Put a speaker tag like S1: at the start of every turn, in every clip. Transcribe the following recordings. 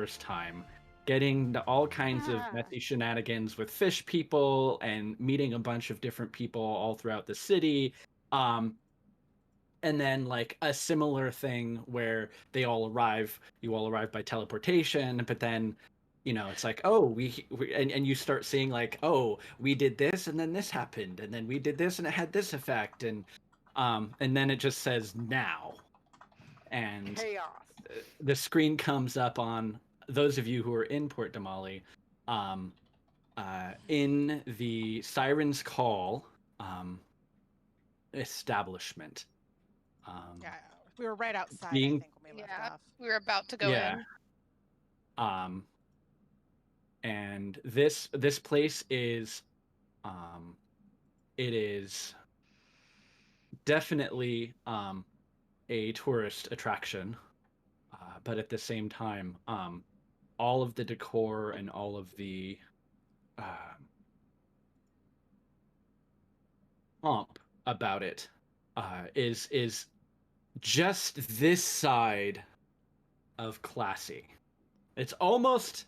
S1: first time, getting to all kinds of messy shenanigans with fish people and meeting a bunch of different people all throughout the city. And then like a similar thing where you all arrive by teleportation, but then it's like, oh, and you start seeing like, oh, we did this and then this happened and then we did this and it had this effect, and then it just says now, and
S2: Chaos.
S1: the screen comes up on those of you who are in Port Damali, in the Siren's Call establishment.
S2: Yeah, we were right outside,
S1: being-
S2: I think, when we left off.
S3: We were about to go
S1: Yeah.
S3: in.
S1: And this place is, it is definitely a tourist attraction, but at the same time, all of the decor and all of the pomp about it is just this side of classy. It's almost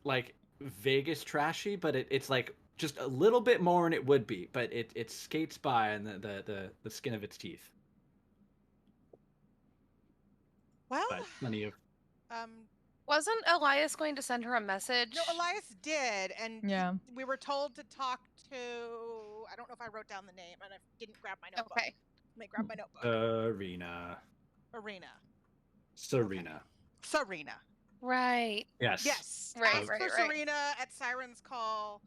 S1: like Vegas trashy, but it's like just a little bit more than it would be, but it skates by on the skin of its teeth.
S2: Well,
S1: But plenty of
S3: wasn't Elias going to send her a message?
S2: No, Elias did, and
S4: yeah,
S2: we were told to talk to. I don't know if I wrote down the name, and I didn't grab my notebook.
S3: Okay.
S2: Let me grab my notebook.
S1: Serena.
S3: Right.
S1: Yes.
S3: Right.
S2: Ask for Serena at Siren's Call.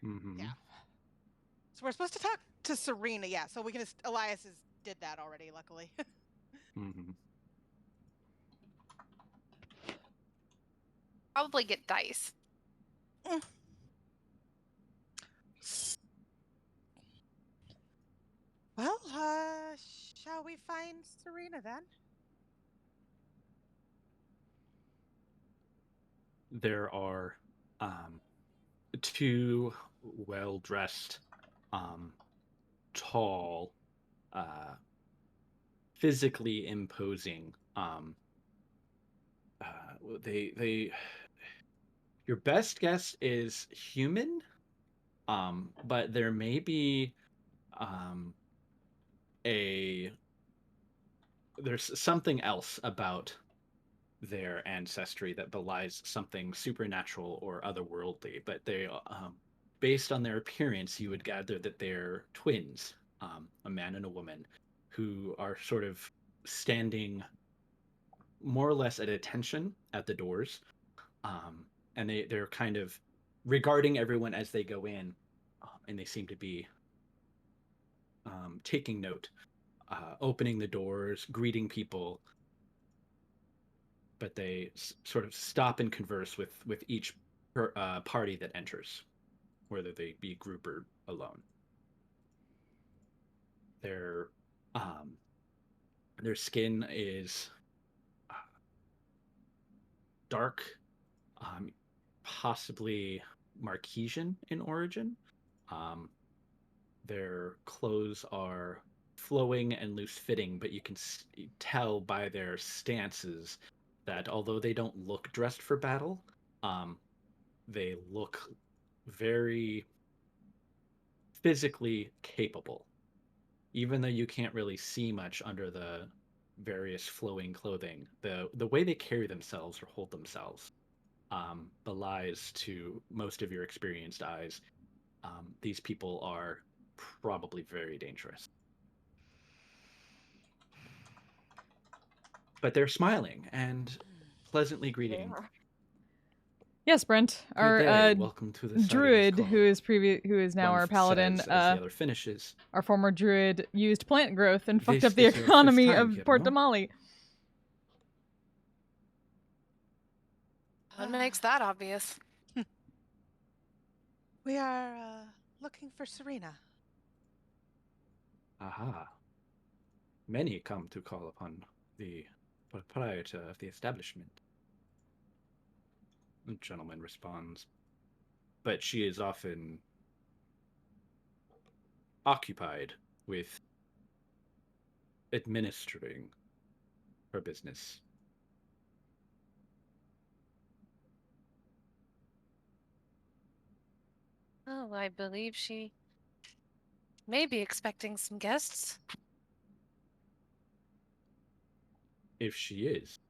S1: Mm-hmm.
S2: Yeah. So we're supposed to talk to Serena. Yeah. So we can. Elias did that already, luckily.
S1: Mm-hmm.
S3: Probably get dice.
S2: Well, shall we find Serena then?
S1: There are two well-dressed, tall, physically imposing, they your best guess is human, but there may be there's something else about their ancestry that belies something supernatural or otherworldly, but they based on their appearance you would gather that they're twins, a man and a woman, who are sort of standing more or less at attention at the doors, and they're kind of regarding everyone as they go in, and they seem to be taking note, opening the doors, greeting people, but they sort of stop and converse with each party that enters, whether they be group or alone. Their skin is dark, possibly Marquesian in origin. Their clothes are flowing and loose-fitting, but you can tell by their stances that although they don't look dressed for battle, they look very physically capable, even though you can't really see much under the various flowing clothing. The way they carry themselves or hold themselves belies to most of your experienced eyes, these people are probably very dangerous. But they're smiling and pleasantly greeting.
S4: Yes, Brent, our
S1: welcome to the
S4: druid, who is now our paladin.
S1: As the other finishes.
S4: Our former druid used plant growth and fucked up the economy of Port Damali.
S3: What makes that obvious?
S2: We are looking for Serena.
S1: Aha. Many come to call upon the proprietor of the establishment. The gentleman responds, but she is often occupied with administering her business.
S3: Oh, I believe she may be expecting some guests.
S1: If she is,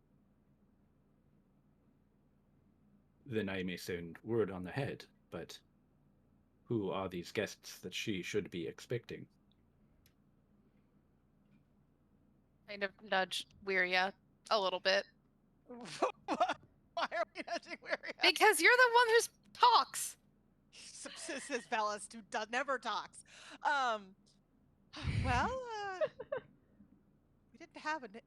S1: then I may send word on the head, but who are these guests that she should be expecting?
S3: Kind of nudge Wiria a little bit.
S2: Why are we nudging Wiria?
S3: Because you're the one who talks.
S2: Says Velas, who never talks. Well, we didn't have a name.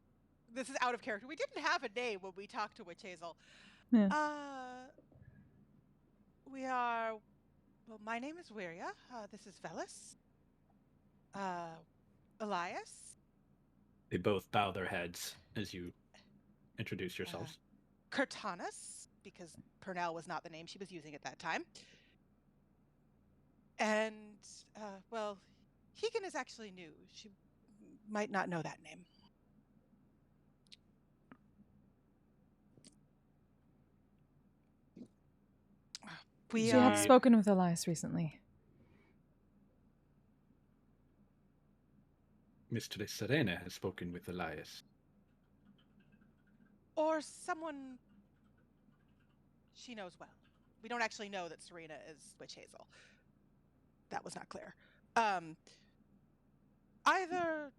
S2: This is out of character. We didn't have a name when we talked to Witch Hazel.
S4: Yeah.
S2: We are. Well, my name is Wiria. This is Velas. Elias.
S1: They both bow their heads as you introduce yourselves.
S2: Curtanus, because Purnell was not the name she was using at that time. And, well, Hegan is actually new. She might not know that name.
S4: She had spoken with Elias recently.
S1: Mistress Serena has spoken with Elias.
S2: Or someone she knows well. We don't actually know that Serena is Witch Hazel. That was not clear. Either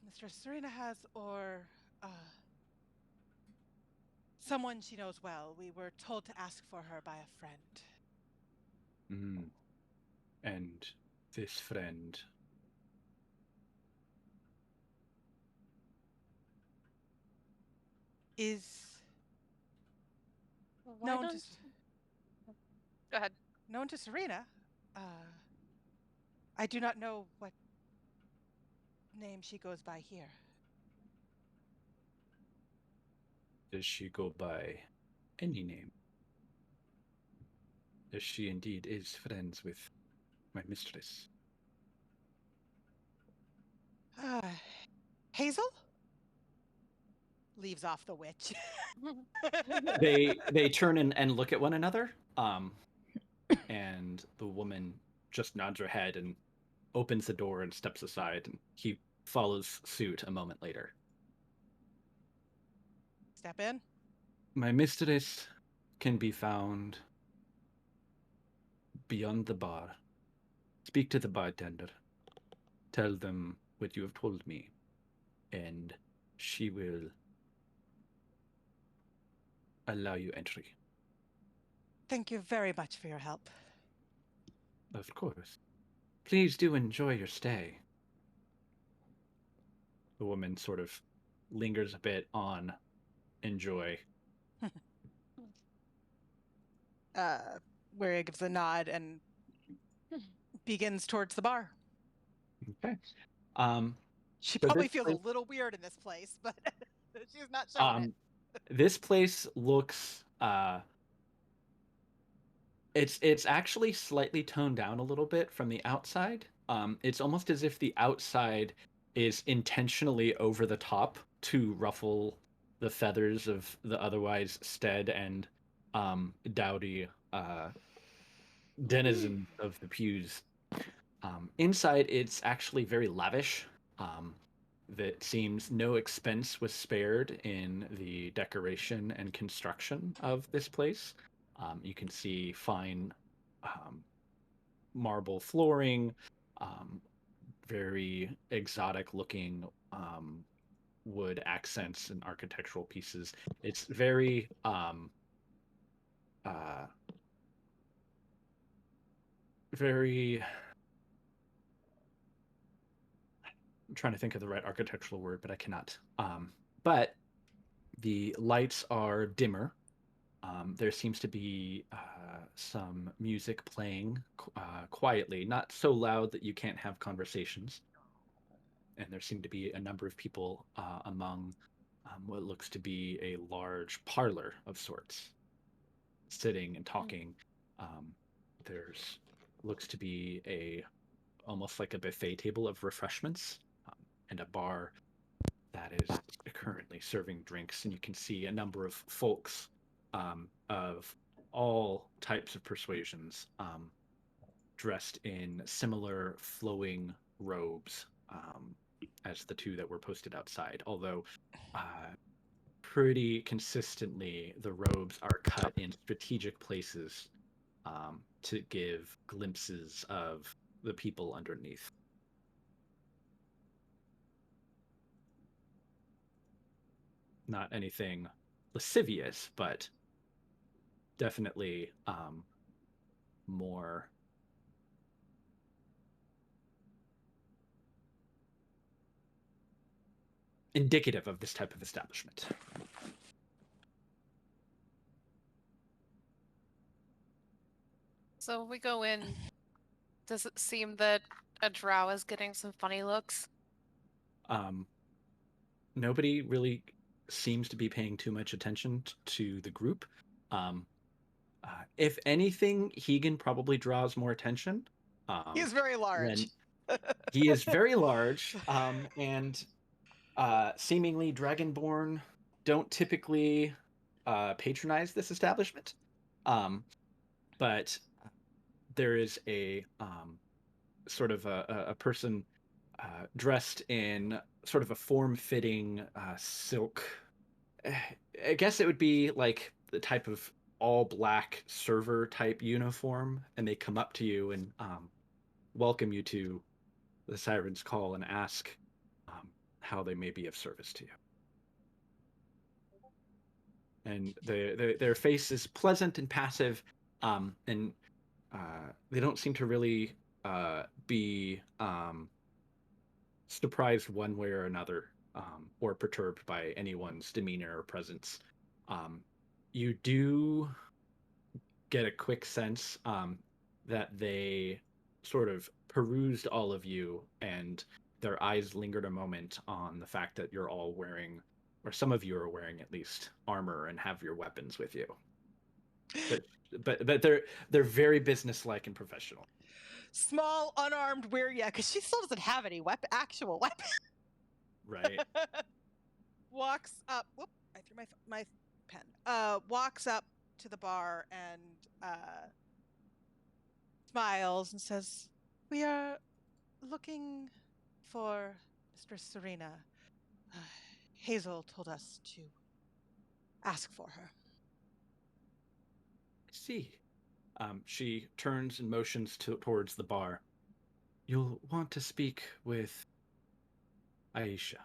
S2: Mistress Serena has, or someone she knows well. We were told to ask for her by a friend.
S1: And this friend...
S2: is
S3: Why
S2: known
S3: don't...
S2: to...
S3: Go ahead.
S2: Known to Serena. I do not know what name she goes by here.
S1: Does she go by any name? As she indeed is friends with my mistress.
S2: Hazel? Leaves off the witch.
S1: They turn and look at one another. And the woman just nods her head and opens the door and steps aside, and he follows suit a moment later.
S2: Step in.
S1: My mistress can be found beyond the bar. Speak to the bartender. Tell them what you have told me, and she will allow you entry.
S2: Thank you very much for your help.
S1: Of course. Please do enjoy your stay. The woman sort of lingers a bit on enjoy.
S2: Where he gives a nod and begins towards the bar.
S1: Okay.
S2: She
S1: So
S2: probably
S1: this
S2: feels
S1: place-
S2: a little weird in this place, but she's not showing it.
S1: This place looks it's actually slightly toned down a little bit from the outside. It's almost as if the outside is intentionally over the top to ruffle the feathers of the otherwise stead and dowdy denizen of the pews. Inside, it's actually very lavish. That seems no expense was spared in the decoration and construction of this place. You can see fine marble flooring, very exotic looking wood accents and architectural pieces. It's very very I'm trying to think of the right architectural word, but I cannot. But the lights are dimmer. There seems to be some music playing quietly, not so loud that you can't have conversations. And there seem to be a number of people among what looks to be a large parlor of sorts, sitting and talking. There's looks to be almost like a buffet table of refreshments and a bar that is currently serving drinks, and you can see a number of folks of all types of persuasions dressed in similar flowing robes as the two that were posted outside, although pretty consistently the robes are cut in strategic places to give glimpses of the people underneath. Not anything lascivious, but definitely more indicative of this type of establishment.
S3: So we go in. Does it seem that a drow is getting some funny looks?
S1: Nobody really seems to be paying too much attention to the group. If anything, Hegan probably draws more attention.
S2: He is very large.
S1: He is very large, and seemingly Dragonborn don't typically patronize this establishment. But there is a sort of a person dressed in sort of a form-fitting silk. I guess it would be like the type of all-black server type uniform, and they come up to you and welcome you to the Siren's Call and ask how they may be of service to you. And their face is pleasant and passive, and they don't seem to really be surprised one way or another, or perturbed by anyone's demeanor or presence. You do get a quick sense that they sort of perused all of you, and their eyes lingered a moment on the fact that you're all wearing, or some of you are wearing at least, armor and have your weapons with you. But they're very businesslike and professional.
S2: Small, unarmed Wirya, because she still doesn't have any actual weapon.
S1: Right.
S2: Walks up. Whoop! I threw my pen. Walks up to the bar and smiles and says, "We are looking for Mistress Serena. Hazel told us to ask for her."
S1: See. She turns and motions towards the bar. You'll want to speak with Aisha.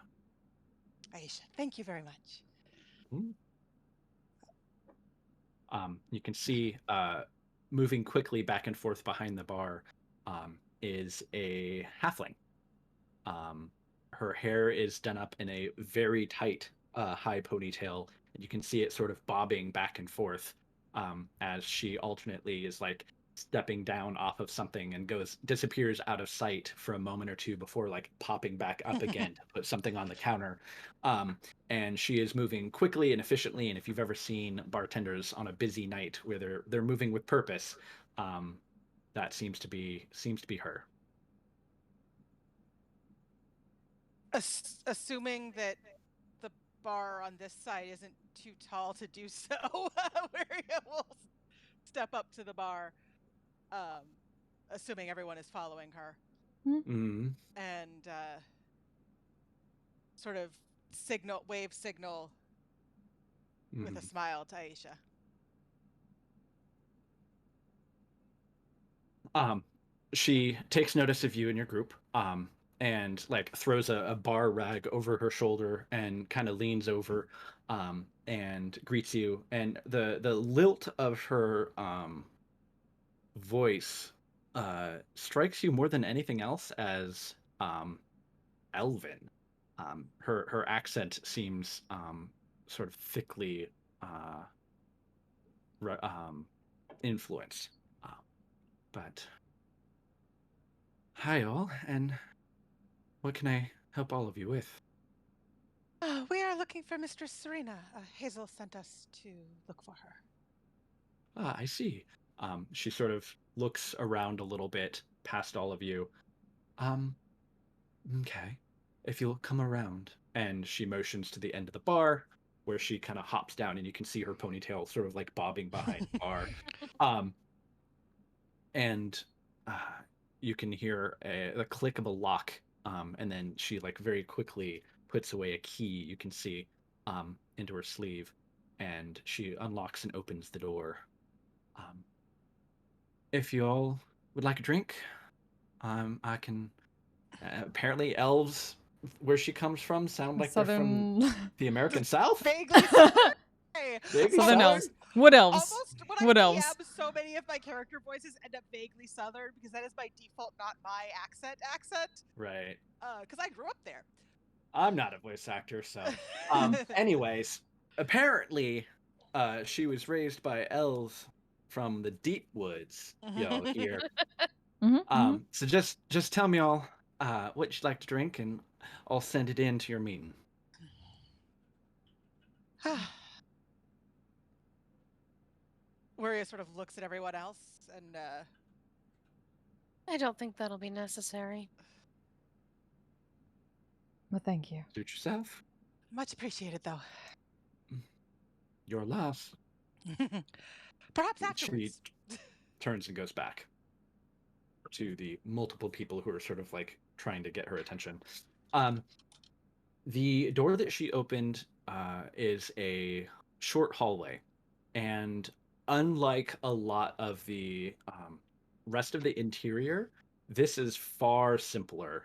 S2: Aisha, thank you very much.
S1: You can see moving quickly back and forth behind the bar is a halfling. Her hair is done up in a very tight high ponytail, and you can see it sort of bobbing back and forth as she alternately is like stepping down off of something and disappears out of sight for a moment or two before like popping back up again to put something on the counter. And she is moving quickly and efficiently, and if you've ever seen bartenders on a busy night where they're moving with purpose, that seems to be her.
S2: Assuming that the bar on this side isn't too tall to do so, Wirya will step up to the bar, assuming everyone is following her, and sort of wave signal with a smile to Aisha.
S1: She takes notice of you and your group, and like throws a bar rag over her shoulder and kind of leans over and greets you, and the lilt of her voice strikes you more than anything else as elven. Her accent seems sort of thickly influenced, but hi all, and what can I help all of you with?
S2: We are looking for Mistress Serena. Hazel sent us to look for her.
S1: Ah, I see. She sort of looks around a little bit past all of you. Okay. If you'll come around. And she motions to the end of the bar, where she kind of hops down, and you can see her ponytail sort of like bobbing behind the bar. And you can hear the click of a lock, and then she like very quickly puts away a key you can see into her sleeve, and she unlocks and opens the door. If you all would like a drink, I can. Apparently, elves, where she comes from, sound like they're from
S4: Southern
S1: the American South.
S2: Vaguely southern. Hey,
S1: Vaguely
S4: Southern
S1: Southern?
S4: elves. Wood elves.
S2: Almost when
S4: Wood
S2: I
S4: elves.
S2: DM, so many of my character voices end up vaguely southern because that is by default not my accent.
S1: Right.
S2: Because I grew up there.
S1: I'm not a voice actor, so. Anyways, apparently, she was raised by elves from the deep woods. Y'all here. So just tell me all what you'd like to drink, and I'll send it in to your meeting.
S2: Waria sort of looks at everyone else and
S3: I don't think that'll be necessary.
S4: Well, thank you.
S1: Suit yourself.
S2: much appreciated though.
S1: Your loss.
S2: Perhaps
S1: She
S2: afterwards.
S1: turns and goes back to the multiple people who are sort of like trying to get her attention. The door that she opened is a short hallway, and unlike a lot of the rest of the interior, this is far simpler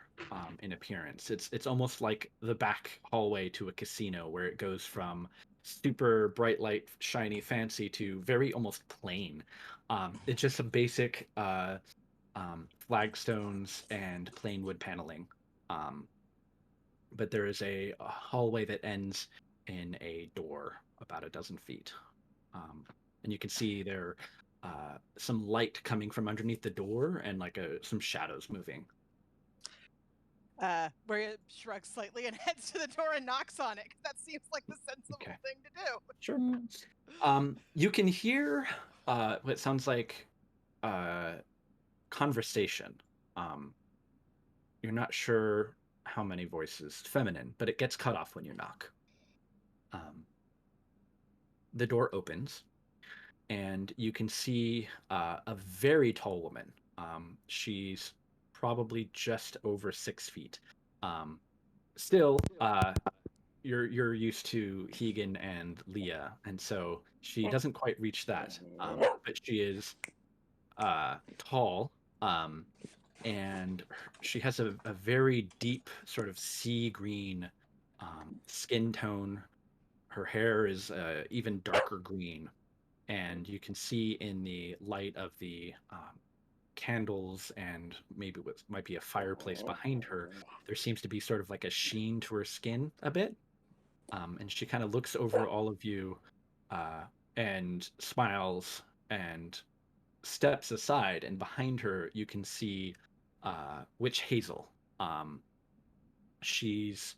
S1: in appearance. It's almost like the back hallway to a casino, where it goes from super bright light, shiny, fancy to very almost plain. It's just some basic flagstones and plain wood paneling. But there is a hallway that ends in a door about a dozen feet. And you can see there some light coming from underneath the door, and like some shadows moving.
S2: Waria shrugs slightly and heads to the door and knocks on it, because that seems like the sensible thing to do.
S1: Sure. You can hear what sounds like conversation. You're not sure how many voices, feminine, but it gets cut off when you knock. The door opens, and you can see a very tall woman. She's probably just over 6 feet. Still, you're used to Hegan and Leah, and so she doesn't quite reach that. But she is tall, and she has a very deep sort of sea green skin tone. Her hair is even darker green, and you can see in the light of the candles and maybe what might be a fireplace behind her, there seems to be sort of like a sheen to her skin a bit. And she kind of looks over all of you and smiles and steps aside, and behind her you can see Witch Hazel. She's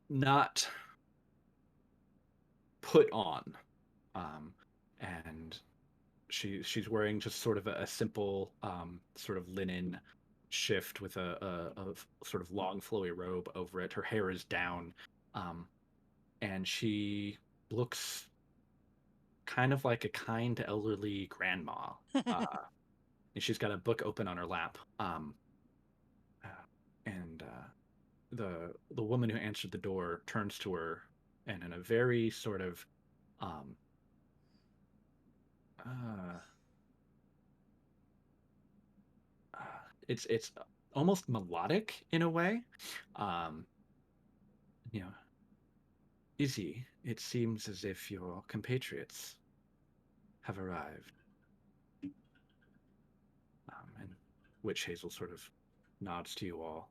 S1: not put on, and she's wearing just sort of a simple sort of linen shift with a sort of long flowy robe over it. Her hair is down, and she looks kind of like a kind elderly grandma. And she's got a book open on her lap. And the woman who answered the door turns to her, and in a very sort of it's almost melodic in a way. You know, Izzy, it seems as if your compatriots have arrived. And Witch Hazel sort of nods to you all.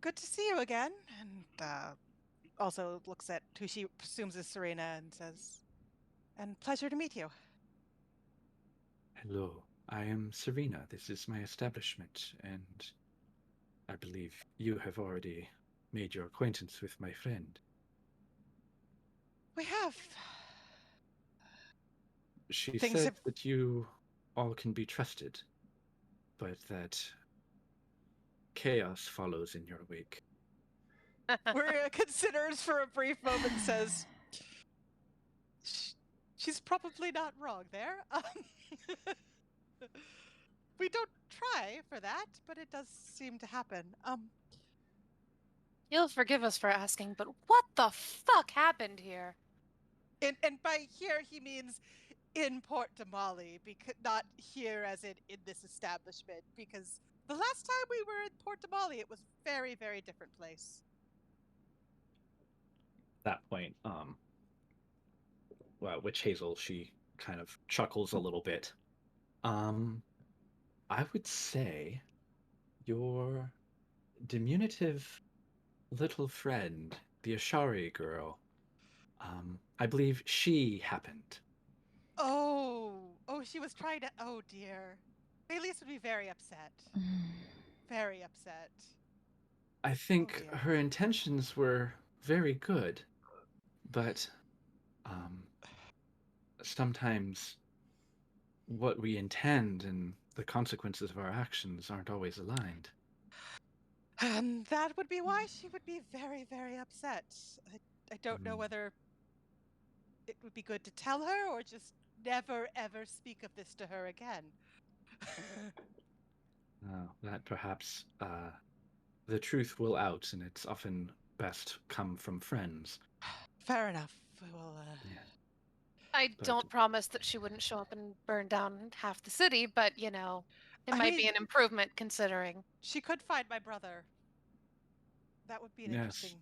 S2: Good to see you again. And also looks at who she presumes is Serena and says, and pleasure to meet you.
S1: Hello, I am Serena. This is my establishment, and I believe you have already made your acquaintance with my friend.
S2: We have.
S1: She said that you all can be trusted, but that chaos follows in your wake.
S2: Waria considers for a brief moment and says, She's probably not wrong there. We don't try for that, but it does seem to happen.
S3: You'll forgive us for asking, but what the fuck happened here?
S2: And by here he means in Port Damali, because not here as in this establishment, because the last time we were in Port Damali, it was very, very different place.
S1: At that point, well, Witch Hazel, she kind of chuckles a little bit. I would say your diminutive little friend, the Ashari girl, I believe she happened.
S2: Oh, she was trying to. Oh dear, Elise would be very upset. Very upset.
S1: I think
S2: dear.
S1: her intentions were very good, but sometimes what we intend and the consequences of our actions aren't always aligned.
S2: That would be why she would be very, very upset. I don't know whether it would be good to tell her or just never ever speak of this to her again.
S1: That perhaps the truth will out, and it's often best come from friends.
S2: Fair enough. We will.
S1: Yeah.
S3: I
S1: But-
S3: don't promise that she wouldn't show up and burn down half the city, but it
S2: I
S3: might be
S2: mean-
S3: an improvement considering.
S2: She could find my brother. That would be an
S1: Yes.
S2: interesting.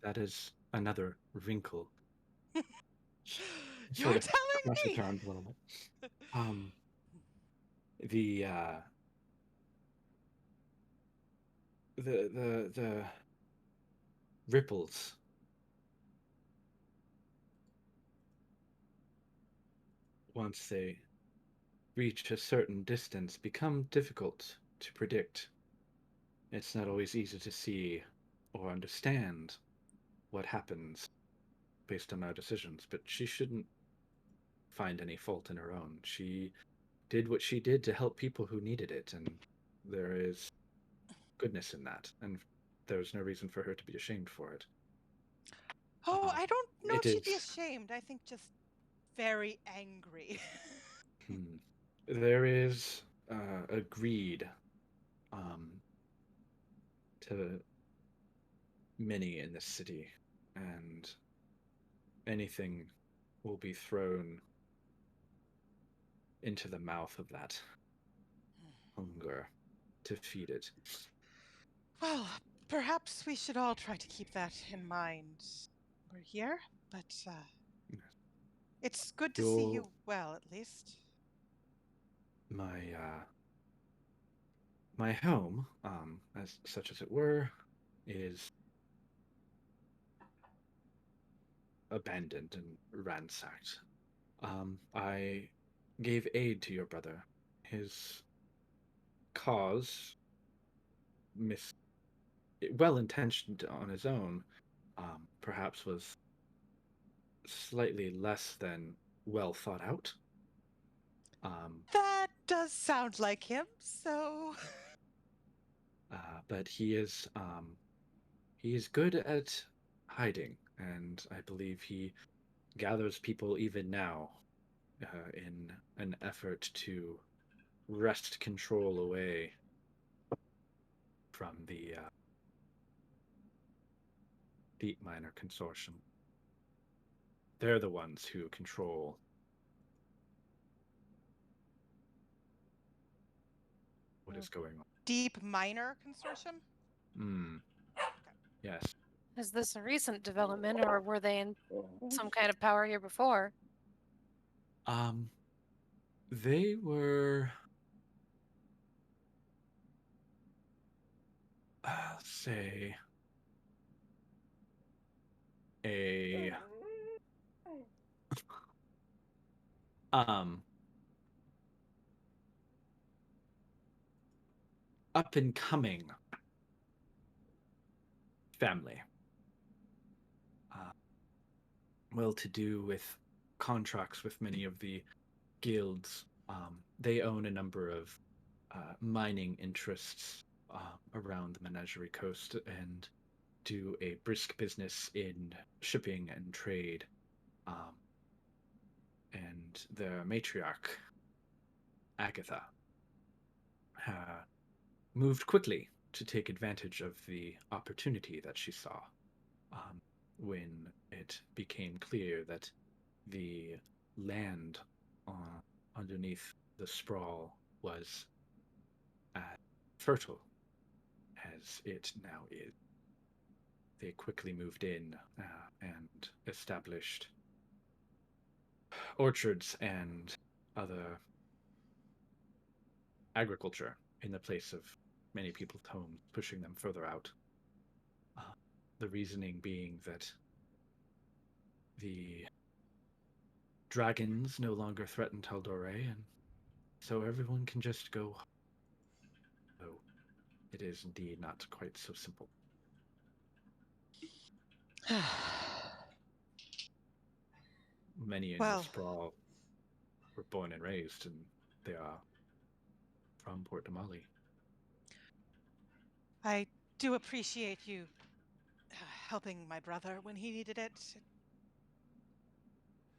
S1: That is another wrinkle.
S2: You're
S1: Sort of
S2: telling
S1: crosses
S2: me.
S1: around a little bit. The ripples once they reach a certain distance become difficult to predict. It's not always easy to see or understand what happens based on our decisions, but she shouldn't find any fault in her own. She did what she did to help people who needed it, and there is goodness in that, and there's no reason for her to be ashamed for it.
S2: Oh, I don't know if
S1: it
S2: she'd be
S1: is-
S2: ashamed. I think just very angry.
S1: There is a greed to many in this city, and anything will be thrown into the mouth of that hunger to feed it.
S2: Well, perhaps we should all try to keep that in mind. We're here, but it's good to see you well, at least.
S1: My home, as such as it were, is abandoned and ransacked. I gave aid to your brother. His cause, well-intentioned on his own, perhaps was slightly less than well thought out.
S2: That does sound like him, so...
S1: But he is good at hiding, and I believe he gathers people even now in an effort to wrest control away from the Deepminder Consortium. They're the ones who control what is going on.
S2: Deep Miner Consortium?
S1: Yes.
S3: Is this a recent development, or were they in some kind of power here before?
S1: They were, say, a up and coming family. Well to do with contracts with many of the guilds. They own a number of mining interests around the Menagerie Coast and do a brisk business in shipping and trade. their matriarch, Agatha, moved quickly to take advantage of the opportunity that she saw when it became clear that the land underneath the sprawl was as fertile as it now is. They quickly moved in and established orchards and other agriculture in the place of many people's homes, pushing them further out. The reasoning being that the dragons no longer threaten Taldore, and so everyone can just go. So it is indeed not quite so simple. Many in the sprawl were born and raised, and they are from Port Damali.
S2: I do appreciate you helping my brother when he needed it.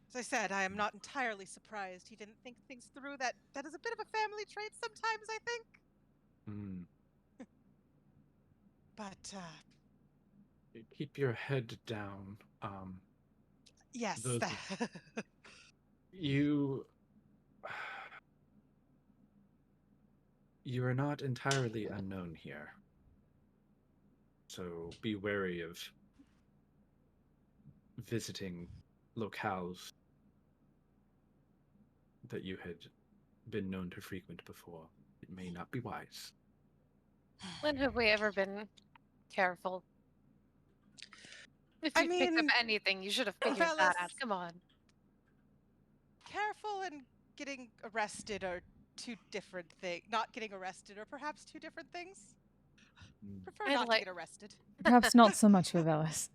S2: As I said, I am not entirely surprised he didn't think things through. That is a bit of a family trait sometimes, I think. But
S1: keep your head down.
S2: yes,
S1: you are not entirely unknown here, so be wary of visiting locales that you had been known to frequent before. It may not be wise.
S3: When have we ever been careful? If you picked up anything, you should have figured that out. Come on.
S2: Careful and getting arrested are two different things. Not getting arrested are perhaps two different things. Prefer not to get arrested.
S4: Perhaps not so much with Ellis.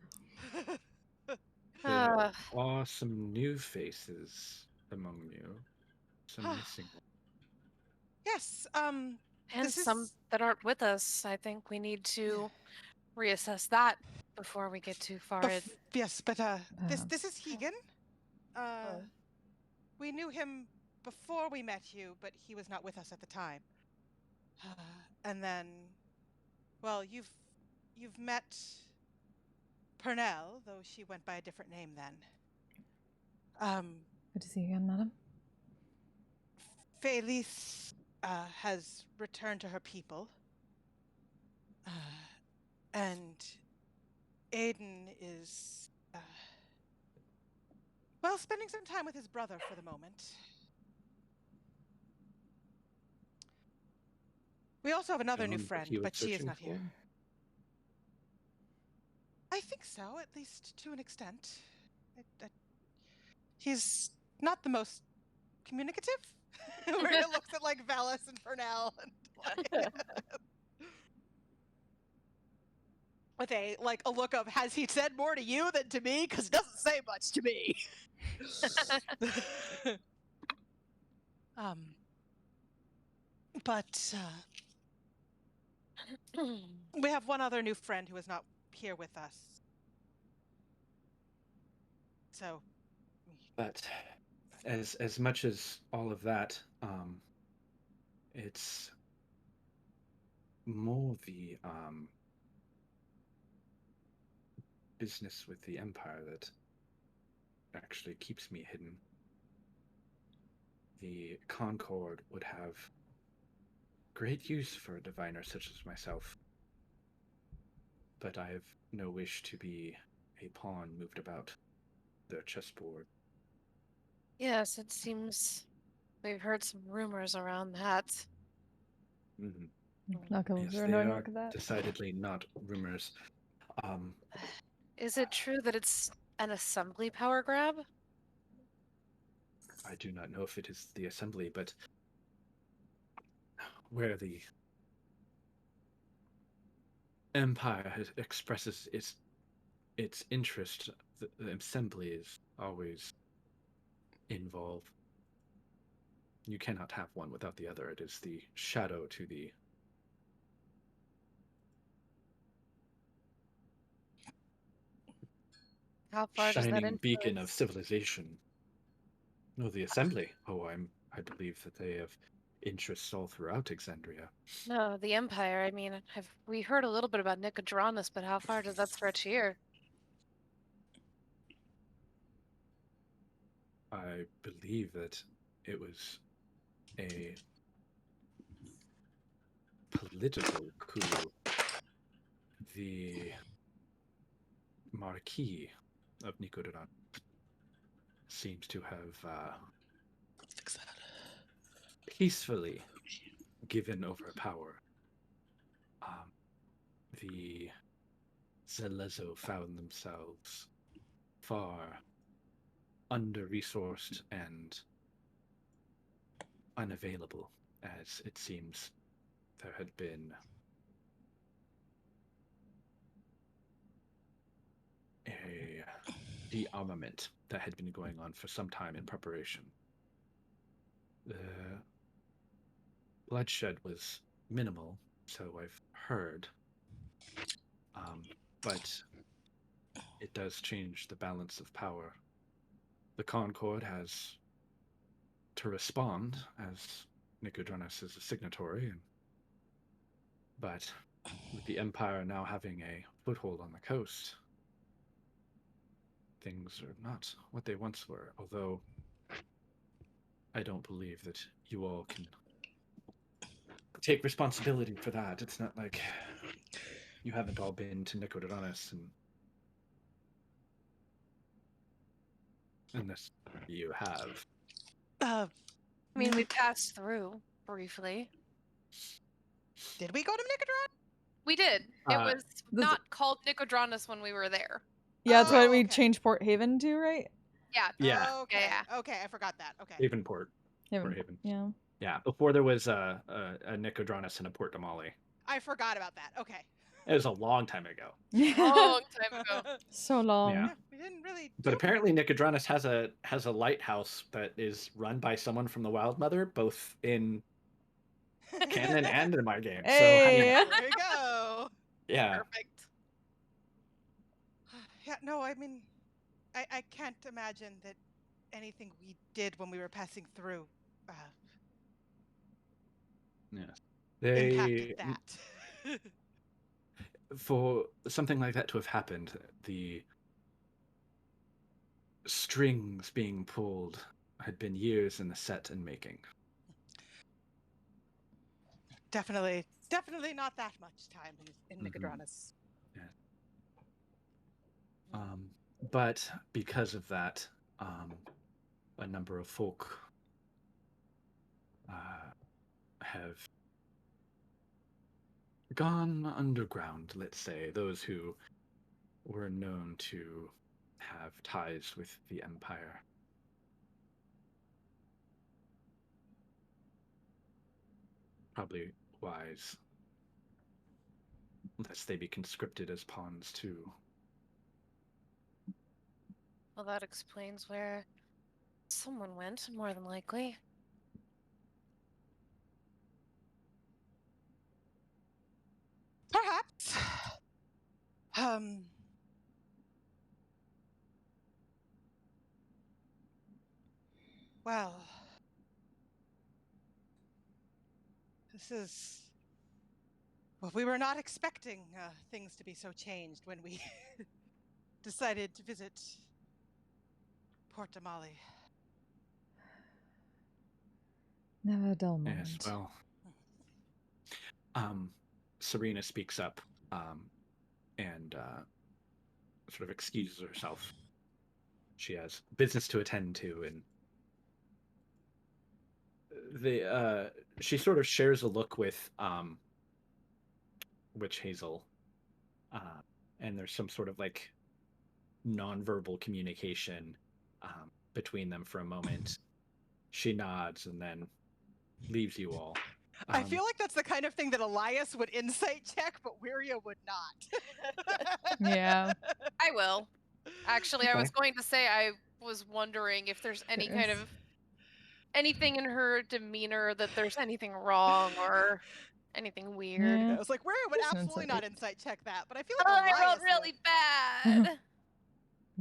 S1: There are some new faces among you. Some missing ones.
S2: Yes,
S3: and some that aren't with us. I think we need to reassess that before we get too far.
S2: Yes, but this is Hegan. We knew him before we met you, but he was not with us at the time. And then, well, you've met Pernell, though she went by a different name then.
S4: Good to see you again, madam.
S2: Felice has returned to her people. And Aiden is, spending some time with his brother for the moment. We also have another new friend, but she is not here. I think so, at least to an extent. He's not the most communicative. Where he looks at like Valis and Pernell and with a look of, has he said more to you than to me? Because it doesn't say much to me. But we have one other new friend who is not here with us. So.
S1: But as much as all of that, it's more the business with the Empire that actually keeps me hidden. The Concord would have great use for a diviner such as myself, but I have no wish to be a pawn moved about their chessboard.
S3: Yes, it seems we've heard some rumors around that.
S1: Mm-hmm.
S4: Knuckles,
S1: yes, they are decidedly not rumors.
S3: Is it true that it's an assembly power grab?
S1: I do not know if it is the assembly, but where the Empire expresses its interest, the assembly is always involved. You cannot have one without the other. It is the shadow to the
S3: How far
S1: shining
S3: does that
S1: beacon of civilization. Oh, the Assembly. Oh, I believe that they have interests all throughout Exandria.
S3: No, the Empire. I mean, we heard a little bit about Nicodranus, but how far does that stretch here?
S1: I believe that it was a political coup. The Marquis of Nicodranus seems to have peacefully given over power. The Zelezo found themselves far under-resourced and unavailable, as it seems there had been a de-armament that had been going on for some time in preparation. The bloodshed was minimal, so I've heard, but it does change the balance of power. The Concord has to respond, as Nicodranus is a signatory, but with the Empire now having a foothold on the coast, things are not what they once were, although I don't believe that you all can take responsibility for that. It's not like you haven't all been to Nicodranus, and unless you have.
S3: I mean, we passed through briefly.
S2: Did we go to Nicodranus?
S3: We did. It was not called Nicodranus when we were there.
S4: Yeah, that's what we
S2: okay.
S4: changed Port Haven to, right?
S3: Yeah.
S1: Yeah.
S2: Okay.
S3: Yeah.
S2: Okay, I forgot that. Okay.
S1: Havenport.
S4: Haven. Yeah.
S1: Yeah, before there was a Nicodranus and a Port Damali.
S2: I forgot about that. Okay.
S1: It was a long time ago.
S3: Long time ago.
S4: So long.
S1: Yeah.
S2: We didn't really.
S1: But apparently Nicodranus has a lighthouse that is run by someone from the Wild Mother, both in canon and in my game.
S4: Hey.
S2: There you go.
S1: Yeah.
S3: Perfect.
S2: Yeah. No, I mean, I can't imagine that anything we did when we were passing through impacted that.
S1: For something like that to have happened, the strings being pulled had been years in the set and making.
S2: Definitely not that much time in Nicodranus.
S1: Yeah. But because of that, a number of folk have gone underground, let's say, those who were known to have ties with the Empire. Probably wise, lest they be conscripted as pawns too.
S3: Well, that explains where someone went, more than likely.
S2: Perhaps. Well, this is. Well, we were not expecting things to be so changed when we decided to visit Port Damali.
S4: Never a dull moment.
S1: Yes, well. Serena speaks up and sort of excuses herself. She has business to attend to, and she sort of shares a look with Witch Hazel, and there's some sort of like nonverbal communication between them for a moment. She nods and then leaves you all.
S2: I feel like that's the kind of thing that Elias would insight check, but Wiria would not.
S4: Yeah.
S3: I will. Actually,
S1: Okay.
S3: I was going to say I was wondering if there's any kind of anything in her demeanor that there's anything wrong or anything weird.
S4: Yeah.
S2: I was like, Wiria would
S4: Just an
S2: absolutely
S4: insight.
S2: not insight check that, but I feel like
S3: Oh, I
S2: Elias
S3: rolled really bad.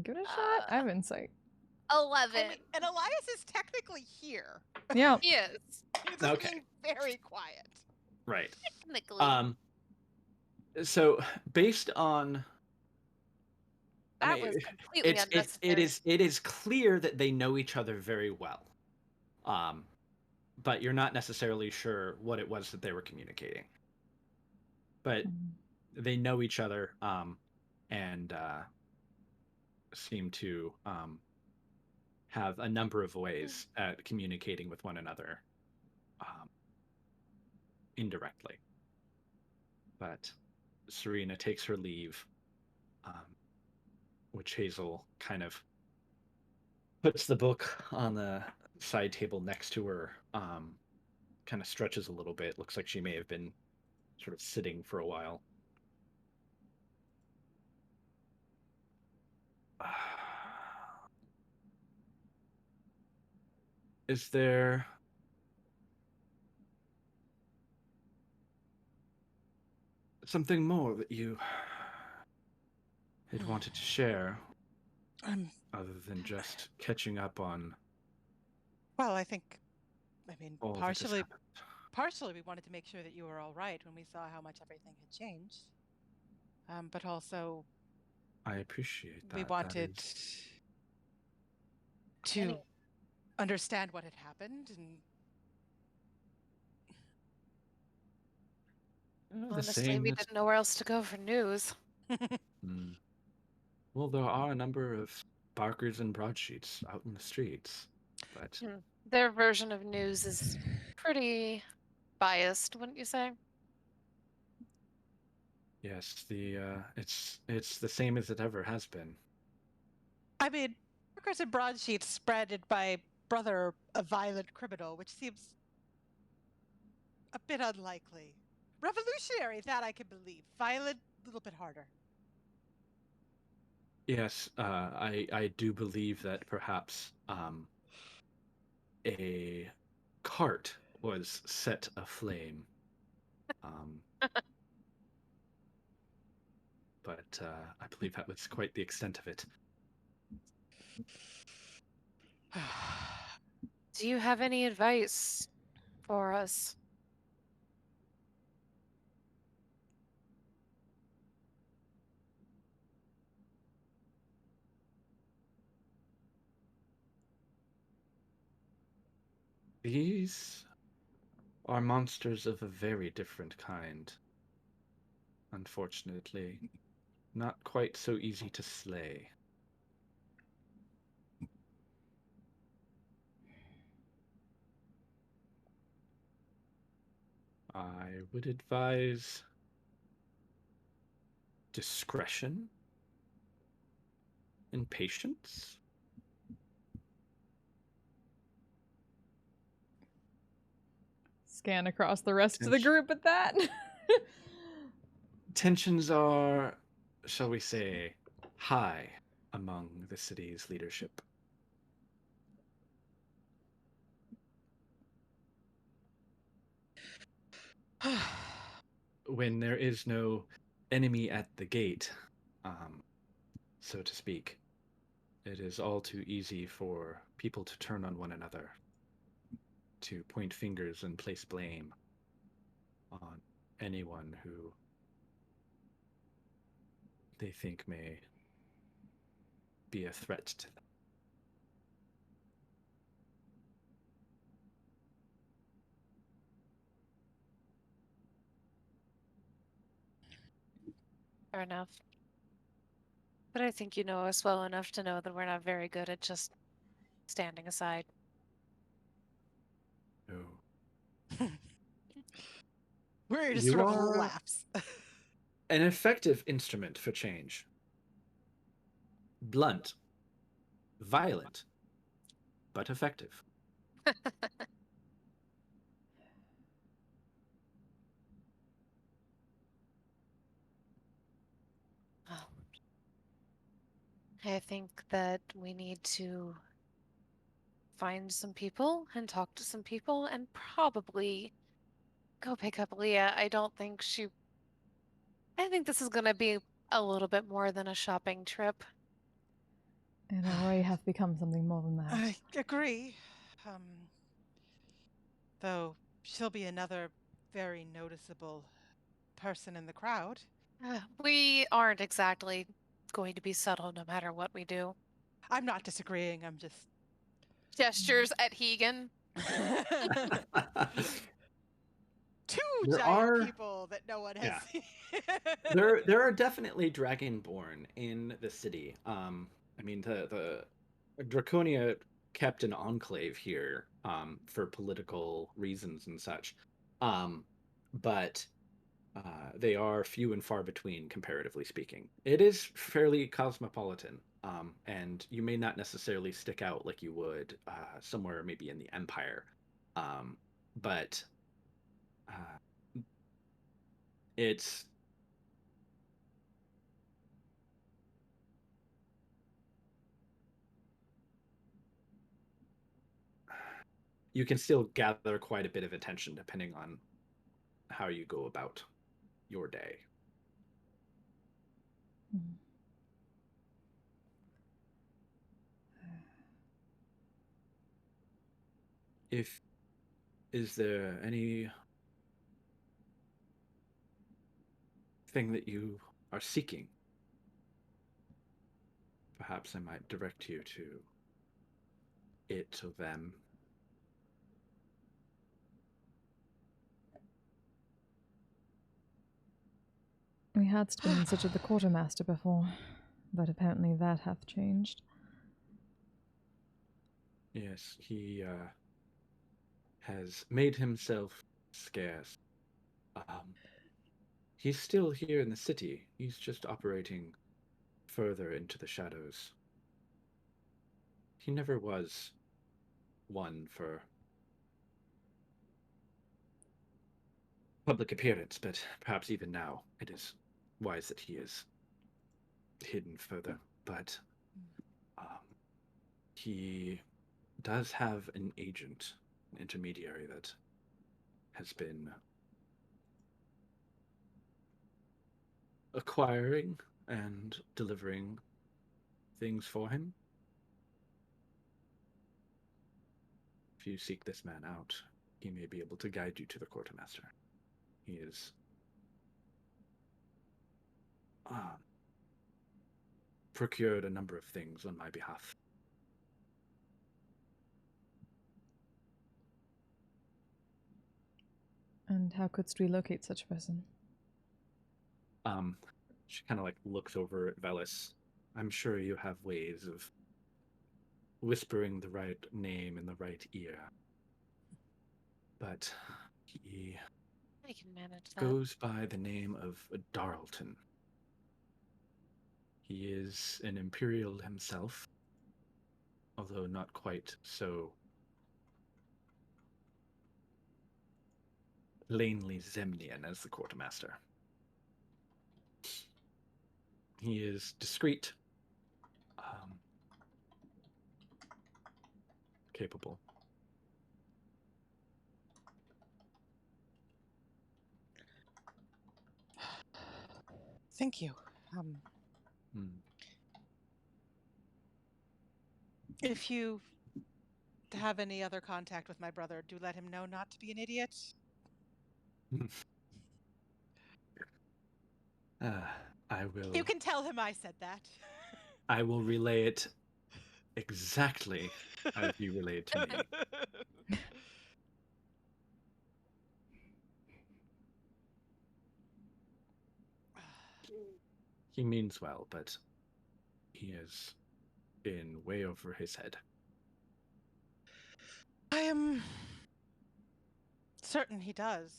S4: Give it a shot. I have insight.
S3: 11.
S2: I mean, and Elias is technically here.
S4: Yeah.
S3: He is.
S2: He's just
S1: Okay.
S2: being very quiet.
S1: Right.
S3: Technically.
S1: So based on
S3: That was completely unnecessary.
S1: it is clear that they know each other very well. But you're not necessarily sure what it was that they were communicating. But they know each other and seem to have a number of ways at communicating with one another indirectly. But Serena takes her leave, which Hazel kind of puts the book on the side table next to her, kind of stretches a little bit. Looks like she may have been sort of sitting for a while. Is there something more that you had wanted to share other than just catching up on
S2: Well, I mean,
S1: all that has
S2: partially
S1: happened?
S2: we wanted to make sure that you were all right when we saw how much everything had changed. But also
S1: I appreciate that.
S2: we wanted to understand what had happened and
S3: honestly, we didn't know where else to go for news.
S1: Well, there are a number of barkers and broadsheets out in the streets, but
S3: Their version of news is pretty biased, wouldn't you say?
S1: yes, it's the same as it ever has been.
S2: I mean, barkers and broadsheets spreaded by brother a violent criminal, which seems a bit unlikely. Revolutionary, that I can believe. Violent, a little bit harder.
S1: Yes, I do believe that perhaps a cart was set aflame. But I believe that was quite the extent of it.
S3: Do you have any advice for us?
S1: These are monsters of a very different kind. Unfortunately, not quite so easy to slay. I would advise discretion and patience.
S4: Scan across the rest of the group at that.
S1: Tensions are, shall we say, high among the city's leadership. When there is no enemy at the gate, so to speak, it is all too easy for people to turn on one another, to point fingers and place blame on anyone who they think may be a threat to them.
S3: Fair enough. But I think you know us well enough to know that we're not very good at just standing aside.
S1: No.
S2: We're just
S1: You
S2: sort of
S1: are
S2: laughs.
S1: an effective instrument for change. Blunt, violent, but effective.
S3: I think that we need to find some people and talk to some people and probably go pick up Leah. I think this is going to be a little bit more than a shopping trip.
S4: And I have become something more than that.
S2: I agree. Though she'll be another very noticeable person in the crowd.
S3: We aren't exactly going to be subtle no matter what we do.
S2: I'm not disagreeing, I'm just...
S3: Gestures at Hegan.
S2: Two
S1: There
S2: giant
S1: are-
S2: people that no one has
S1: Yeah.
S2: seen.
S1: There are definitely dragonborn in the city. I mean, the Draconia kept an enclave here for political reasons and such. But they are few and far between, comparatively speaking. It is fairly cosmopolitan, and you may not necessarily stick out like you would somewhere maybe in the Empire. But it's you can still gather quite a bit of attention depending on how you go about your day. Is there any thing that you are seeking? Perhaps I might direct you to it or them.
S4: We had been in search of the quartermaster before, but apparently that hath changed.
S1: Yes, he has made himself scarce. He's still here in the city. He's just operating further into the shadows. He never was one for public appearance, but perhaps even now it is wise that he is hidden further. But he does have an agent, an intermediary that has been acquiring and delivering things for him. If you seek this man out, he may be able to guide you to the quartermaster. He is procured a number of things on my behalf.
S4: And how couldst we locate such a person?
S1: She kind of like looks over at Velis. I'm sure you have ways of whispering the right name in the right ear. But he
S3: I can manage that.
S1: goes by the name of Darlton. He is an Imperial himself, although not quite so plainly Zemnian as the quartermaster. He is discreet, capable.
S2: Thank you. If you have any other contact with my brother, do let him know not to be an idiot.
S1: I will.
S2: You can tell him I said that.
S1: I will relay it exactly as you relayed to me. He means well, but he is in way over his head.
S2: I am certain he does.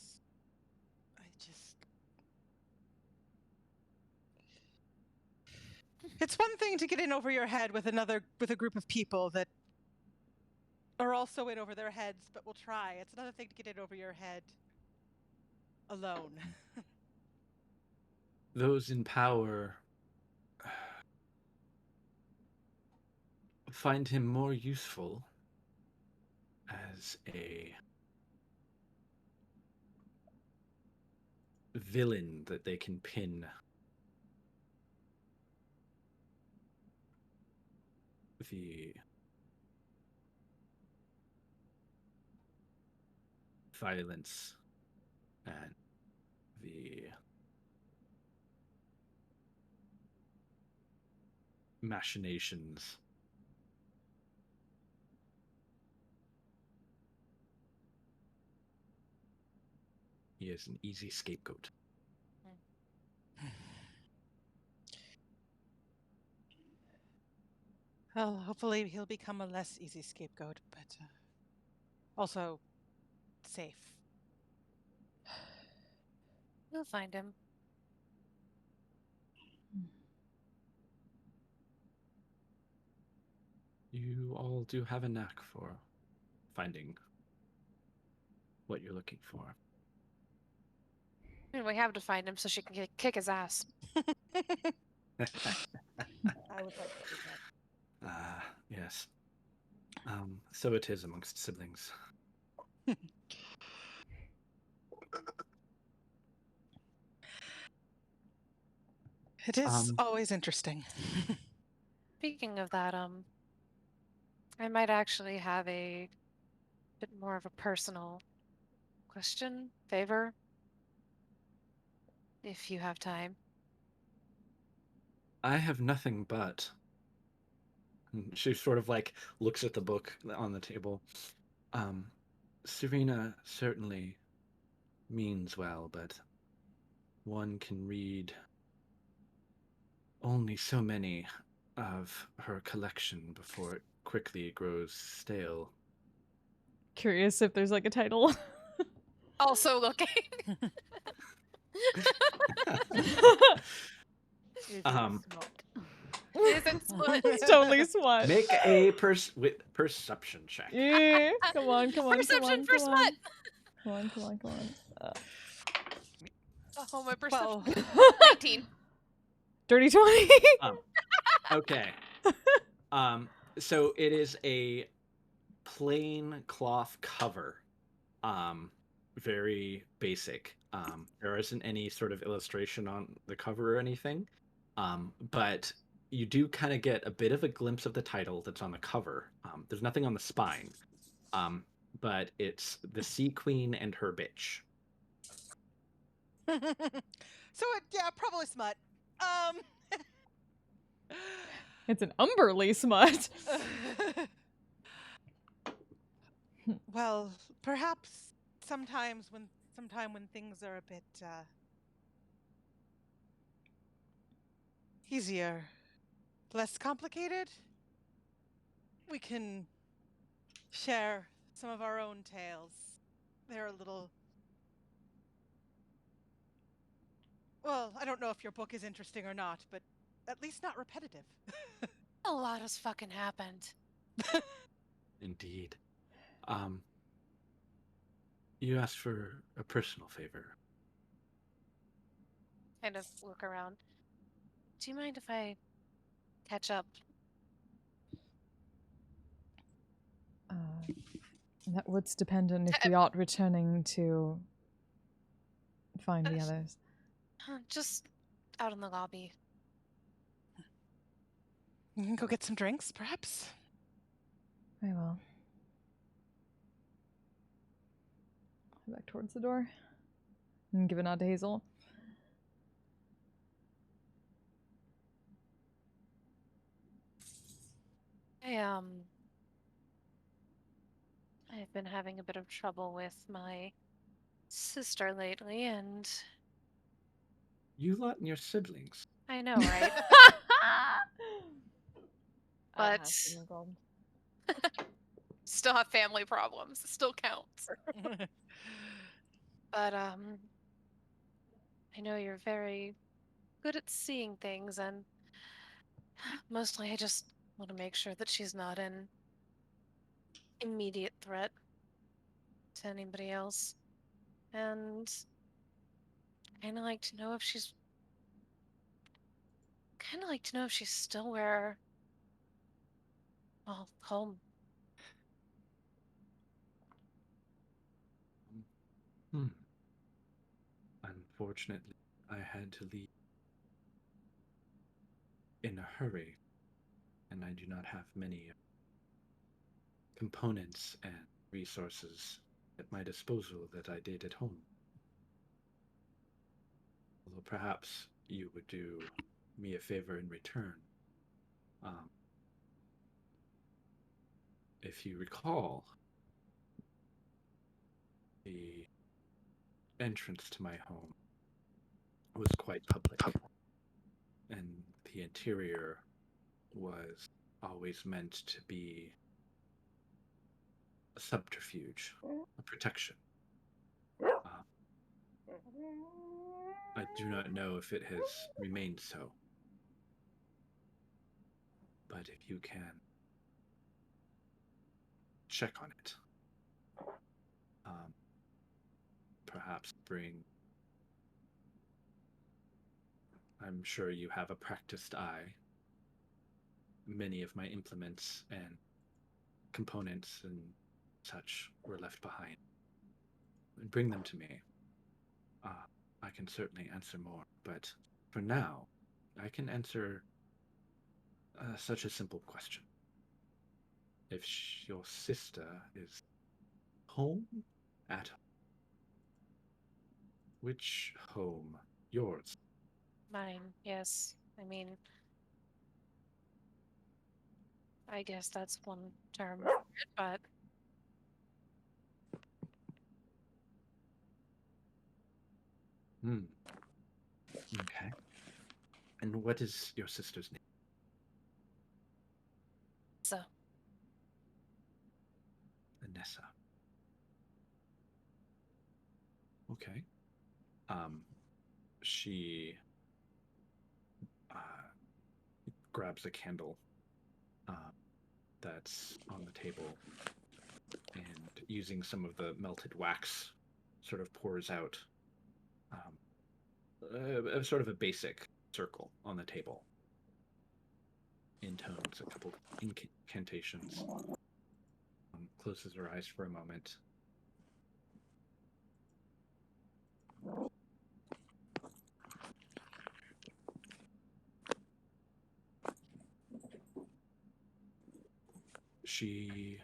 S2: It's one thing to get in over your head with a group of people that are also in over their heads, but will try. It's another thing to get in over your head alone.
S1: Those in power find him more useful as a villain that they can pin the violence and the machinations. He is an easy scapegoat.
S2: Well, hopefully he'll become a less easy scapegoat, but also safe.
S3: We'll find him.
S1: You all do have a knack for finding what you're looking for.
S3: I mean, we have to find him so she can kick his ass.
S5: I would like to do that.
S1: Ah, yes. So it is amongst siblings.
S2: It is always interesting.
S3: Speaking of that, I might actually have a bit more of a personal question, favor, if you have time.
S1: I have nothing but. She sort of like looks at the book on the table. Serena certainly means well, but one can read only so many of her collection before it quickly grows stale.
S4: Curious if there's like a title.
S3: Also looking.
S5: Is it
S1: Um,
S5: smart?
S3: Isn't split.
S4: It's totally smut.
S1: Make a perception check.
S4: Yeah. Come on, come on,
S3: Perception for
S4: come on,
S3: smut.
S4: come on, come on, come on.
S3: Oh, my perception.
S2: Well,
S3: 19.
S4: Dirty 20.
S1: Okay. So it is a plain cloth cover. Very basic. There isn't any sort of illustration on the cover or anything. But you do kind of get a bit of a glimpse of the title that's on the cover. There's nothing on the spine. But it's The Sea Queen and Her Bitch.
S2: yeah, probably smut.
S4: It's an Umberly smut.
S2: Well, perhaps sometime when things are a bit easier, less complicated, we can share some of our own tales. They're a little... Well, I don't know if your book is interesting or not, but at least not repetitive.
S3: A lot has fucking happened.
S1: Indeed. You asked for a personal favor.
S3: Kind of look around. Do you mind if I catch up?
S4: That would depend on if we ought returning to find the others.
S3: Just out in the lobby.
S2: You can go get some drinks, perhaps?
S4: Very well. Back towards the door. And give a nod to Hazel.
S3: I've been having a bit of trouble with my sister lately, and
S1: You lot and your siblings.
S3: I know, right?
S5: I have
S3: But
S5: human problems.
S3: still have family problems. It still counts. But I know you're very good at seeing things, and mostly I just want to make sure that she's not an immediate threat to anybody else. And kind of like to know if she's still where, well, home.
S1: Unfortunately, I had to leave in a hurry and I do not have many components and resources at my disposal that I did at home. Although perhaps you would do me a favor in return. If you recall, the entrance to my home was quite public, and the interior was always meant to be a subterfuge, a protection. I do not know if it has remained so, but if you can check on it, perhaps bring. I'm sure you have a practiced eye. Many of my implements and components and such were left behind. Bring them to me. I can certainly answer more, but for now, I can answer such a simple question. If your sister is home at home, which home? Yours?
S3: Mine, yes. I mean, I guess that's one term for it, but
S1: Okay. And what is your sister's name?
S3: so
S1: Anessa. Okay. She grabs a candle that's on the table, and using some of the melted wax, sort of pours out sort of a basic circle on the table. Intones a couple incantations. Closes her eyes for a moment. She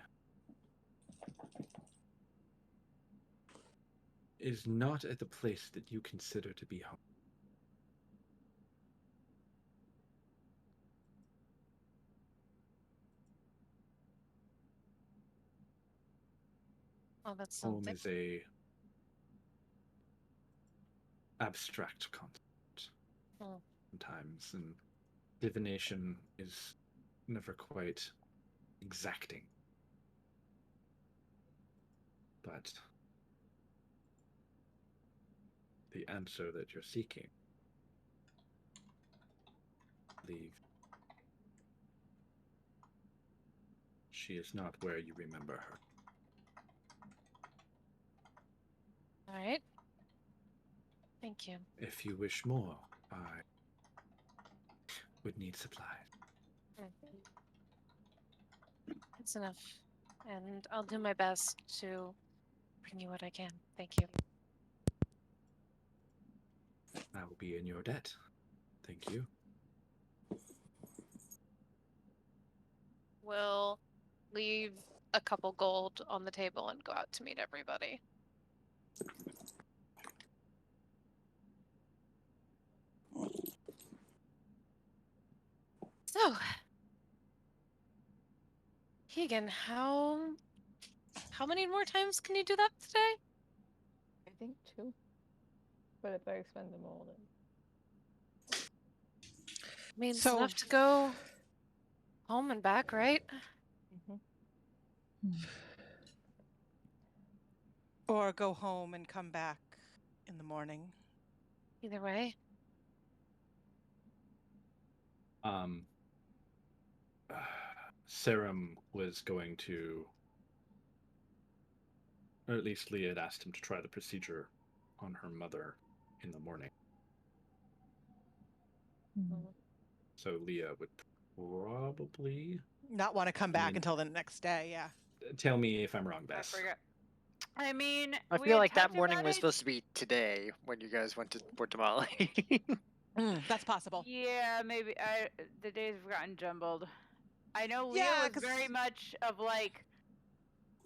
S1: is not at the place that you consider to be home.
S3: oh, that's
S1: Home
S3: something.
S1: is a abstract concept sometimes, and divination is never quite exacting. But the answer that you're seeking, I believe, she is not where you remember her.
S3: All right. Thank you.
S1: If you wish more, I would need supplies.
S3: That's enough. And I'll do my best to bring you what I can. Thank you.
S1: I will be in your debt. Thank you.
S3: We'll leave a couple gold on the table and go out to meet everybody. So, Keegan, how many more times can you do that today?
S5: I think 2. But if I spend them all, then.
S3: I mean, it's
S2: So-
S3: enough to go home and back, right?
S2: Or go home and come back in the morning.
S3: Either way.
S1: Serum was going to, or at least Leah had asked him to try the procedure on her mother in the morning. So Leah would probably
S2: Not want to come back
S1: mean-
S2: until the next day, yeah.
S1: tell me if I'm wrong, Bess.
S6: I forget. I mean,
S7: I
S6: we
S7: feel
S6: had
S7: like that
S6: talked
S7: morning
S6: about
S7: was
S6: it.
S7: supposed to be today when you guys went to Port Tamale.
S2: That's possible.
S6: Yeah, maybe the days have gotten jumbled. I know Leah
S2: Yeah,
S6: was
S2: 'cause-
S6: very much of like,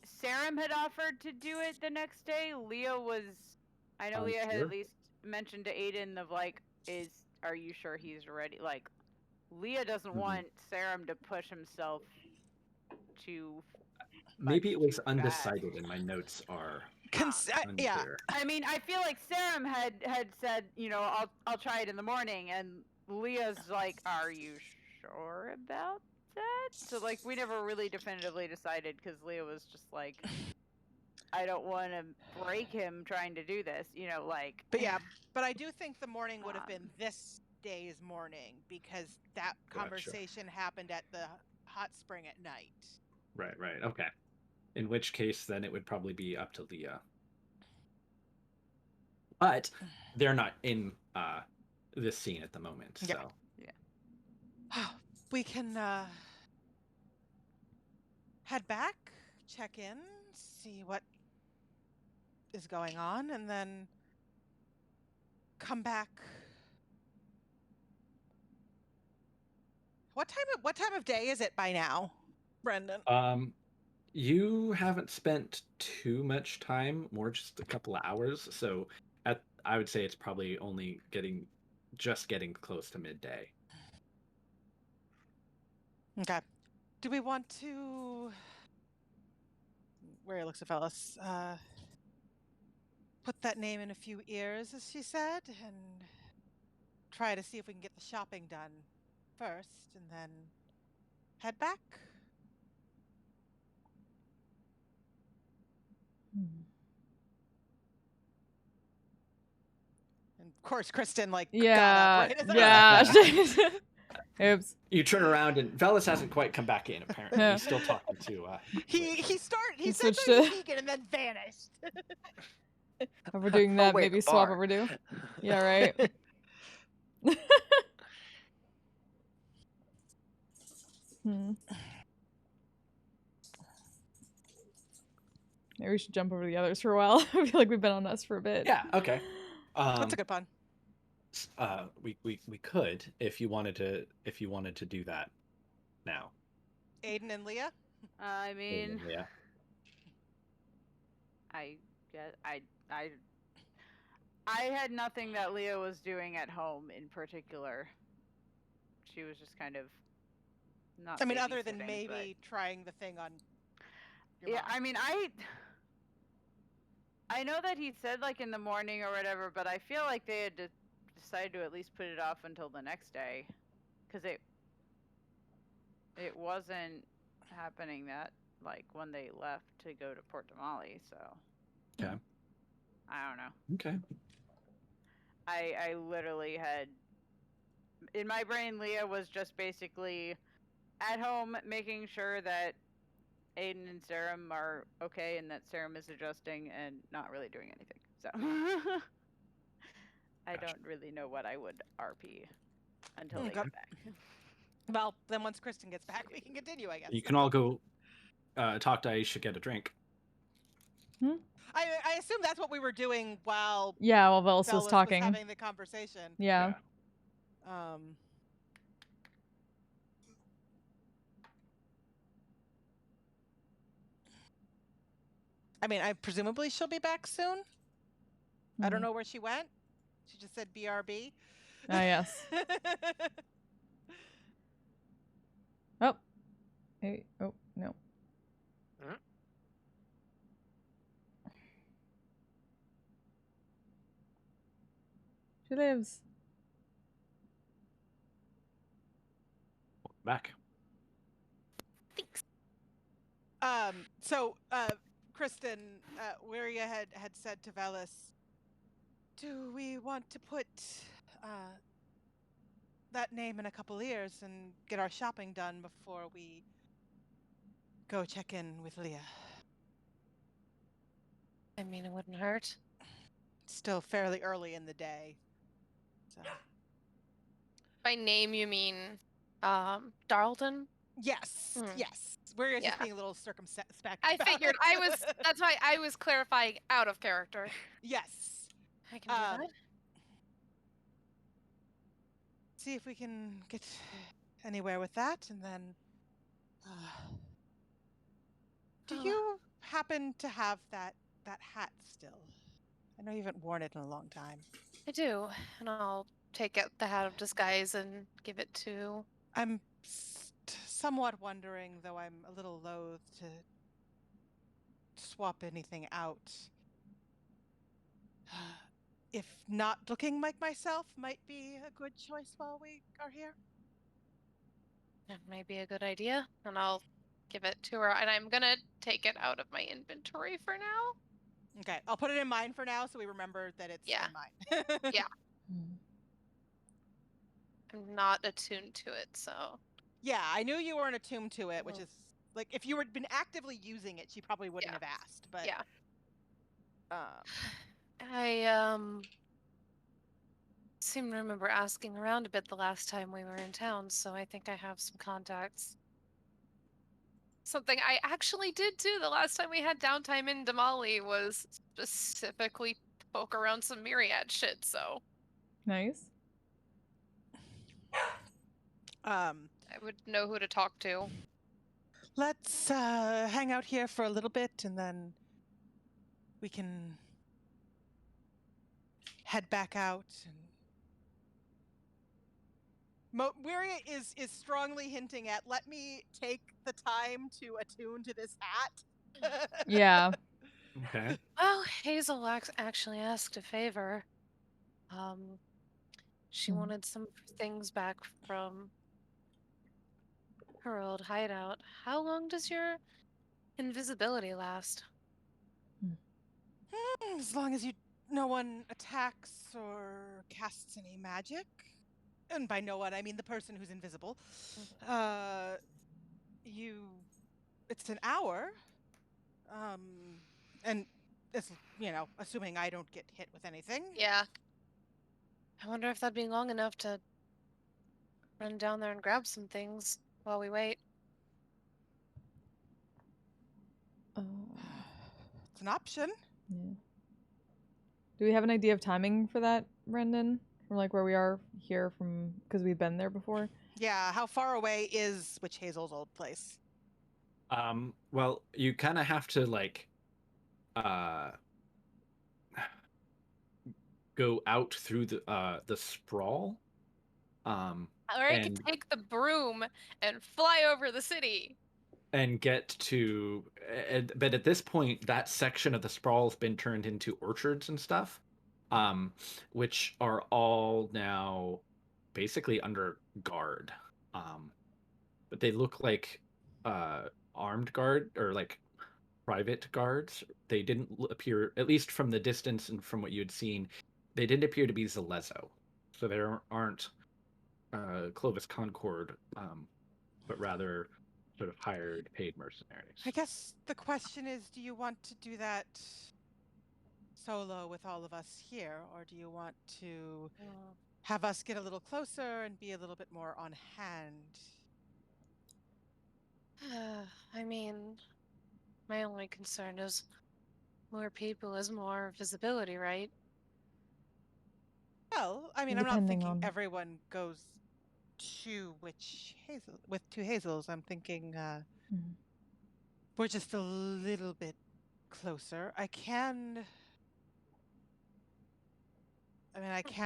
S6: Sarum had offered to do it the next day. Leah was, I know Leah had
S1: Unsure?
S6: at least mentioned to Aiden of like, are you sure he's ready? Like, Leah doesn't want Sarum to push himself too
S1: Maybe
S6: much
S1: it was
S6: too fast.
S1: undecided, and my notes are
S2: yeah.
S1: unclear.
S6: I mean, I feel like Sarum had said, you know, I'll try it in the morning, and Leah's like, are you sure about that? So like, we never really definitively decided because Leah was just like, I don't want to break him trying to do this, you know, like.
S2: But yeah, but I do think the morning would have been
S6: Um,
S2: this day's morning because that
S1: Gotcha.
S2: conversation happened at the hot spring at night.
S1: Right, right. Okay. In which case, then it would probably be up to Leah. But they're not in this scene at the moment,
S2: Yeah.
S1: so.
S2: We can head back, check in, see what is going on, and then come back. What time of day is it by now, Brendan?
S1: You haven't spent too much time, more just a couple of hours. So I would say it's probably only just getting close to midday.
S2: Okay. Do we want to? Where looks at Phyllis. Put that name in a few ears, as she said, and try to see if we can get the shopping done first, and then head back. And of course, Kristen got up right as
S4: Oops.
S1: You turn around and Velas hasn't quite come back in. Apparently,
S4: Yeah.
S1: he's still talking to.
S2: He said
S4: switched
S2: something
S4: to-
S2: to Keegan and then vanished.
S4: If we're doing that,
S7: wait,
S4: maybe
S7: a
S4: swap
S7: bar.
S4: overdue. Yeah, right. Maybe we should jump over to the others for a while. I feel like we've been on us for a bit.
S1: Yeah. Okay.
S2: That's a good pun.
S1: We could if you wanted to do that now.
S2: Aiden and Leah.
S6: I mean,
S1: Yeah.
S6: I guess I had nothing that Leah was doing at home in particular. She was just kind of not.
S2: I mean, other than
S6: babysitting,
S2: maybe trying the thing on. Your
S6: yeah,
S2: mom.
S6: I mean, I know that he said like in the morning or whatever, but I feel like they had decided to at least put it off until the next day, because it wasn't happening that like when they left to go to Port Damali. So.
S1: Okay.
S6: I don't know.
S1: Okay.
S6: I literally had in my brain Leah was just basically at home making sure that Aiden and Sarum are okay and that Sarum is adjusting and not really doing anything. So I
S1: Gotcha.
S6: don't really know what I would RP until they
S2: Okay.
S6: get back.
S2: Well, then once Kristen gets back, we can continue, I guess.
S1: You can all go talk to Aisha, get a drink.
S2: I assume that's what we were doing while
S4: Yeah, while Velas was
S2: Velas
S4: talking.
S2: was having the conversation.
S4: Yeah.
S2: I mean, presumably she'll be back soon. I don't know where she went. She just said BRB.
S4: Ah, yes. Oh. Hey. Oh, no.
S7: Mhm.
S4: She lives.
S1: Back.
S2: So, Kristen, Wiria had said to Velas, do we want to put that name in a couple ears and get our shopping done before we go check in with Leah?
S3: I mean, it wouldn't hurt.
S2: It's still fairly early in the day. So.
S3: By name, you mean Darlton?
S2: Yes,
S3: Hmm.
S2: yes. We're just
S3: Yeah.
S2: being a little circumspect.
S3: I
S2: about
S3: figured
S2: it.
S3: that's why I was clarifying out of character.
S2: Yes.
S3: I can do that.
S2: See if we can get anywhere with that, and then Do
S3: Oh.
S2: you happen to have that hat still? I know you haven't worn it in a long time.
S3: I do, and I'll take out the hat of disguise and give it to.
S2: I'm somewhat wondering, though I'm a little loath to swap anything out. If not looking like myself might be a good choice while we are here.
S3: That may be a good idea, and I'll give it to her. And I'm gonna take it out of my inventory for now.
S2: Okay, I'll put it in mine for now so we remember that it's
S3: Yeah.
S2: in mine.
S3: Yeah.
S4: Hmm.
S3: I'm not attuned to it, so.
S2: Yeah, I knew you weren't attuned to it, which
S3: Mhm.
S2: is like if you had been actively using it, she probably wouldn't
S3: Yeah.
S2: have asked. But
S3: Yeah.
S2: um,
S3: I seem to remember asking around a bit the last time we were in town, so I think I have some contacts. Something I actually did do the last time we had downtime in Damali was specifically poke around some myriad shit, so
S4: Nice.
S3: I would know who to talk to.
S2: let's hang out here for a little bit, and then we can head back out. And Miria is strongly hinting at, let me take the time to attune to this hat.
S4: Yeah.
S1: Okay.
S3: Oh, Hazel actually asked a favor. She
S4: Hmm.
S3: wanted some things back from her old hideout. How long does your invisibility last?
S2: As long as no one attacks or casts any magic. And by no one, I mean the person who's invisible. It's an hour. And it's, assuming I don't get hit with anything.
S3: Yeah. I wonder if that'd be long enough to run down there and grab some things while we wait.
S4: Oh.
S2: It's an option.
S4: Yeah. Do we have an idea of timing for that, Brendan? From like where we are here from, because we've been there before?
S2: Yeah, how far away is Witch Hazel's old place?
S1: Well, you kind of have to like go out through the sprawl.
S3: Or I could
S1: And
S3: take the broom and fly over the city.
S1: and get to but at this point that section of the sprawl has been turned into orchards and stuff, which are all now basically under guard, but they look like armed guard or like private guards. They didn't appear, at least from the distance and from what you had seen, they didn't appear to be Zalezo, so there aren't Clovis Concord, but rather sort of hired, paid mercenaries.
S2: I guess the question is, do you want to do that solo with all of us here, or do you want to have us get a little closer and be a little bit more on hand?
S3: I mean, my only concern is more people is more visibility, right?
S2: Well, I mean, I'm not
S4: Depending
S2: thinking
S4: on-
S2: everyone goes to two Hazels. I'm thinking
S4: Mhm.
S2: we're just a little bit closer. I can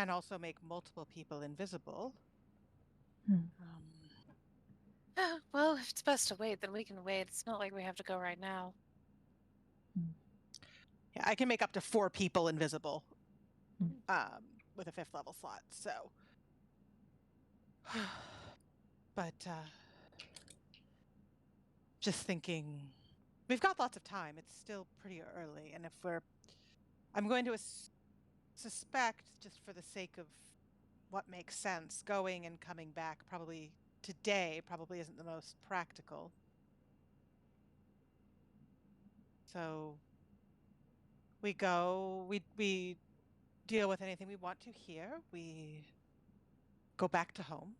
S2: also make multiple people invisible.
S4: Hmm.
S3: Well, if it's best to wait, then we can wait. It's not like we have to go right now.
S2: Yeah, I can make up to 4 people invisible
S4: Hmm.
S2: with a 5th level slot. So, but just thinking, we've got lots of time. It's still pretty early, and I'm going to suspect, just for the sake of what makes sense, going and coming back probably today probably isn't the most practical. So we go, we deal with anything we want to here. We go back to home,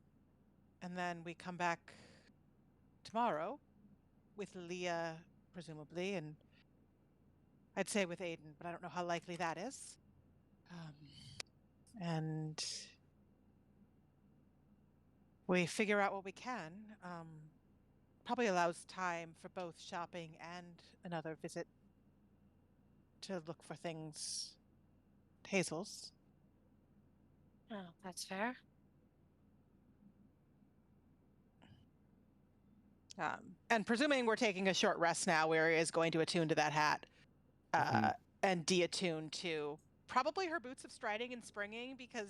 S2: and then we come back tomorrow with Leah, presumably, and I'd say with Aiden, but I don't know how likely that is. And we figure out what we can. probably allows time for both shopping and another visit to look for things. Hazel's.
S3: Oh, that's fair.
S2: And presuming we're taking a short rest now, Weary is going to attune to that hat and de-attune to probably her boots of striding and springing, because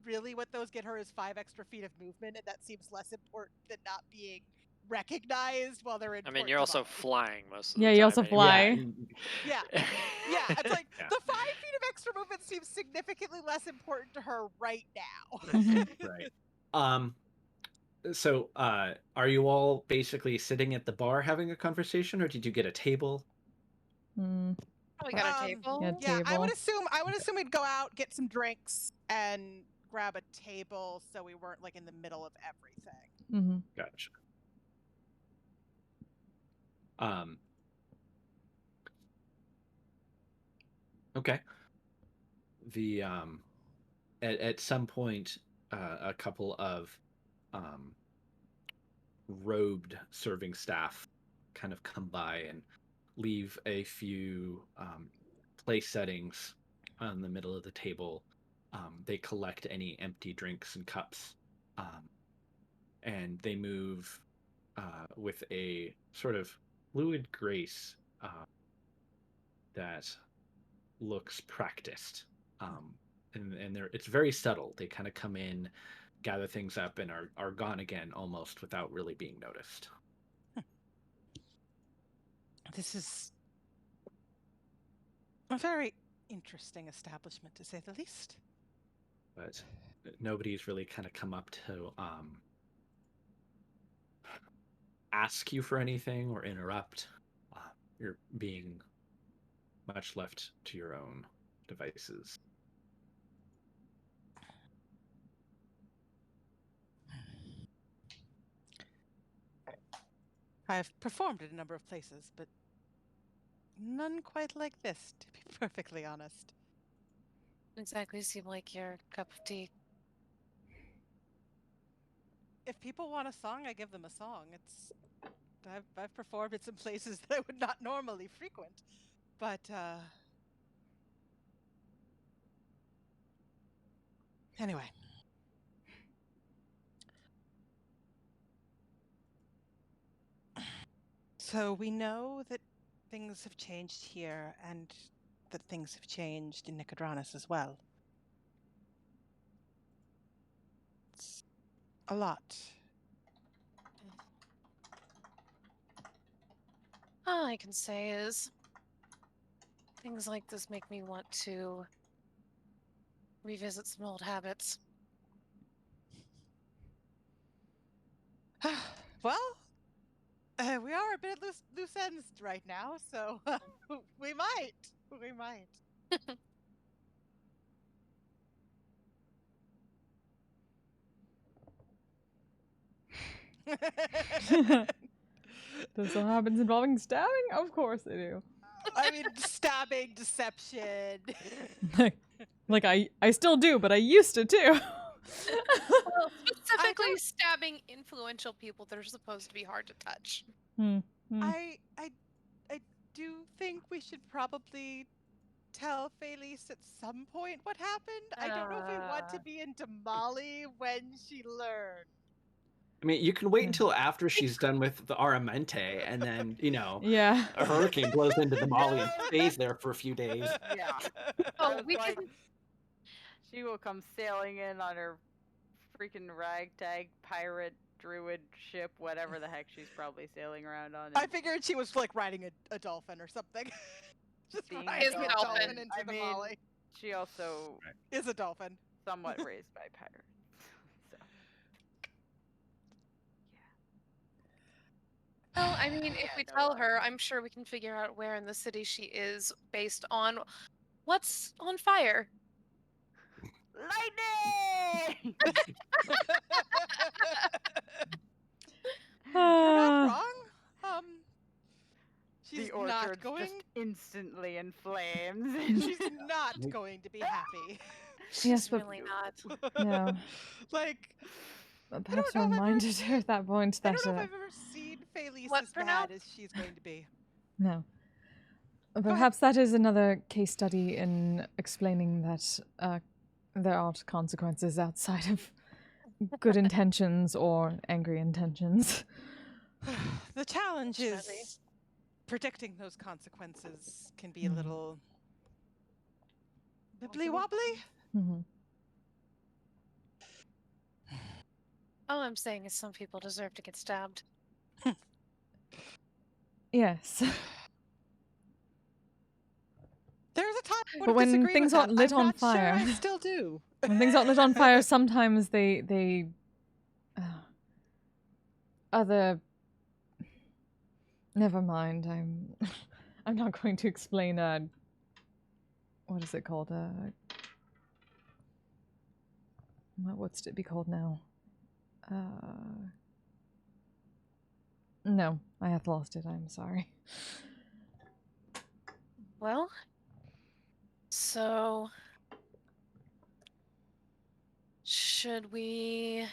S2: really what those get her is 5 extra feet of movement, and that seems less important than not being recognized while they're in
S8: I mean,
S2: Port
S8: you're also
S2: Devon.
S8: flying most of the
S4: Yeah,
S8: time.
S4: you also
S8: anyway.
S4: fly.
S2: Yeah. Yeah, it's like
S1: Yeah.
S2: the 5 feet of extra movement seems significantly less important to her right now.
S4: Mhm.
S1: Right. So, are you all basically sitting at the bar having a conversation, or did you get a table?
S4: Mm,
S3: Probably got a table.
S4: yeah,
S2: Yeah, I would
S4: table.
S2: assume we'd go out, get some drinks, and grab a table so we weren't like in the middle of everything.
S4: Mm-hmm.
S1: Gotcha. Okay. The at some point, a couple of robed serving staff kind of come by and leave a few place settings on the middle of the table. They collect any empty drinks and cups, and they move with a sort of fluid grace that looks practiced. And it's very subtle. They kind of come in, gather things up, and are gone again almost without really being noticed.
S2: This is a very interesting establishment, to say the least.
S1: But nobody's really kind of come up to ask you for anything or interrupt. You're being much left to your own devices.
S2: I've performed at a number of places, but none quite like this, to be perfectly honest.
S3: Exactly seem like your cup of tea.
S2: If people want a song, I give them a song. I've performed at some places that I would not normally frequent, but anyway. So we know that things have changed here, and that things have changed in Nicodranus as well. It's a lot.
S3: All I can say is things like this make me want to revisit some old habits.
S2: Well, we are a bit loose ends right now, so we might. We might.
S4: Those still happens involving stabbing? Of course they do.
S2: I mean, stabbing, deception.
S4: Like I still do, but I used to too.
S3: Well, specifically stabbing influential people that are supposed to be hard to touch.
S2: I do think we should probably tell Felice at some point what happened. I don't know if we want to be in Damali when she learns.
S1: I mean, you can wait until after she's done with the Aramente, and then,
S4: Yeah.
S1: a hurricane blows into the Molly and stays there for a few days.
S6: Yeah.
S3: Oh,
S6: was
S3: we
S6: like,
S3: can.
S6: She will come sailing in on her freaking ragtag pirate druid ship, whatever the heck she's probably sailing around on.
S2: I figured she was like riding a dolphin or something. Just
S6: Being
S2: riding
S3: a
S2: a
S3: dolphin.
S2: dolphin into
S6: I
S2: the
S6: mean,
S2: Molly.
S6: She also
S2: Is a dolphin.
S6: somewhat raised by pirates. So.
S3: Well, I mean, if
S6: Yeah,
S3: we
S6: no,
S3: tell her, I'm sure we can figure out where in the city she is based on what's on fire.
S6: Lightning!
S2: You're not wrong. She's
S6: The orchard
S2: not going.
S6: just instantly in flames.
S2: She's not going to be happy.
S3: She's
S4: Yes, but-
S3: really not.
S4: Yeah.
S2: Like,
S4: Perhaps
S2: know if I've ever
S4: reminded her at that point
S2: I
S4: that
S2: don't know if I've ever seen mean Felice
S3: What
S2: as
S3: for now?
S2: bad as she's going to be.
S4: No.
S2: ahead.
S4: Perhaps that is another case study in explaining that there aren't consequences outside of good intentions or angry intentions.
S2: The challenge
S3: Unfortunately.
S2: is predicting those consequences can be a
S4: Mhm.
S2: little wibbly wobbly.
S4: Hmm.
S3: All I'm saying is some people deserve to get stabbed.
S4: Yes.
S2: There's a time I would
S4: But when
S2: disagree
S4: things
S2: with
S4: aren't
S2: that.
S4: lit
S2: I'm
S4: on
S2: not
S4: fire-
S2: sure I still do.
S4: When things aren't lit on fire, sometimes they other. Never mind. I'm not going to explain. What is it called? What's it be called now? No, I have lost it. I'm sorry.
S3: Well, so should we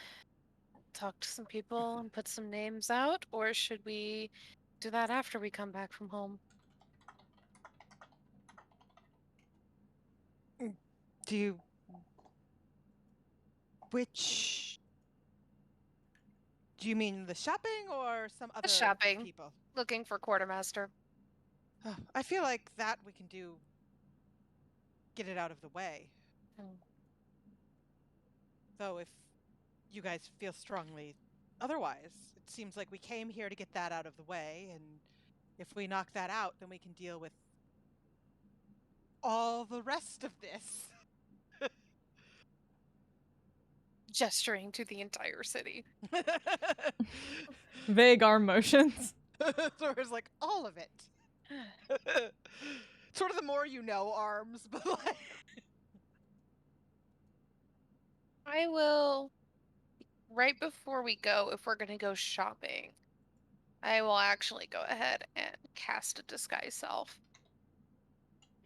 S3: talk to some people and put some names out, or should we do that after we come back from home?
S2: Do you... Which... Do you mean the shopping or some other
S3: shopping.
S2: people?
S3: Looking for quartermaster.
S2: Oh, I feel like that we can do... Get it out of the way.
S3: Hmm.
S2: Though if you guys feel strongly otherwise, it seems like we came here to get that out of the way, and if we knock that out, then we can deal with all the rest of this.
S3: Gesturing to the entire city.
S4: Vague arm motions.
S2: So it's like all of it. Sort of the more you know arms, but like
S3: I will, right before we go, if we're going to go shopping, I will actually go ahead and cast a disguise self.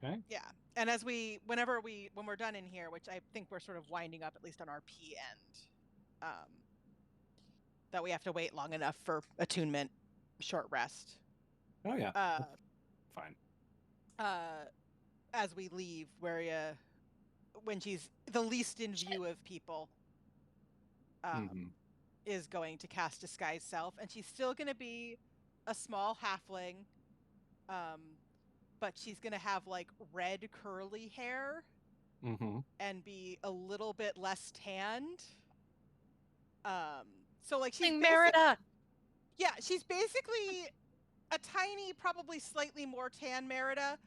S1: Okay.
S2: yeah. And as when we're done in here, which I think we're sort of winding up at least on our P end, that we have to wait long enough for attunement, short rest.
S1: Oh yeah.
S2: Uh,
S1: Fine.
S2: as we leave, where when she's the least in view of people, is going to cast disguise self, and she's still going to be a small halfling, but she's going to have like red curly hair and be a little bit less tanned. So like she's
S3: Merida.
S2: Yeah, she's basically a tiny, probably slightly more tan Merida.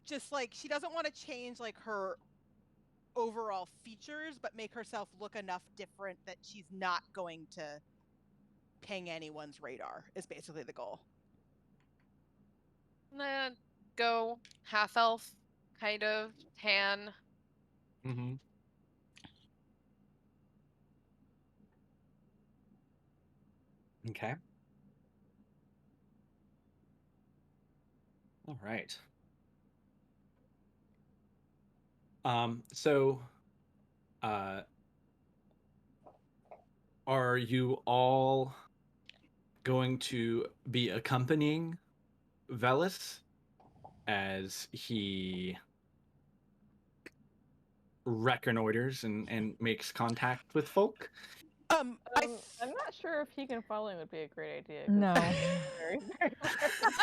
S2: Just like she doesn't want to change like her overall features, but make herself look enough different that she's not going to ping anyone's radar, is basically the goal.
S3: I'm gonna go half elf, kind of tan.
S1: Okay. All right. So, are you all going to be accompanying Velis as he reconnoiters and makes contact with folk?
S5: I'm not sure if Hegan following would be a great idea. 'cause
S4: No.
S5: very, very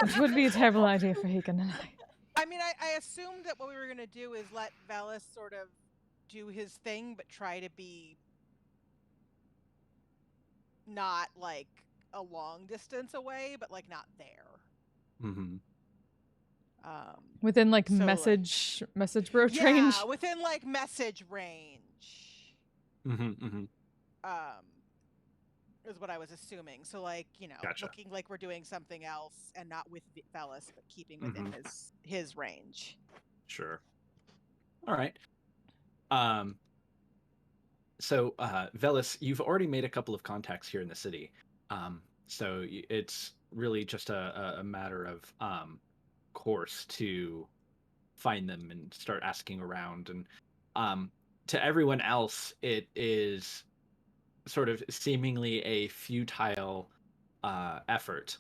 S4: It would be a terrible idea for Haken and I.
S2: I mean, I assumed that what we were going to do is let Velis sort of do his thing, but try to be not like a long distance away, but like not there.
S4: Within like
S2: So,
S4: message broach range.
S2: Yeah, within like message range. Is what I was assuming. So like,
S1: Gotcha.
S2: looking like we're doing something else and not with Velis, but keeping within his range.
S1: Sure. All right. So, Velis, you've already made a couple of contacts here in the city. So it's really just a matter of course to find them and start asking around. And to everyone else, it is sort of seemingly a futile effort,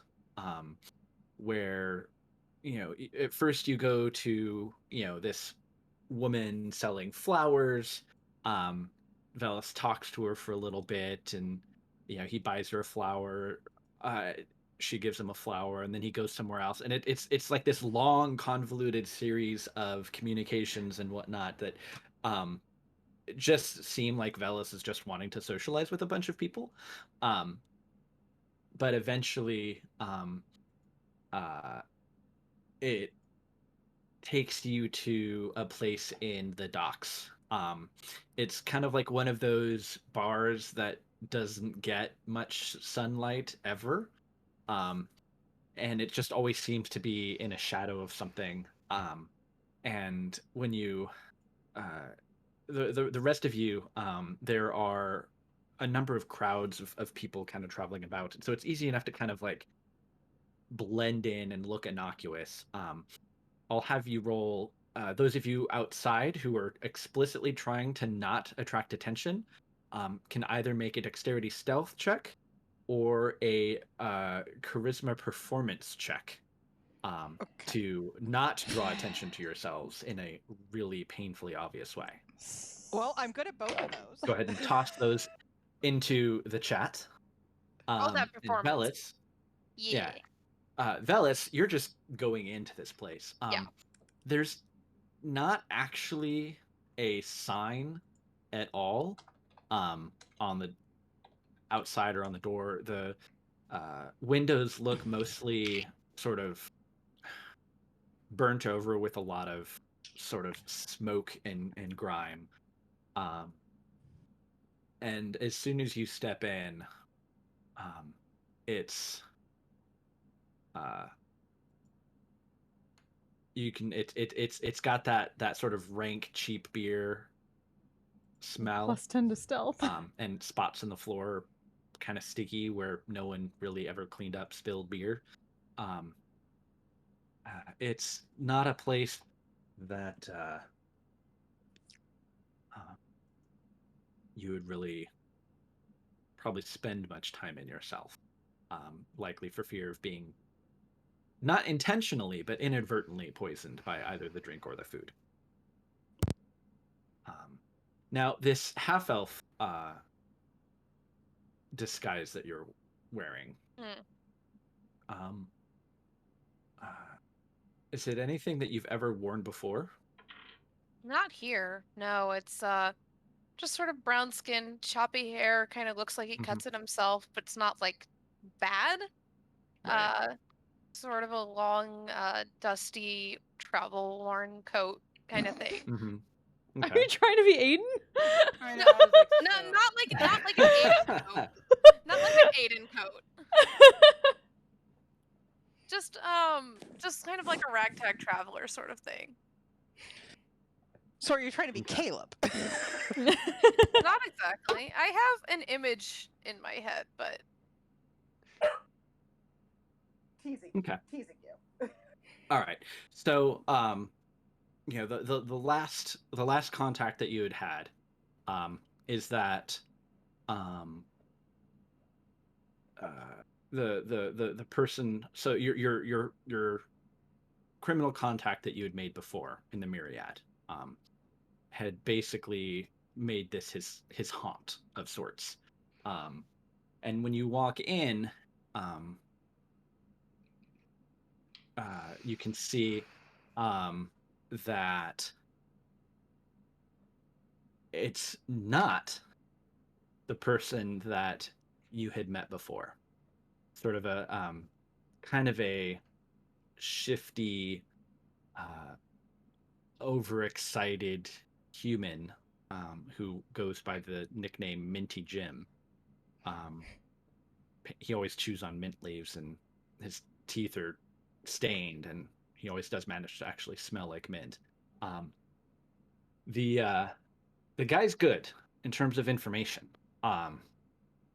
S1: where at first you go to this woman selling flowers. Velis talks to her for a little bit, and he buys her a flower. She gives him a flower, and then he goes somewhere else, and it's like this long convoluted series of communications and whatnot that just seem like Velis is just wanting to socialize with a bunch of people. But eventually it takes you to a place in the docks. It's kind of like one of those bars that doesn't get much sunlight ever. And it just always seems to be in a shadow of something. And when you, the rest of you, there are a number of crowds of people kind of traveling about. So it's easy enough to kind of like blend in and look innocuous. I'll have you roll. Those of you outside who are explicitly trying to not attract attention can either make a dexterity stealth check or a charisma performance check to not draw attention to yourselves in a really painfully obvious way.
S2: Well, I'm good at both of those.
S1: Go ahead and toss those into the chat.
S3: All that
S1: And
S3: performance.
S1: Velis, Velis, you're just going into this place.
S3: Yeah.
S1: There's not actually a sign at all on the outside or on the door. The windows look mostly sort of burnt over with a lot of sort of smoke and grime. And as soon as you step in, it's you can it's got that sort of rank cheap beer smell.
S4: Plus 10 to stealth.
S1: And spots on the floor kind of sticky where no one really ever cleaned up spilled beer. It's not a place that you would really probably spend much time in yourself, likely for fear of being not intentionally but inadvertently poisoned by either the drink or the food. Now this half-elf disguise that you're wearing, is it anything that you've ever worn before?
S3: Not here. No, it's just sort of brown skin, choppy hair, kind of looks like he cuts it himself, but it's not like bad.
S1: Right.
S3: Sort of a long, dusty, travel-worn coat kind of thing.
S4: Are
S1: Okay.
S4: you trying to be Aiden?
S6: I know, I was like,
S3: No,
S6: so-
S3: not like an Aiden coat. Not like an Aiden coat. Just kind of like a ragtag traveler sort of thing.
S2: So are you trying to be
S1: Okay.
S2: Caleb?
S3: Not exactly. I have an image in my head, but
S2: Teasing.
S1: Okay.
S2: Teasing you.
S1: All right. So, the last contact that you had is that the person. So your criminal contact that you had made before in the Myriad had basically made this his haunt of sorts. And when you walk in, you can see that it's not the person that you had met before. Sort of a kind of a shifty, overexcited human who goes by the nickname Minty Jim. He always chews on mint leaves, and his teeth are stained, and he always does manage to actually smell like mint. The guy's good in terms of information,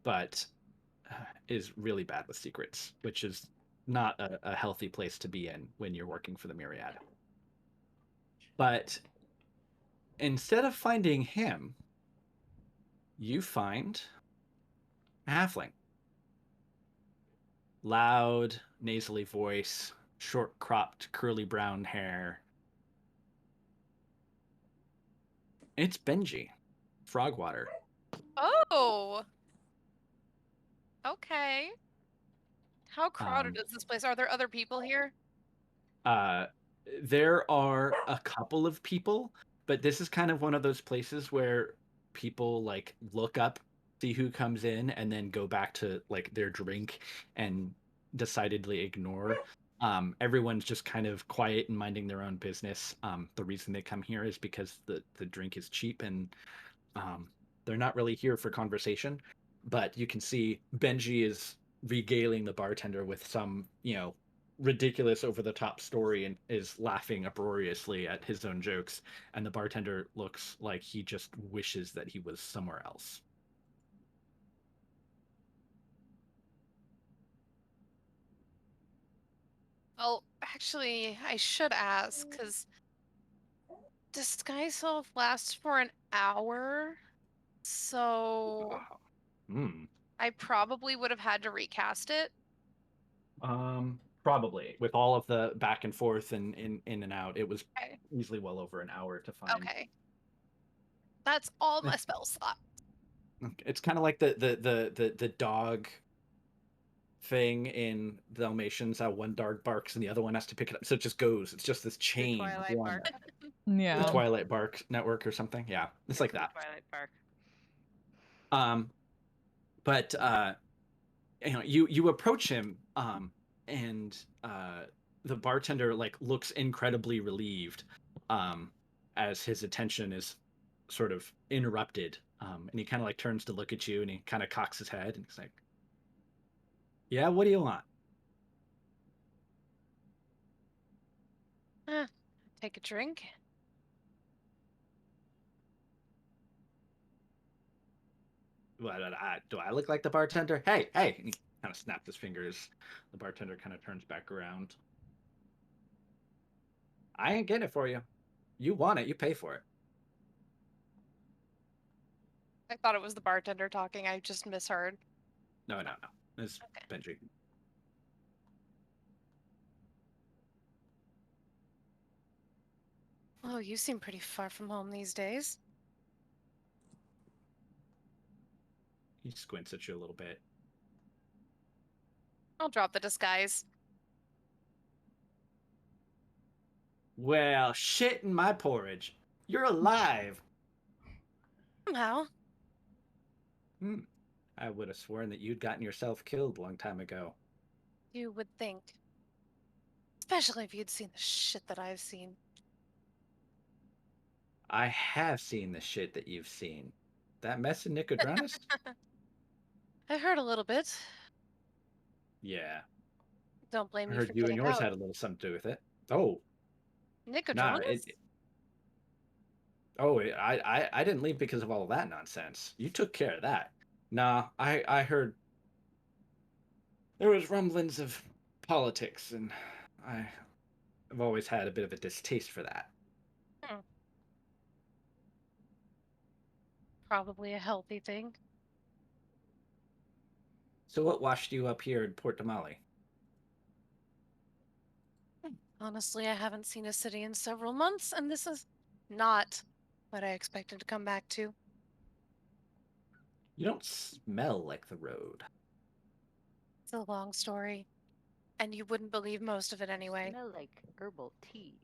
S1: but is really bad with secrets, which is not a healthy place to be in when you're working for the Myriad. But instead of finding him, you find halfling. Loud, nasally voice, short cropped, curly brown hair. It's Benji, Frogwater.
S3: Oh. Okay. How crowded is this place? Are there other people here?
S1: There are a couple of people, but this is kind of one of those places where people like look up, see who comes in, and then go back to like their drink and decidedly ignore. Everyone's just kind of quiet and minding their own business. The reason they come here is because the drink is cheap and they're not really here for conversation. But you can see Benji is regaling the bartender with some, ridiculous over the top story and is laughing uproariously at his own jokes. And the bartender looks like he just wishes that he was somewhere else.
S3: Well, actually, I should ask, because disguise self lasts for an hour, so
S1: Hmm.
S3: I probably would have had to recast it.
S1: Probably with all of the back and forth and in and out, it was
S3: Okay.
S1: easily well over an hour to find.
S3: Okay. That's all my spell slot.
S1: It's kind of like the dog thing in Dalmatians, how one dog barks and the other one has to pick it up. So it just goes. It's just this chain.
S6: Twilight Bark.
S4: Yeah.
S1: The Twilight Bark network or something. Yeah, it's like that.
S6: Twilight Bark.
S1: But you approach him, and the bartender like looks incredibly relieved, as his attention is sort of interrupted, and he kind of like turns to look at you, and he kind of cocks his head, and he's like, "Yeah, what do you want?"
S3: Take a drink.
S1: What, do I look like the bartender? Hey, hey! And he kind of snapped his fingers. The bartender kind of turns back around. I ain't getting it for you. You want it, you pay for it.
S3: I thought it was the bartender talking. I just misheard.
S1: No. It's Benji.
S3: Oh, you seem pretty far from home these days.
S1: He squints at you a little bit.
S3: I'll drop the disguise.
S1: Well, shit in my porridge. You're alive.
S3: Somehow.
S1: I would have sworn that you'd gotten yourself killed a long time ago.
S3: You would think. Especially if you'd seen the shit that I've seen.
S1: I have seen the shit that you've seen. That mess in Nicodranus?
S3: I heard a little bit.
S1: Yeah.
S3: Don't blame
S1: I
S3: me
S1: heard
S3: for
S1: you and
S3: getting
S1: yours
S3: out.
S1: had a little something to do with it. Oh. Nah,
S3: Nicodranus?
S1: I didn't leave because of all of that nonsense. You took care of that. Nah, I heard there was rumblings of politics, and I've always had a bit of a distaste for that.
S3: Probably a healthy thing.
S1: So what washed you up here in Port Damali?
S3: Honestly, I haven't seen a city in several months, and this is not what I expected to come back to.
S1: You don't smell like the road.
S3: It's a long story, and you wouldn't believe most of it anyway.
S6: Smell like herbal tea.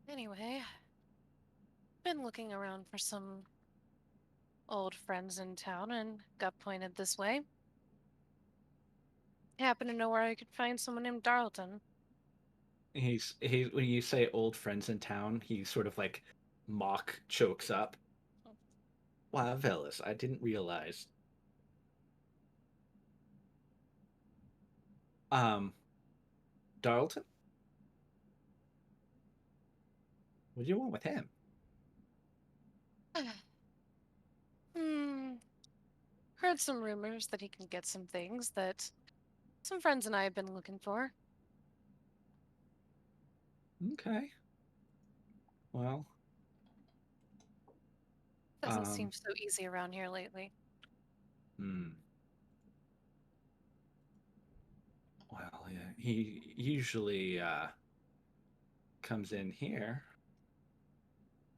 S3: Anyway, been looking around for some old friends in town and got pointed this way. Happen to know where I could find someone named Darlton.
S1: He when you say old friends in town, he sort of like mock chokes up. Wow, Velis, I didn't realize. Darlton? What do you want with him?
S3: Heard some rumors that he can get some things that some friends and I have been looking for.
S1: Okay. Well,
S3: Doesn't
S1: um,
S3: seem so easy around here lately.
S1: Well, yeah, he usually comes in here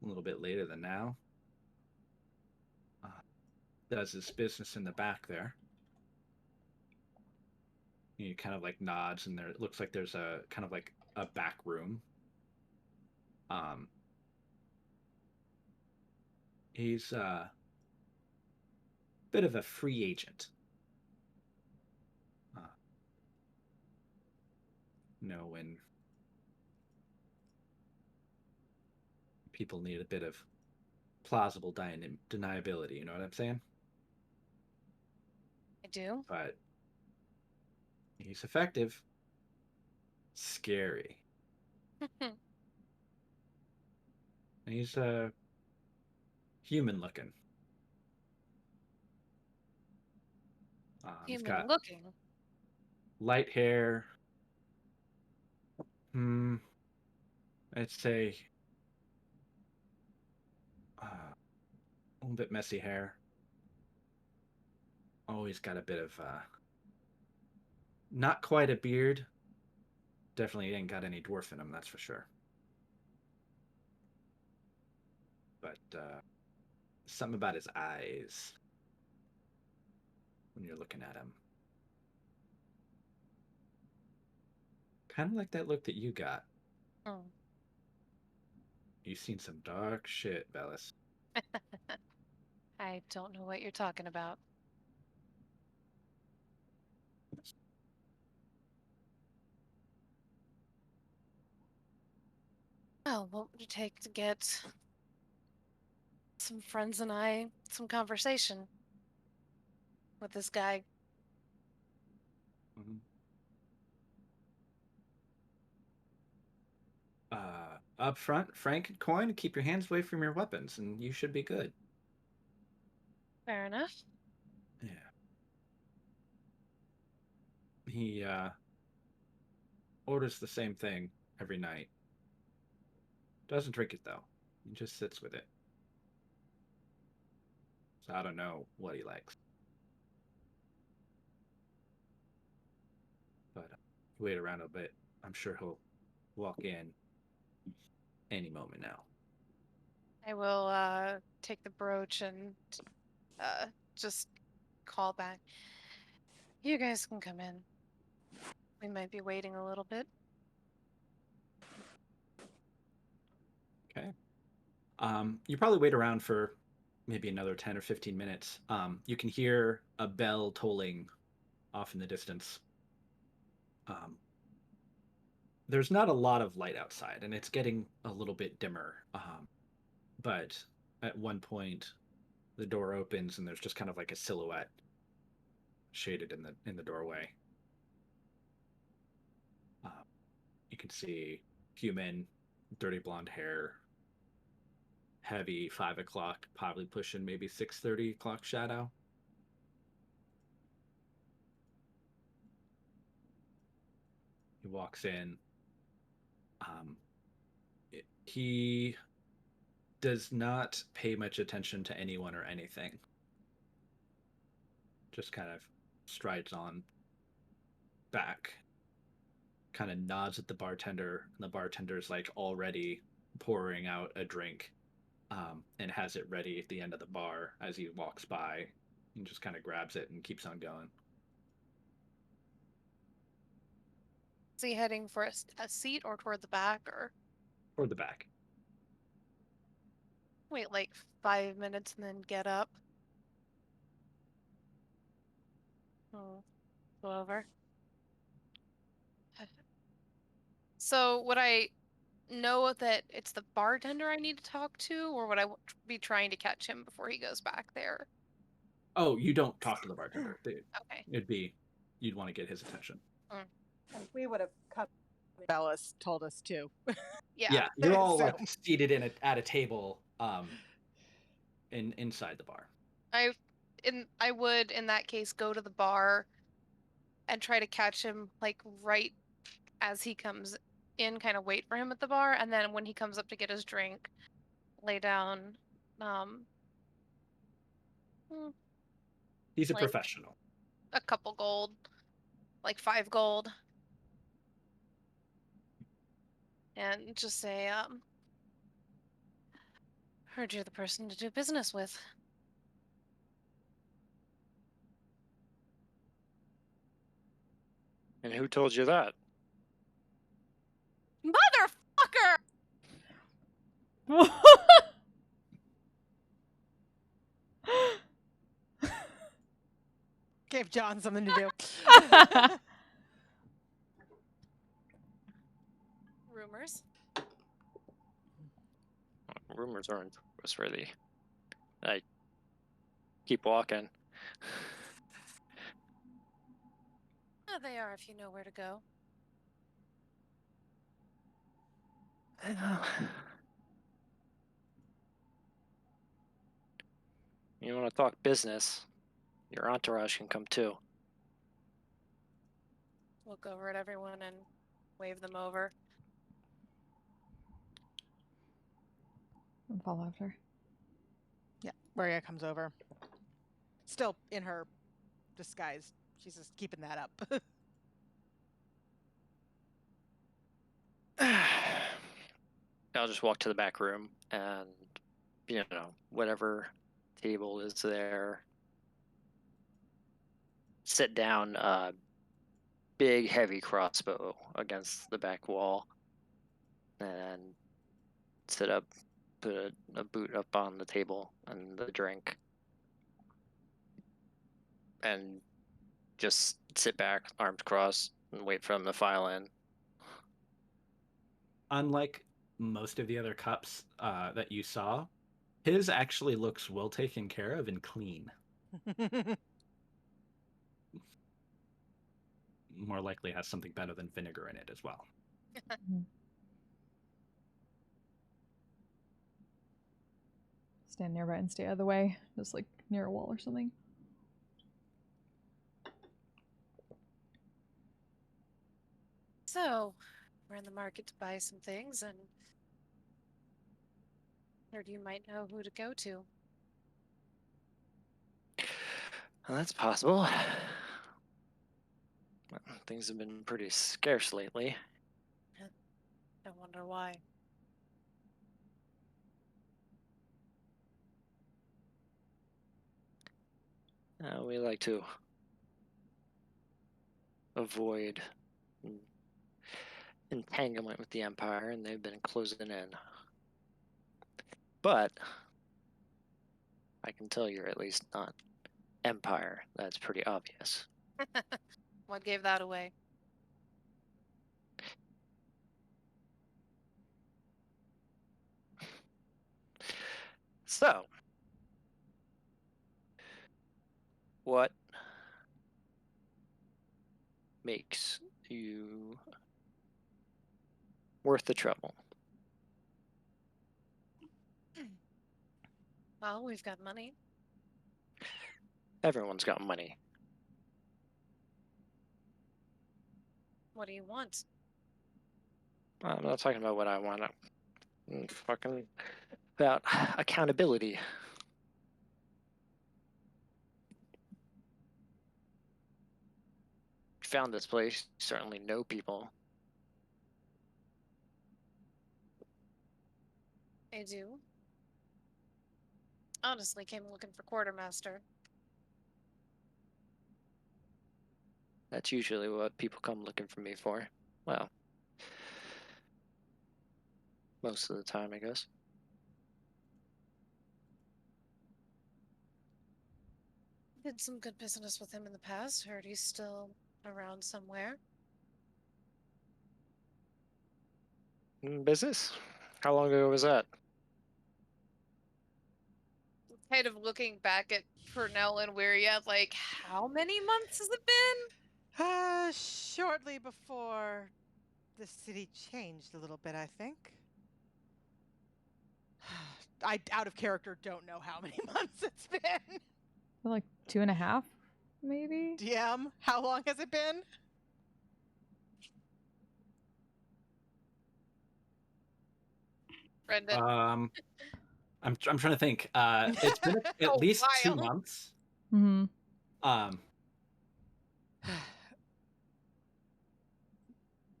S1: a little bit later than now. Does his business in the back there. He kind of like nods, and there it looks like there's a kind of like a back room. He's a bit of a free agent. When people need a bit of plausible deniability, you know what I'm saying?
S3: I do.
S1: But he's effective. Scary. And he's human looking. He's
S3: Human
S1: got
S3: looking.
S1: light hair. I'd say a little bit messy hair. Always got a bit of not quite a beard. Definitely ain't got any dwarf in him, that's for sure. But something about his eyes when you're looking at him. Kind of like that look that you got.
S3: Oh.
S1: You've seen some dark shit, Bellis.
S3: I don't know what you're talking about. Oh, what would it take to get some friends and I some conversation with this guy?
S1: Mm-hmm. Up front, frank and coin, keep your hands away from your weapons, and you should be good.
S3: Fair enough.
S1: Yeah. He orders the same thing every night. Doesn't drink it, though. He just sits with it. So I don't know what he likes. But wait around a bit. I'm sure he'll walk in any moment now.
S3: I will take the brooch and just call back. You guys can come in. We might be waiting a little bit.
S1: Okay. You probably wait around for maybe another 10 or 15 minutes. You can hear a bell tolling off in the distance. There's not a lot of light outside, and it's getting a little bit dimmer. But at one point, the door opens, and there's just kind of like a silhouette shaded in the doorway. You can see human, dirty blonde hair, heavy 5 o'clock, probably pushing maybe 6:30 o'clock shadow. He walks in. He does not pay much attention to anyone or anything. Just kind of strides on back, kind of nods at the bartender, and the bartender's like already pouring out a drink, and has it ready at the end of the bar as he walks by, and just kind of grabs it and keeps on going.
S3: Is he heading for a seat or toward the back or?
S1: Toward the back.
S3: Wait like 5 minutes and then get up. Oh, go over. So would I know that it's the bartender I need to talk to, or would I be trying to catch him before he goes back there?
S1: Oh, you don't talk to the bartender.
S3: Okay.
S1: You'd want to get his attention.
S2: We would have come. Bellis told us to.
S3: Yeah.
S1: You're all
S2: So-
S1: like seated at a table inside the bar.
S3: I would in that case go to the bar and try to catch him like right as he comes in, kind of wait for him at the bar, and then when he comes up to get his drink, lay down.
S1: He's a
S3: Like-
S1: professional.
S3: A couple gold, like 5 gold, and just say, heard you're the person to do business with.
S7: And who told you that?
S3: Motherfucker!
S2: Gave John something to do.
S3: Rumors.
S7: Rumors aren't trustworthy. I keep walking.
S3: Oh, they are if you know where to go.
S7: You want to talk business? Your entourage can come too.
S3: Look over at everyone and wave them over.
S4: And follow after.
S2: Yeah, Maria comes over. Still in her disguise. She's just keeping that up.
S7: I'll just walk to the back room and, whatever table is there, sit down a big heavy crossbow against the back wall, and sit up, put a boot up on the table and the drink, and just sit back, arms crossed, and wait for them to file in.
S1: Unlike most of the other cups that you saw, his actually looks well taken care of and clean. More likely has something better than vinegar in it as well.
S4: Stand nearby and stay out of the way, just like near a wall or something.
S3: So, we're in the market to buy some things, and heard you might know who to go to.
S7: Well, that's possible. Things have been pretty scarce lately.
S3: I wonder why.
S7: We like to avoid entanglement with the Empire, and they've been closing in. But I can tell you're at least not Empire. That's pretty obvious.
S3: What gave that away?
S7: So, what makes you worth the trouble?
S3: Well, we've got money.
S7: Everyone's got money.
S3: What do you want?
S7: I'm not talking about what I want. I'm fucking about accountability. Found this place. You certainly know people.
S3: I do. Honestly, came looking for quartermaster.
S7: That's usually what people come looking for me for. Well, most of the time, I guess.
S3: Did some good business with him in the past. Heard he's still around somewhere.
S7: Business? How long ago was that?
S3: Kind of looking back at Purnell and Weirya, like, how many months has it been?
S2: Shortly before the city changed a little bit, I think. I, out of character, don't know how many months it's been.
S4: Like 2.5, maybe?
S2: DM, how long has it been?
S3: Brendan.
S1: I'm trying to think. It's been at least 2
S3: while.
S1: months.
S4: Hmm.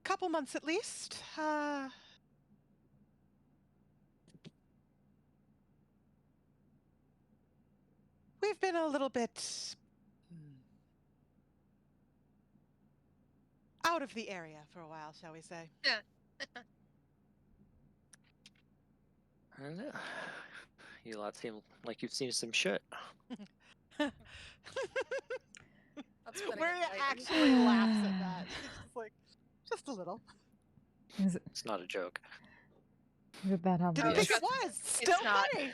S2: Couple months at least. We've been a little bit out of the area for a while, shall we say?
S7: I don't know. You lot seem like you've seen some shit.
S3: That's putting it
S2: Maria
S3: lightly.
S2: actually laughs at that. She's just like, just a little.
S4: Is
S7: It's not a joke.
S4: it that
S2: Didn't
S4: obvious?
S2: think it was. Still
S3: not.
S2: funny.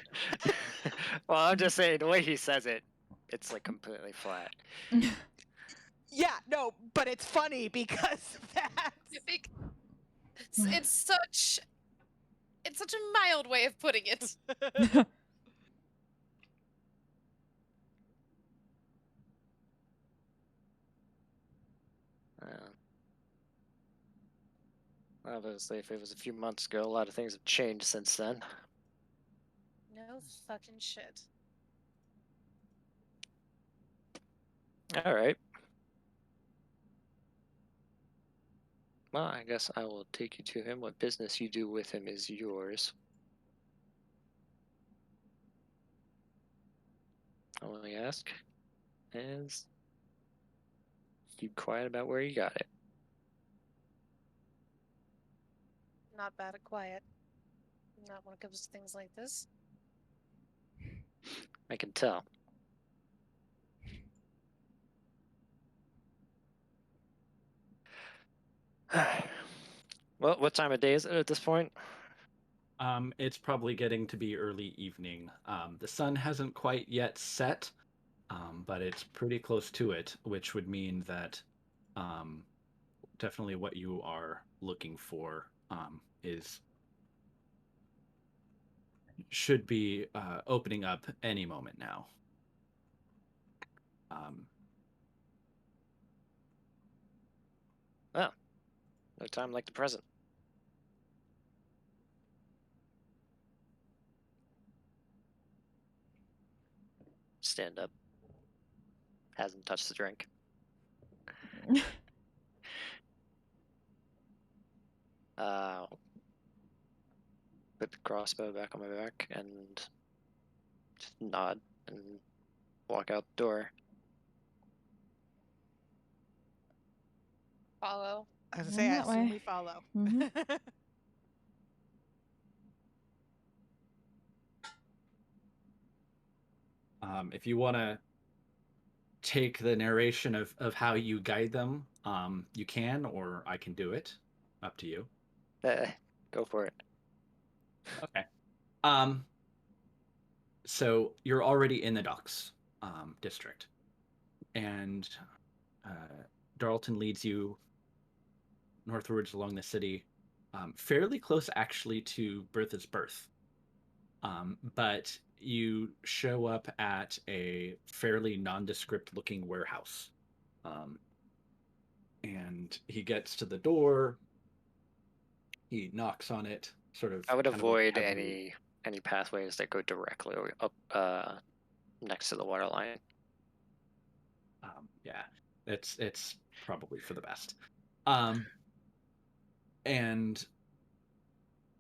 S7: Well, I'm just saying the way he says it, it's like completely flat.
S2: Yeah, no, but it's funny because of that.
S3: It's such a mild way of putting it.
S7: Obviously, if it was a few months ago, a lot of things have changed since then.
S3: No fucking shit.
S7: All right. Well, I guess I will take you to him. What business you do with him is yours. All I ask is keep quiet about where you got it.
S3: Not bad at quiet. Not when it comes to things like this.
S7: I can tell. Well, what time of day is it at this point?
S1: It's probably getting to be early evening. The sun hasn't quite yet set, but it's pretty close to it, which would mean that definitely what you are looking for should be opening up any moment now.
S7: Well, no time like the present. Stand up. Hasn't touched the drink. Put the crossbow back on my back and just nod and walk out the door.
S3: Follow.
S2: I was gonna
S4: In
S2: say, I
S4: that
S2: assume
S4: way.
S2: we follow.
S4: Mhm.
S1: If you want to take the narration of how you guide them, you can, or I can do it. Up to you.
S7: Go for it.
S1: Okay. So you're already in the docks district, and Darlton leads you northwards along the city, fairly close actually to Bertha's birth. But you show up at a fairly nondescript looking warehouse. And he gets to the door, he knocks on it, sort of.
S7: I would
S1: kind of
S7: avoid
S1: heavily.
S7: any pathways that go directly up next to the water line.
S1: Yeah, it's probably for the best. And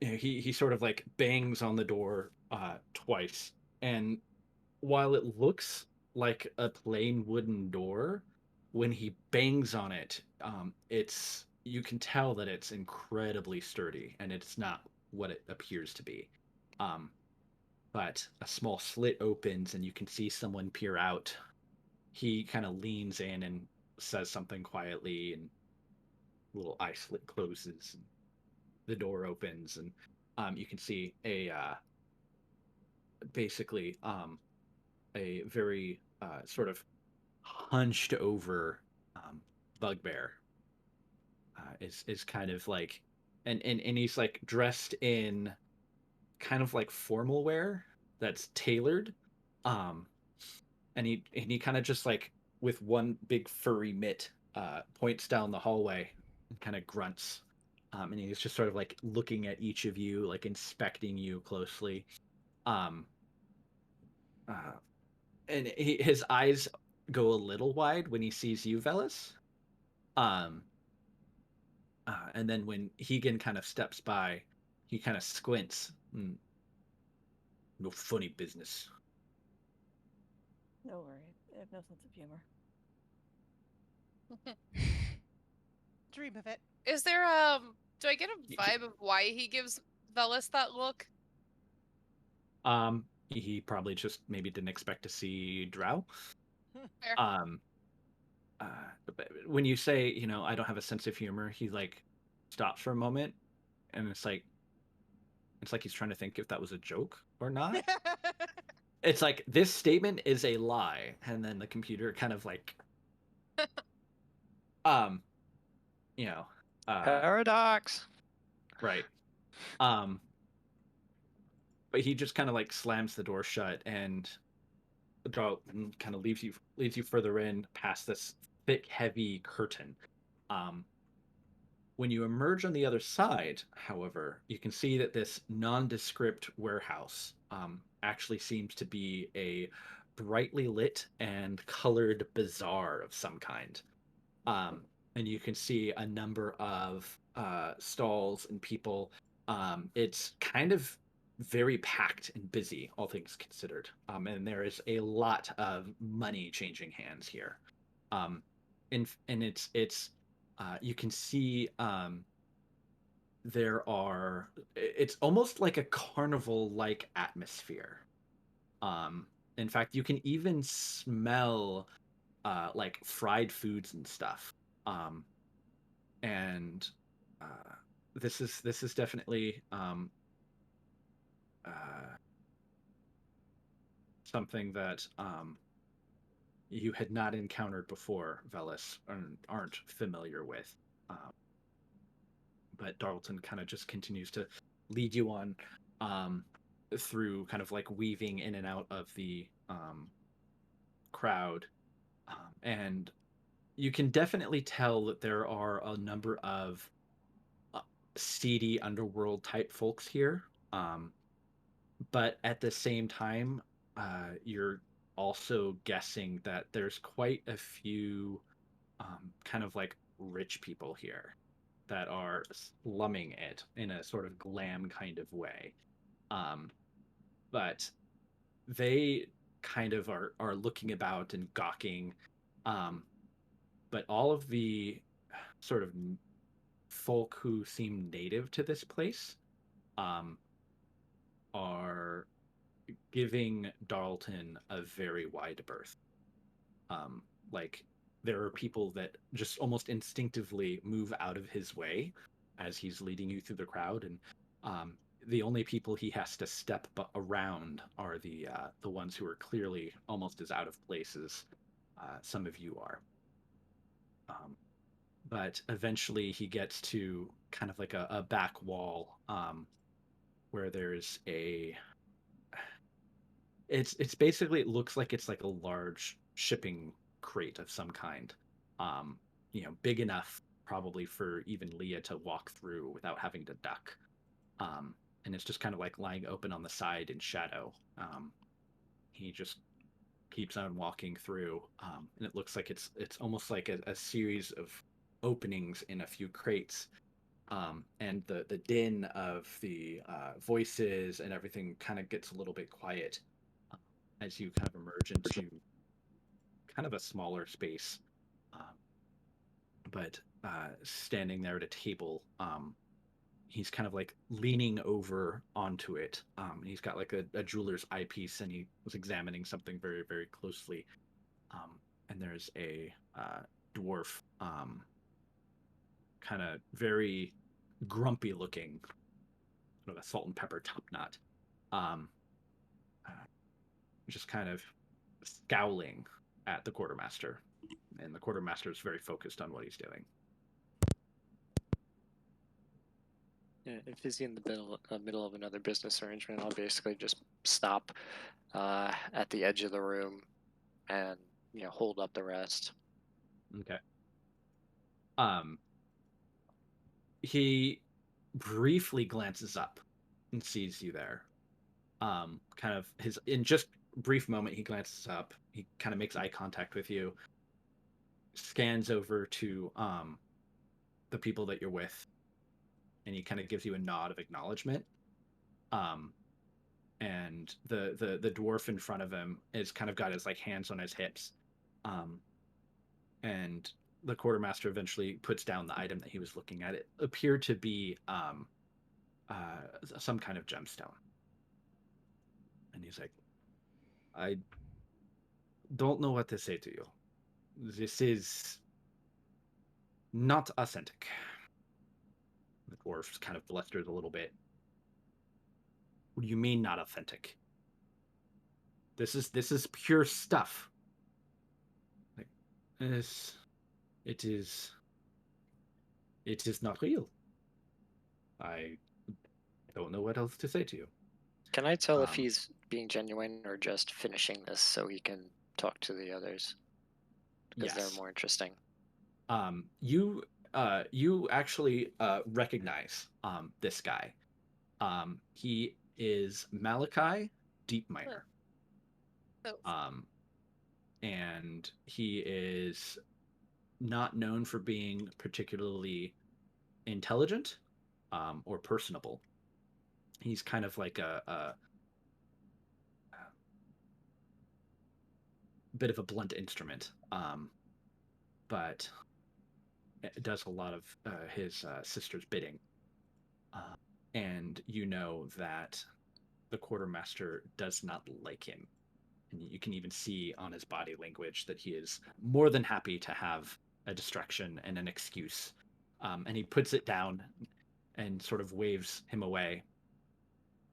S1: you know, he sort of like bangs on the door twice, and while it looks like a plain wooden door, when he bangs on it, it's you can tell that it's incredibly sturdy, and it's not what it appears to be. But a small slit opens, and you can see someone peer out. He kind of leans in and says something quietly, and a little eye slit closes, and the door opens, and you can see a basically a very sort of hunched over bugbear is kind of like and he's like dressed in kind of like formal wear that's tailored, and he kind of just like with one big furry mitt points down the hallway and kind of grunts, And he's just sort of like looking at each of you, like inspecting you closely. Um, and his eyes go a little wide when he sees you, Velis. And then when Hegan kind of steps by, he kind of squints. No funny business.
S5: No worry. I have no sense of humor.
S2: Dream of it.
S3: Is there do I get a vibe of why he gives Velis that look?
S1: He probably just maybe didn't expect to see Drow.
S3: Fair.
S1: But when you say, I don't have a sense of humor, he like stops for a moment, and it's like he's trying to think if that was a joke or not. It's like, this statement is a lie, and then the computer kind of like,
S7: Paradox.
S1: right. But he just kind of like slams the door shut and kind of leads you further in past this thick, heavy curtain. When you emerge on the other side, however, you can see that this nondescript warehouse actually seems to be a brightly lit and colored bazaar of some kind. And you can see a number of stalls and people. It's kind of very packed and busy, all things considered. And there is a lot of money changing hands here. And it's you can see it's almost like a carnival like atmosphere. In fact, you can even smell like fried foods and stuff. And this is definitely something that you had not encountered before, Velis, and aren't familiar with. But Darlton kind of just continues to lead you on through kind of like weaving in and out of the crowd. And you can definitely tell that there are a number of seedy underworld type folks here. But at the same time, you're also guessing that there's quite a few kind of like rich people here that are slumming it in a sort of glam kind of way. But they kind of are looking about and gawking. But all of the sort of folk who seem native to this place are giving Darlton a very wide berth. Like, there are people that just almost instinctively move out of his way as he's leading you through the crowd, and the only people he has to step around are the ones who are clearly almost as out of place as some of you are. But eventually he gets to kind of like a back wall where there's it's basically, it looks like it's like a large shipping crate of some kind, big enough probably for even Leah to walk through without having to duck. And it's just kind of like lying open on the side in shadow. He just keeps on walking through, and it looks like it's almost like a series of openings in a few crates. And the din of the voices and everything kind of gets a little bit quiet as you kind of emerge into kind of a smaller space. But standing there at a table, he's kind of like leaning over onto it. He's got like a jeweler's eyepiece, and he was examining something very, very closely. And there's a dwarf, kind of very grumpy looking, sort of a salt and pepper top knot, just kind of scowling at the quartermaster. And the quartermaster is very focused on what he's doing.
S7: Yeah, if he's in the middle of another business arrangement, I'll basically just stop at the edge of the room and hold up the rest.
S1: Okay. He briefly glances up and sees you there. Kind of in just brief moment, he glances up. He kind of makes eye contact with you, scans over to the people that you're with, and he kind of gives you a nod of acknowledgement. And the dwarf in front of him is kind of got his like hands on his hips, and the quartermaster eventually puts down the item that he was looking at. It appeared to be some kind of gemstone, and he's like, I don't know what to say to you. This is not authentic. The dwarf kind of blusters a little bit. What do you mean not authentic? This is pure stuff. Like, this, it is not real. I don't know what else to say to you.
S7: Can I tell if he's being genuine or just finishing this so he can talk to the others? Because they're more interesting.
S1: You actually recognize this guy. He is Malachi Deepminder. And he is not known for being particularly intelligent or personable. He's kind of like a bit of a blunt instrument, but it does a lot of his sister's bidding. And you know that the quartermaster does not like him. And you can even see on his body language that he is more than happy to have a distraction and an excuse. And he puts it down and sort of waves him away.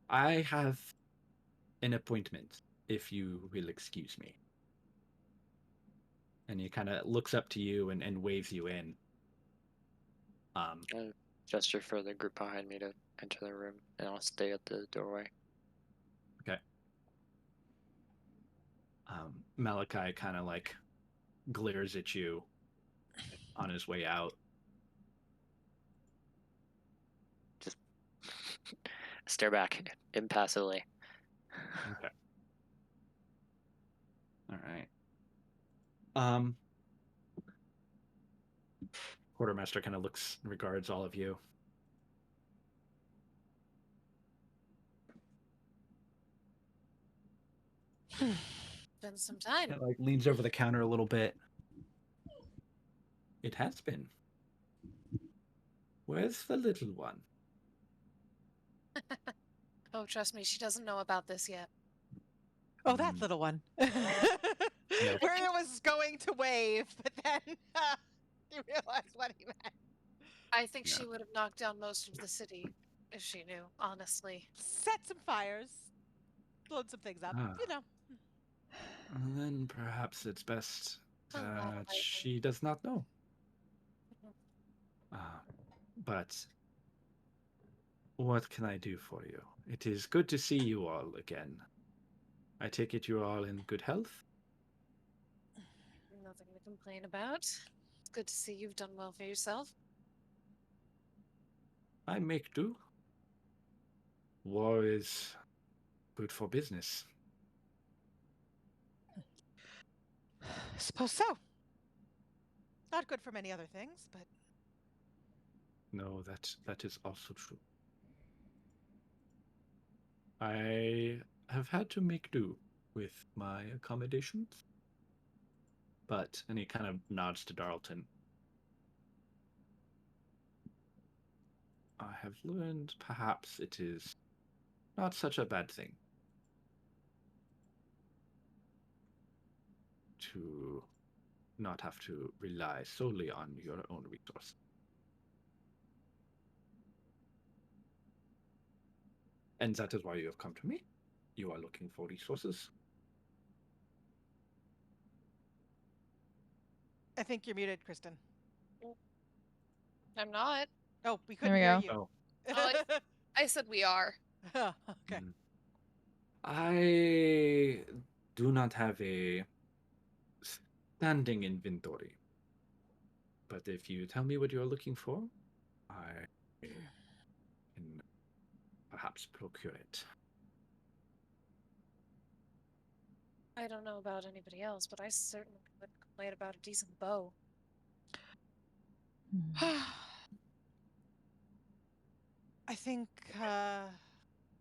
S1: I have an appointment, if you will excuse me. And he kind of looks up to you and waves you in.
S7: I gesture for the group behind me to enter the room, and I'll stay at the doorway.
S1: Okay. Malachi kind of like glares at you on his way out.
S7: Just stare back impassively.
S1: Okay. All right. Quartermaster kind of looks and regards all of you.
S3: Been some time.
S1: Kind of like leans over the counter a little bit. It has been. Where's the little one?
S3: Oh, trust me, she doesn't know about this yet.
S2: Oh, that little one. Where was going to wave, but then he realized what he meant.
S3: I think she would have knocked down most of the city if she knew, honestly.
S2: Set some fires, blown some things up, you know.
S1: Then perhaps it's best
S3: A lot of
S1: that
S3: lightning.
S1: she does not know. But what can I do for you? It is good to see you all again. I take it you're all in good health?
S3: Nothing to complain about. It's good to see you've done well for yourself.
S1: I make do. War is good for business.
S2: Suppose so. Not good for many other things, but
S1: No, that is also true. I have had to make do with my accommodations. And he kind of nods to Darlton. I have learned perhaps it is not such a bad thing to not have to rely solely on your own resources. And that is why you have come to me. You are looking for resources.
S2: I think you're muted, Kristen.
S3: I'm not.
S2: Oh, we couldn't
S4: we
S2: hear
S4: go.
S2: you.
S3: Oh, I said we are.
S2: Oh, okay.
S1: I do not have a standing inventory. But if you tell me what you're looking for, I perhaps procure it.
S3: I don't know about anybody else, but I certainly wouldn't complain about a decent bow.
S2: I think,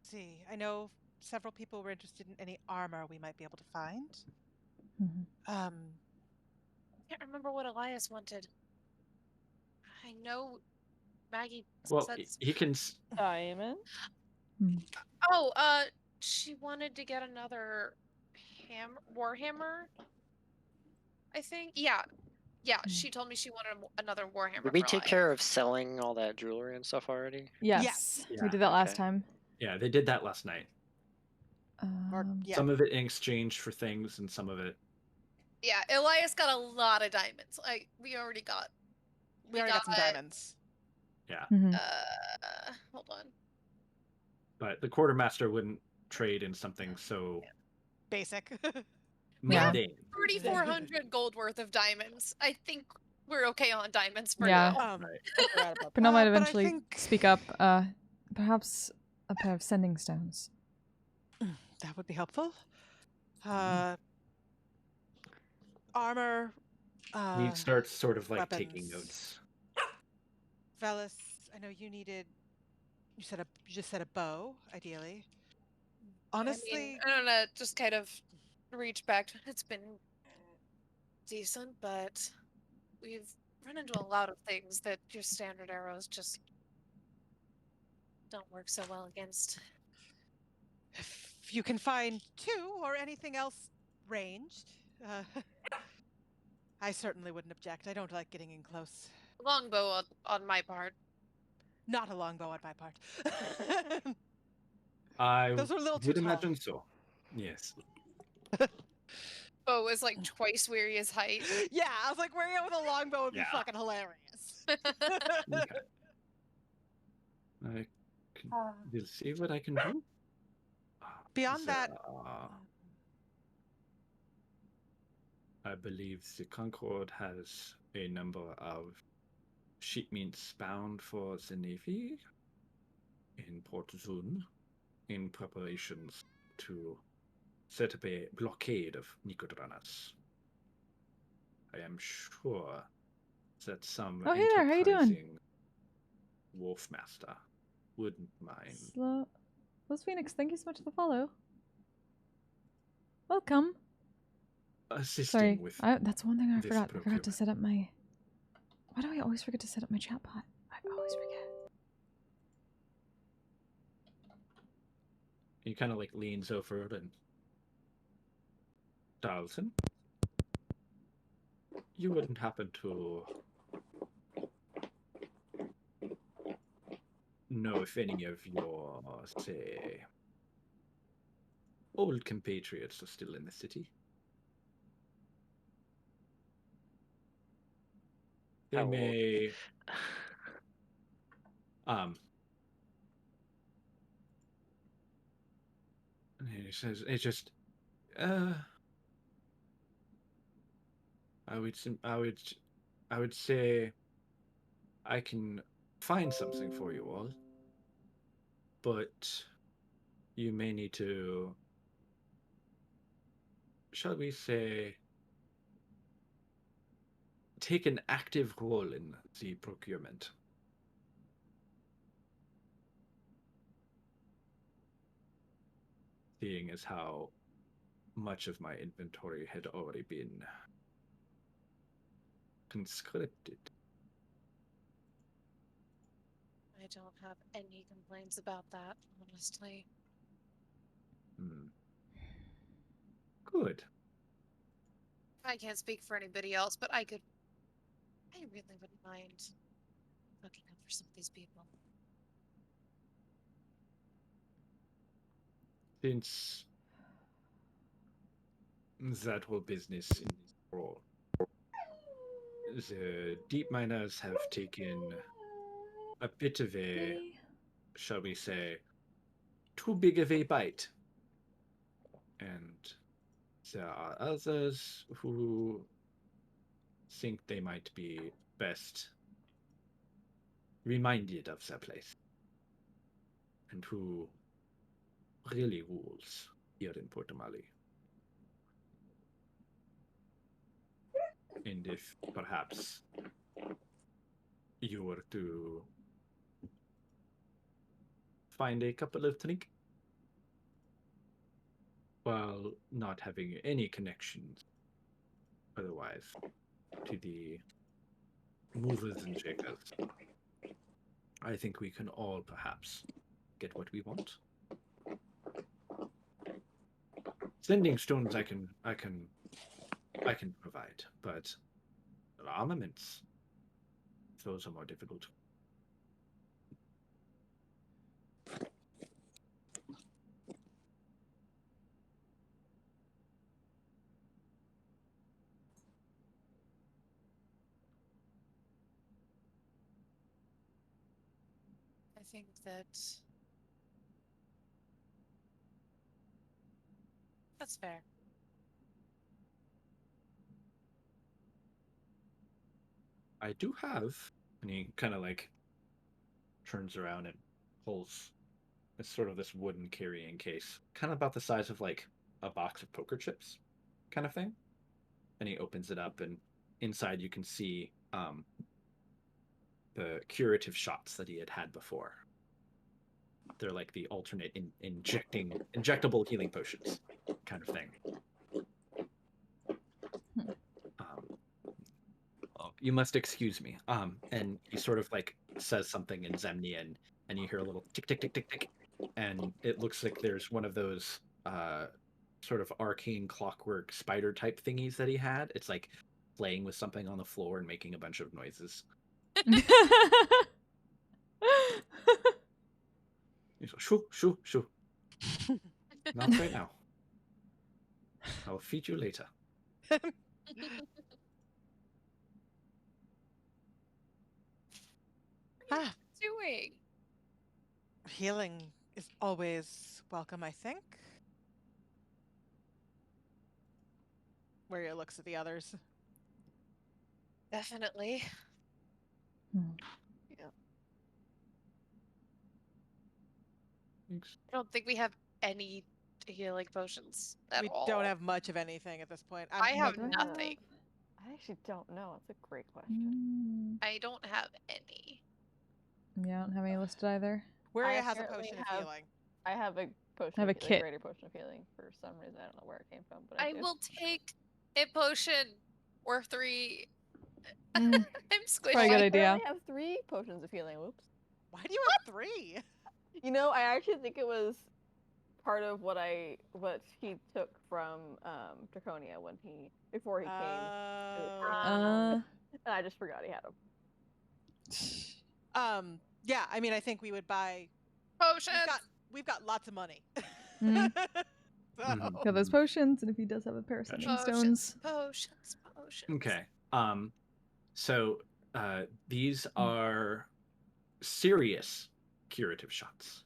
S2: see, I know several people were interested in any armor we might be able to find.
S4: Mhm.
S3: I can't remember what Elias wanted. I know Maggie
S1: Well,
S3: said.
S1: he can.
S5: Diamond.
S3: Oh, she wanted to get another warhammer. I think. Yeah, she told me she wanted another warhammer.
S7: Did we
S3: for
S7: take
S3: Elias.
S7: care of selling all that jewelry and stuff already?
S4: Yes,
S2: Yes.
S4: we
S1: Yeah,
S4: did that last
S7: okay.
S4: time.
S1: Yeah, they did that last night.
S2: Or, yeah.
S1: Some of it in exchange for things, and some of it.
S3: Yeah, Elias got a lot of diamonds. We already got.
S2: We already got some diamonds.
S1: Yeah,
S4: Mhm.
S3: Hold on.
S1: but the quartermaster wouldn't trade in something so
S2: Basic.
S3: We have
S1: mundane.
S3: 3,400 gold worth of diamonds. I think we're okay on diamonds for
S4: Yeah.
S3: now.
S1: Right.
S5: I forgot about
S4: Pernell might
S2: but I
S4: eventually
S2: think-
S4: speak up. Perhaps a pair of sending stones.
S2: That would be helpful. Armor.
S1: He starts sort of like taking
S2: weapons.
S1: notes.
S2: Velis, I know you needed. You just said a bow, ideally. Honestly,
S3: I mean, I don't know, just kind of reach back. It's been decent, but we've run into a lot of things that your standard arrows just don't work so well against.
S2: if you can find 2 or anything else ranged, I certainly wouldn't object. I don't like getting in close.
S3: Longbow on my part.
S2: Not a longbow on my part.
S1: I
S2: Those are a little too
S1: would
S2: tall.
S1: imagine so. Yes.
S3: Bow is like twice Weary's height.
S2: Yeah, I was like, wearing it with a longbow would be
S1: Yeah.
S2: fucking hilarious.
S1: Okay. We'll see what I can do.
S2: Beyond that,
S1: I believe the Concord has a number of shipments bound for the Navy in Port Zun in preparations to set up a blockade of Nicodranas. I am sure that some
S4: Oh, hey there, how you doing?
S1: enterprising wolfmaster wouldn't mind.
S4: Slow Phoenix, thank you so much for the follow. Welcome.
S1: Assisting
S4: Sorry,
S1: with
S4: that's one thing I
S1: this
S4: forgot. I forgot to
S1: procurement.
S4: set up my. Why do I always forget to set up my chat bot? I always forget.
S1: He kind of like leans over and Darlton, you wouldn't happen to know if any of your, say, old compatriots are still in the city? They
S7: How old?
S1: may and he says it's just I would say I can find something for you all, but you may need to, shall we say, take an active role in the procurement. Seeing as how much of my inventory had already been conscripted.
S3: I don't have any complaints about that, honestly.
S1: Good.
S3: I can't speak for anybody else, but I really wouldn't mind looking up for some of these people.
S1: Since that whole business in this role, the deep miners have taken a bit of a, shall we say, too big of a bite. And there are others who think they might be best reminded of their place. and who really rules here in Port Damali. And if perhaps you were to find a couple of trinkets while not having any connections otherwise to the movers and shakers, I think we can all perhaps get what we want. Sending stones I can provide, but armaments, those are more difficult.
S3: I think that's fair.
S1: I do have, and he kind of like turns around and pulls it's sort of this wooden carrying case, kind of about the size of like a box of poker chips, kind of thing. And he opens it up, and inside you can see the curative shots that he had before. They're like the alternate injectable healing potions, kind of thing. You must excuse me. And he sort of like says something in Zemnian, and you hear a little tick, tick, tick, tick, tick, and it looks like there's one of those sort of arcane clockwork spider type thingies that he had. It's like playing with something on the floor and making a bunch of noises. He's like, shoo, shoo, shoo. Not right now. I'll feed you later.
S3: Doing?
S2: Healing is always welcome, I think. Warrior looks at the others.
S3: Definitely.
S1: Thanks.
S3: I don't think we have any healing potions at
S2: We
S3: all.
S2: don't have much of anything at this point.
S3: I have
S5: do I have?
S3: nothing.
S5: I actually don't know. It's a great question.
S3: I don't have any.
S4: Yeah, I don't have any listed either.
S2: Warrior
S5: I
S2: has a
S5: apparently
S2: potion of
S5: have-
S2: healing.
S5: I have a potion.
S4: I have a
S5: of healing,
S4: kit.
S5: greater potion of healing for some reason. I don't know where it came from, but I
S3: I
S5: do.
S3: will take a potion or 3.
S4: Mm.
S3: I'm
S4: Probably a
S3: squishy.
S4: good
S5: I
S4: idea.
S5: currently have 3 potions of healing. Whoops.
S2: Why do you have 3?
S5: You know, I actually think it was part of what he took from Draconia before he came.
S2: Oh.
S5: And I just forgot he had them.
S2: Yeah, I mean, I think we would buy.
S3: Potions.
S2: We've got lots of money.
S4: Mm.
S2: So,
S1: Mhm.
S4: Got those potions, and if he does have a pair of sending stones.
S3: Potions.
S1: Okay. So these are serious curative shots.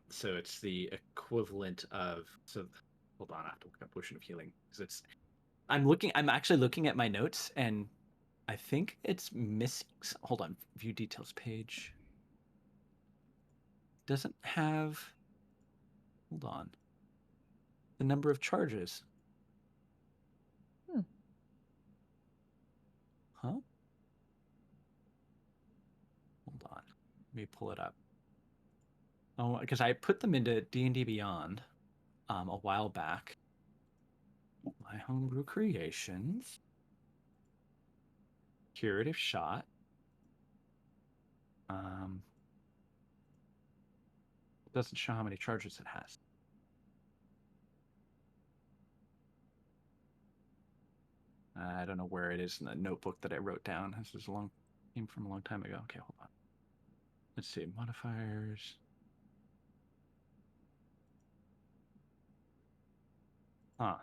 S1: So it's the equivalent of hold on, I have to look up potion of healing because I'm actually looking at my notes, and I think it's missing. Hold on, view details page. Doesn't have. Hold on. The number of charges. Huh? Hold on. Let me pull it up. Oh, because I put them into D&D Beyond a while back. My homebrew creations. Curative shot. It doesn't show how many charges it has. I don't know where it is in the notebook that I wrote down. This is came from a long time ago. Okay, hold on. Let's see, modifiers. Huh.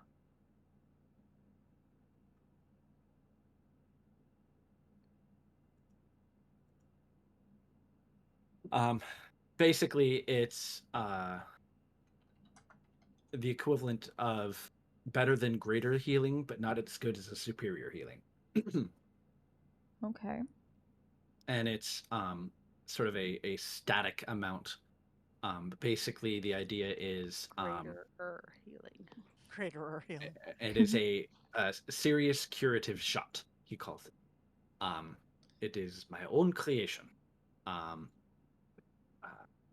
S1: Basically, it's the equivalent of better than greater healing, but not as good as a superior healing.
S4: Okay.
S1: And it's sort of a static amount But basically, the idea is
S6: Greater healing.
S2: Greater or healing.
S1: it is a serious curative shot, he calls it. It is my own creation.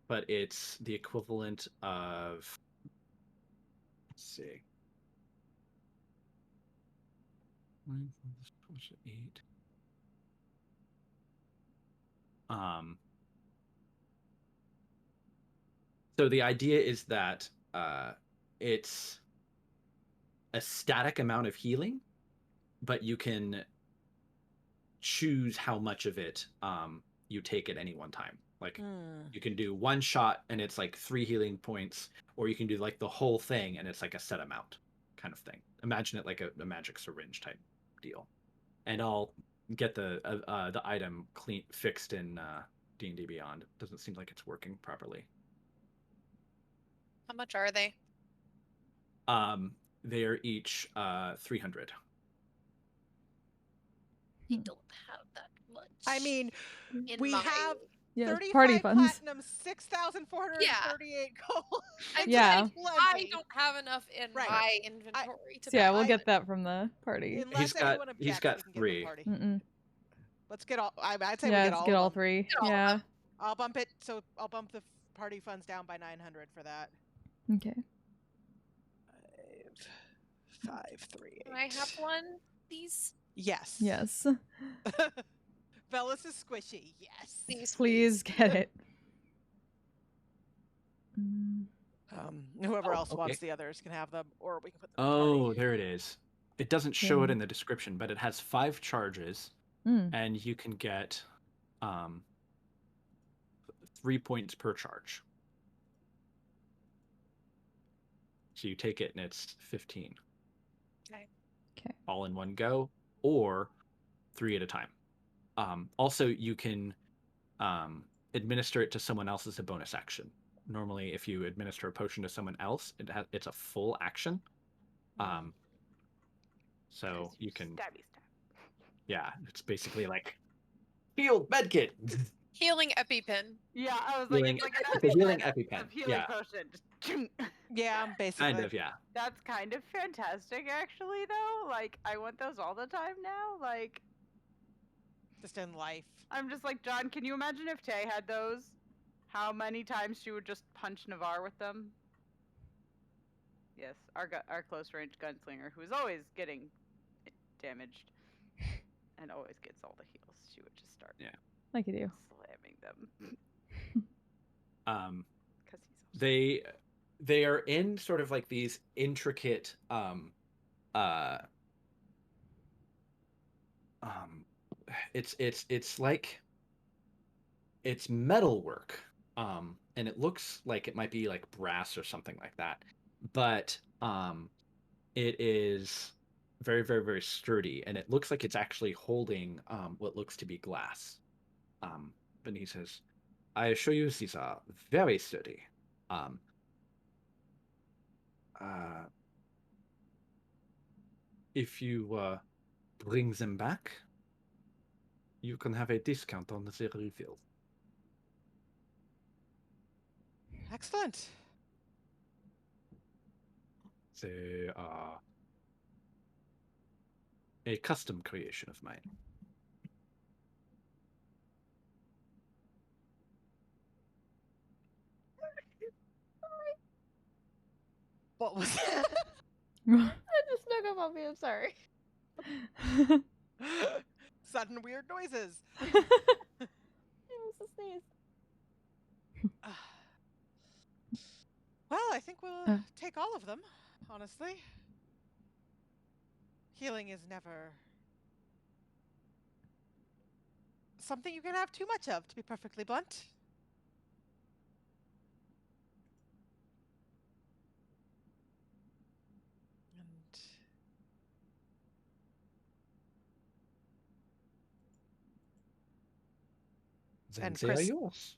S1: But it's the equivalent of, let's see, 8. So the idea is that it's a static amount of healing, but you can choose how much of it you take at any one time. Like you can do one shot and it's like 3 healing points, or you can do like the whole thing and it's like a set amount kind of thing. Imagine it like a magic syringe type deal. And I'll get the item fixed in D&D Beyond. It doesn't seem like it's working properly.
S3: How much are they?
S1: They are each 300.
S3: I don't have that much.
S2: I mean,
S3: in
S2: we
S3: my...
S2: have
S4: Yeah,
S2: 35
S4: party funds.
S2: platinum, 6,438 gold.
S4: Yeah.
S3: I don't have enough in
S2: Right.
S3: my inventory to
S4: So yeah,
S3: buy
S4: we'll
S3: it.
S4: get that from the party.
S2: Unless anyone objects,
S1: he's got
S2: we can
S1: 3.
S2: Get the party.
S4: Mm-mm.
S2: Let's get all. I'd say
S4: Yeah,
S2: we
S4: let's
S2: get
S4: get
S2: all
S4: all
S2: of them.
S4: 3.
S3: Get all of
S4: Yeah.
S3: them.
S2: I'll bump it. So I'll bump the party funds down by 900 for that.
S4: Okay.
S2: 5, 3, 8.
S3: Can I have one, please?
S2: Yes.
S4: Yes.
S2: Velas is squishy. Yes.
S4: Please get it.
S2: Whoever
S1: Oh,
S2: else
S1: okay.
S2: wants the others can have them, or we can put them. in the
S1: Oh,
S2: party.
S1: there it is. It doesn't show it
S4: Yeah.
S1: in the description, but it has 5 charges,
S4: Mm.
S1: and you can get 3 points per charge. So you take it and it's 15.
S3: Okay.
S4: Okay.
S1: All in one go, or 3 at a time. Also, you can administer it to someone else as a bonus action. Normally, if you administer a potion to someone else, it's a full action. So you can,
S6: Stabby stab.
S1: yeah, it's basically like healed medkit.
S3: Healing EpiPen.
S6: Yeah, I was
S1: Healing-
S6: like,
S1: it's a healing
S6: of
S1: EpiPen,
S6: healing
S1: yeah.
S6: potion. Just
S2: Yeah, basically.
S1: Kind of, yeah.
S6: That's kind of fantastic, actually. Though, like, I want those all the time now. Like,
S2: Just in life.
S6: I'm just like, John, can you imagine if Tay had those? How many times she would just punch Navarre with them? Yes, our close range gunslinger, who's always getting damaged and always gets all the heals. She would just start
S4: Like you do.
S6: slamming them. Because he's
S1: They are in sort of like these intricate it's like it's metalwork, and it looks like it might be like brass or something like that, but it is very, very, very sturdy, and it looks like it's actually holding what looks to be glass. But he says, I assure you these are very sturdy. If you bring them back, you can have a discount on the refill.
S2: Excellent.
S1: They are a custom creation of mine.
S2: What was that?
S5: I just snuck up on me. I'm sorry.
S2: Sudden weird noises.
S5: It was a sneeze.
S2: Well, I think we'll take all of them, honestly. Healing is never something you can have too much of, to be perfectly blunt.
S1: Then
S2: And
S1: they are
S2: Chris-
S1: yours.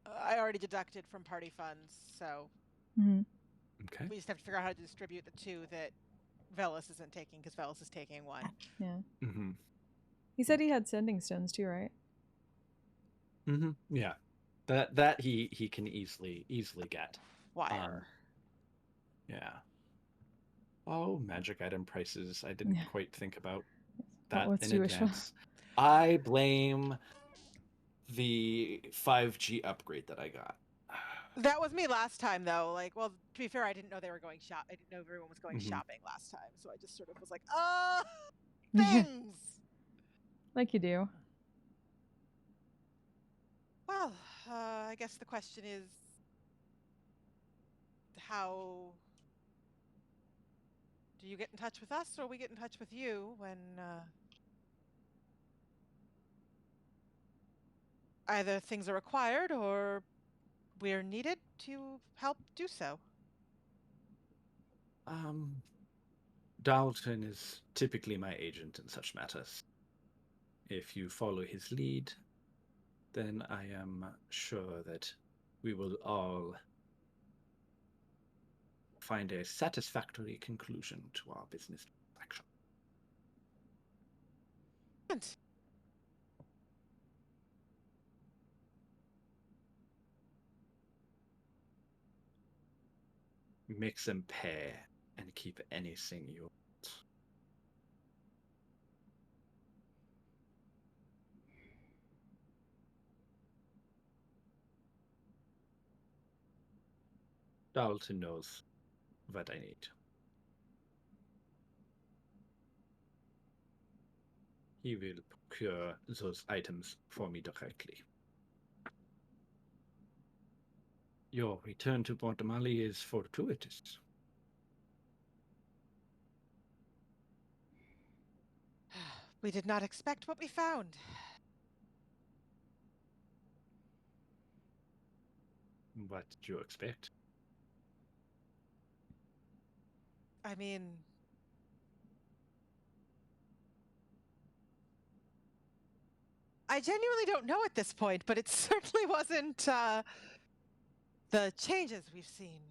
S2: I already deducted from party funds, so
S4: Mhm.
S1: Okay.
S2: we just have to figure out how to distribute the 2 that Velas isn't taking, because Velas is taking 1.
S4: Yeah.
S1: Mm-hmm.
S4: He said he had sending stones too, right?
S1: Yeah, that he can easily get.
S2: Wire.
S1: Yeah. Oh, magic item prices. I didn't
S4: Yeah.
S1: quite think about
S4: What
S1: that
S4: words
S1: in
S4: do you wish for?
S1: advance. I blame the 5G upgrade that I got.
S2: That was me last time, though. Like, well, to be fair, I didn't know they were going shop. I didn't know everyone was going shopping last time, so I just sort of was like,
S4: Yeah.
S2: things.
S4: Like you do.
S2: Well, I guess the question is, how do you get in touch with us, or we get in touch with you when either things are required or we're needed to help do so?
S1: Dalton is typically my agent in such matters. If you follow his lead, then I am sure that we will all find a satisfactory conclusion to our business transaction.
S2: And
S1: Mix and pair and keep anything you want. Dalton knows what I need. He will procure those items for me directly. Your return to Guatemala is fortuitous.
S2: we did not expect what we found.
S1: What did you expect?
S2: I mean, I genuinely don't know at this point, but it certainly wasn't the changes we've seen.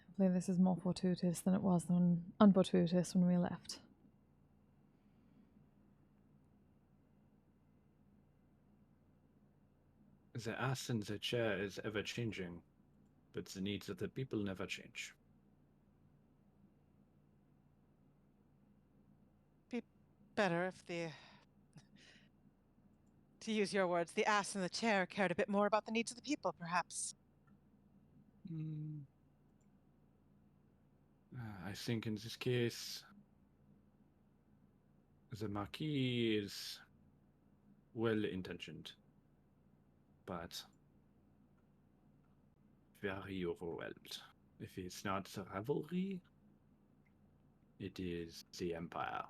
S4: Hopefully this is more fortuitous than it was unfortuitous when we left.
S1: The ass in the chair is ever changing, but the needs of the people never change.
S2: Be better if to use your words, the ass in the chair cared a bit more about the needs of the people, perhaps.
S1: I think in this case, the Marquis is well-intentioned, but very overwhelmed. If it's not the rivalry, it is the Empire.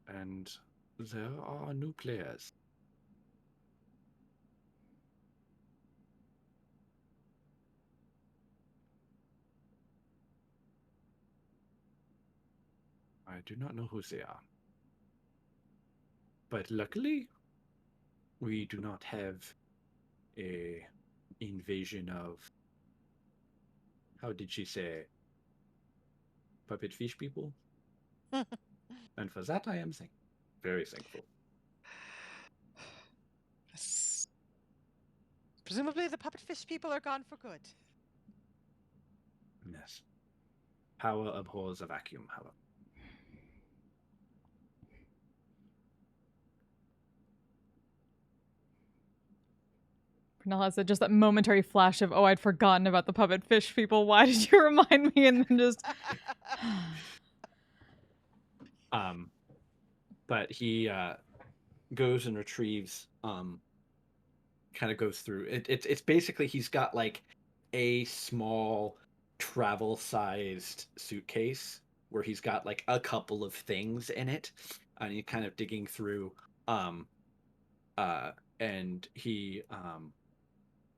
S1: And there are new players. I do not know who they are. But luckily, we do not have a invasion of, how did she say, puppet fish people? And for that I am very thankful.
S2: Presumably the puppet fish people are gone for good.
S1: Yes. Power abhors a vacuum, however.
S4: Pernell has just that momentary flash of, oh, I'd forgotten about the puppet fish people. Why did you remind me? And then just...
S1: But he goes and retrieves, kind of goes through. It's basically he's got like a small travel-sized suitcase where he's got like a couple of things in it, and he's kind of digging through. And he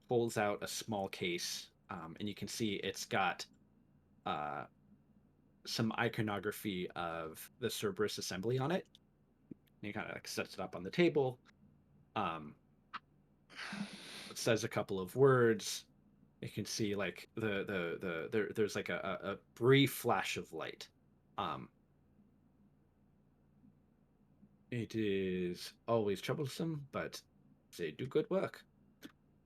S1: pulls out a small case, and you can see it's got some iconography of the Cerberus assembly on it. And he kind of like sets it up on the table. It says a couple of words. You can see like there's like a brief flash of light, It is always troublesome, but they do good work.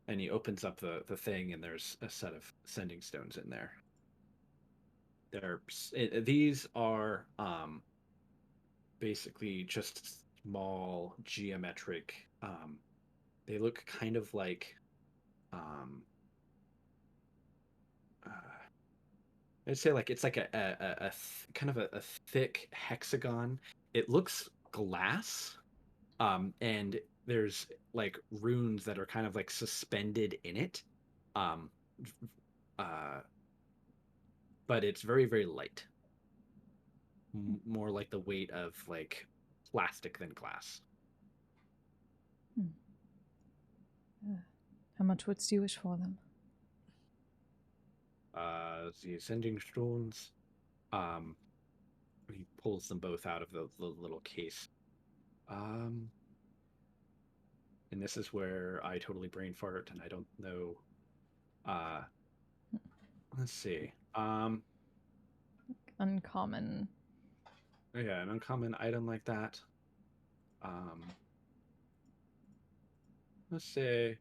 S1: And he opens up the thing, and there's a set of sending stones in there. These are basically just small geometric. They look kind of like uh, I'd say like it's like kind of a thick hexagon. It looks glass, and there's like runes that are kind of like suspended in it, um, uh, but it's very very light, more like the weight of like plastic than glass.
S4: How much wood do you wish for them?
S1: The ascending stones. He pulls them both out of the little case. And this is where I totally brain fart, and I don't know. Let's see.
S4: Uncommon.
S1: Yeah, an uncommon item like that. Let's say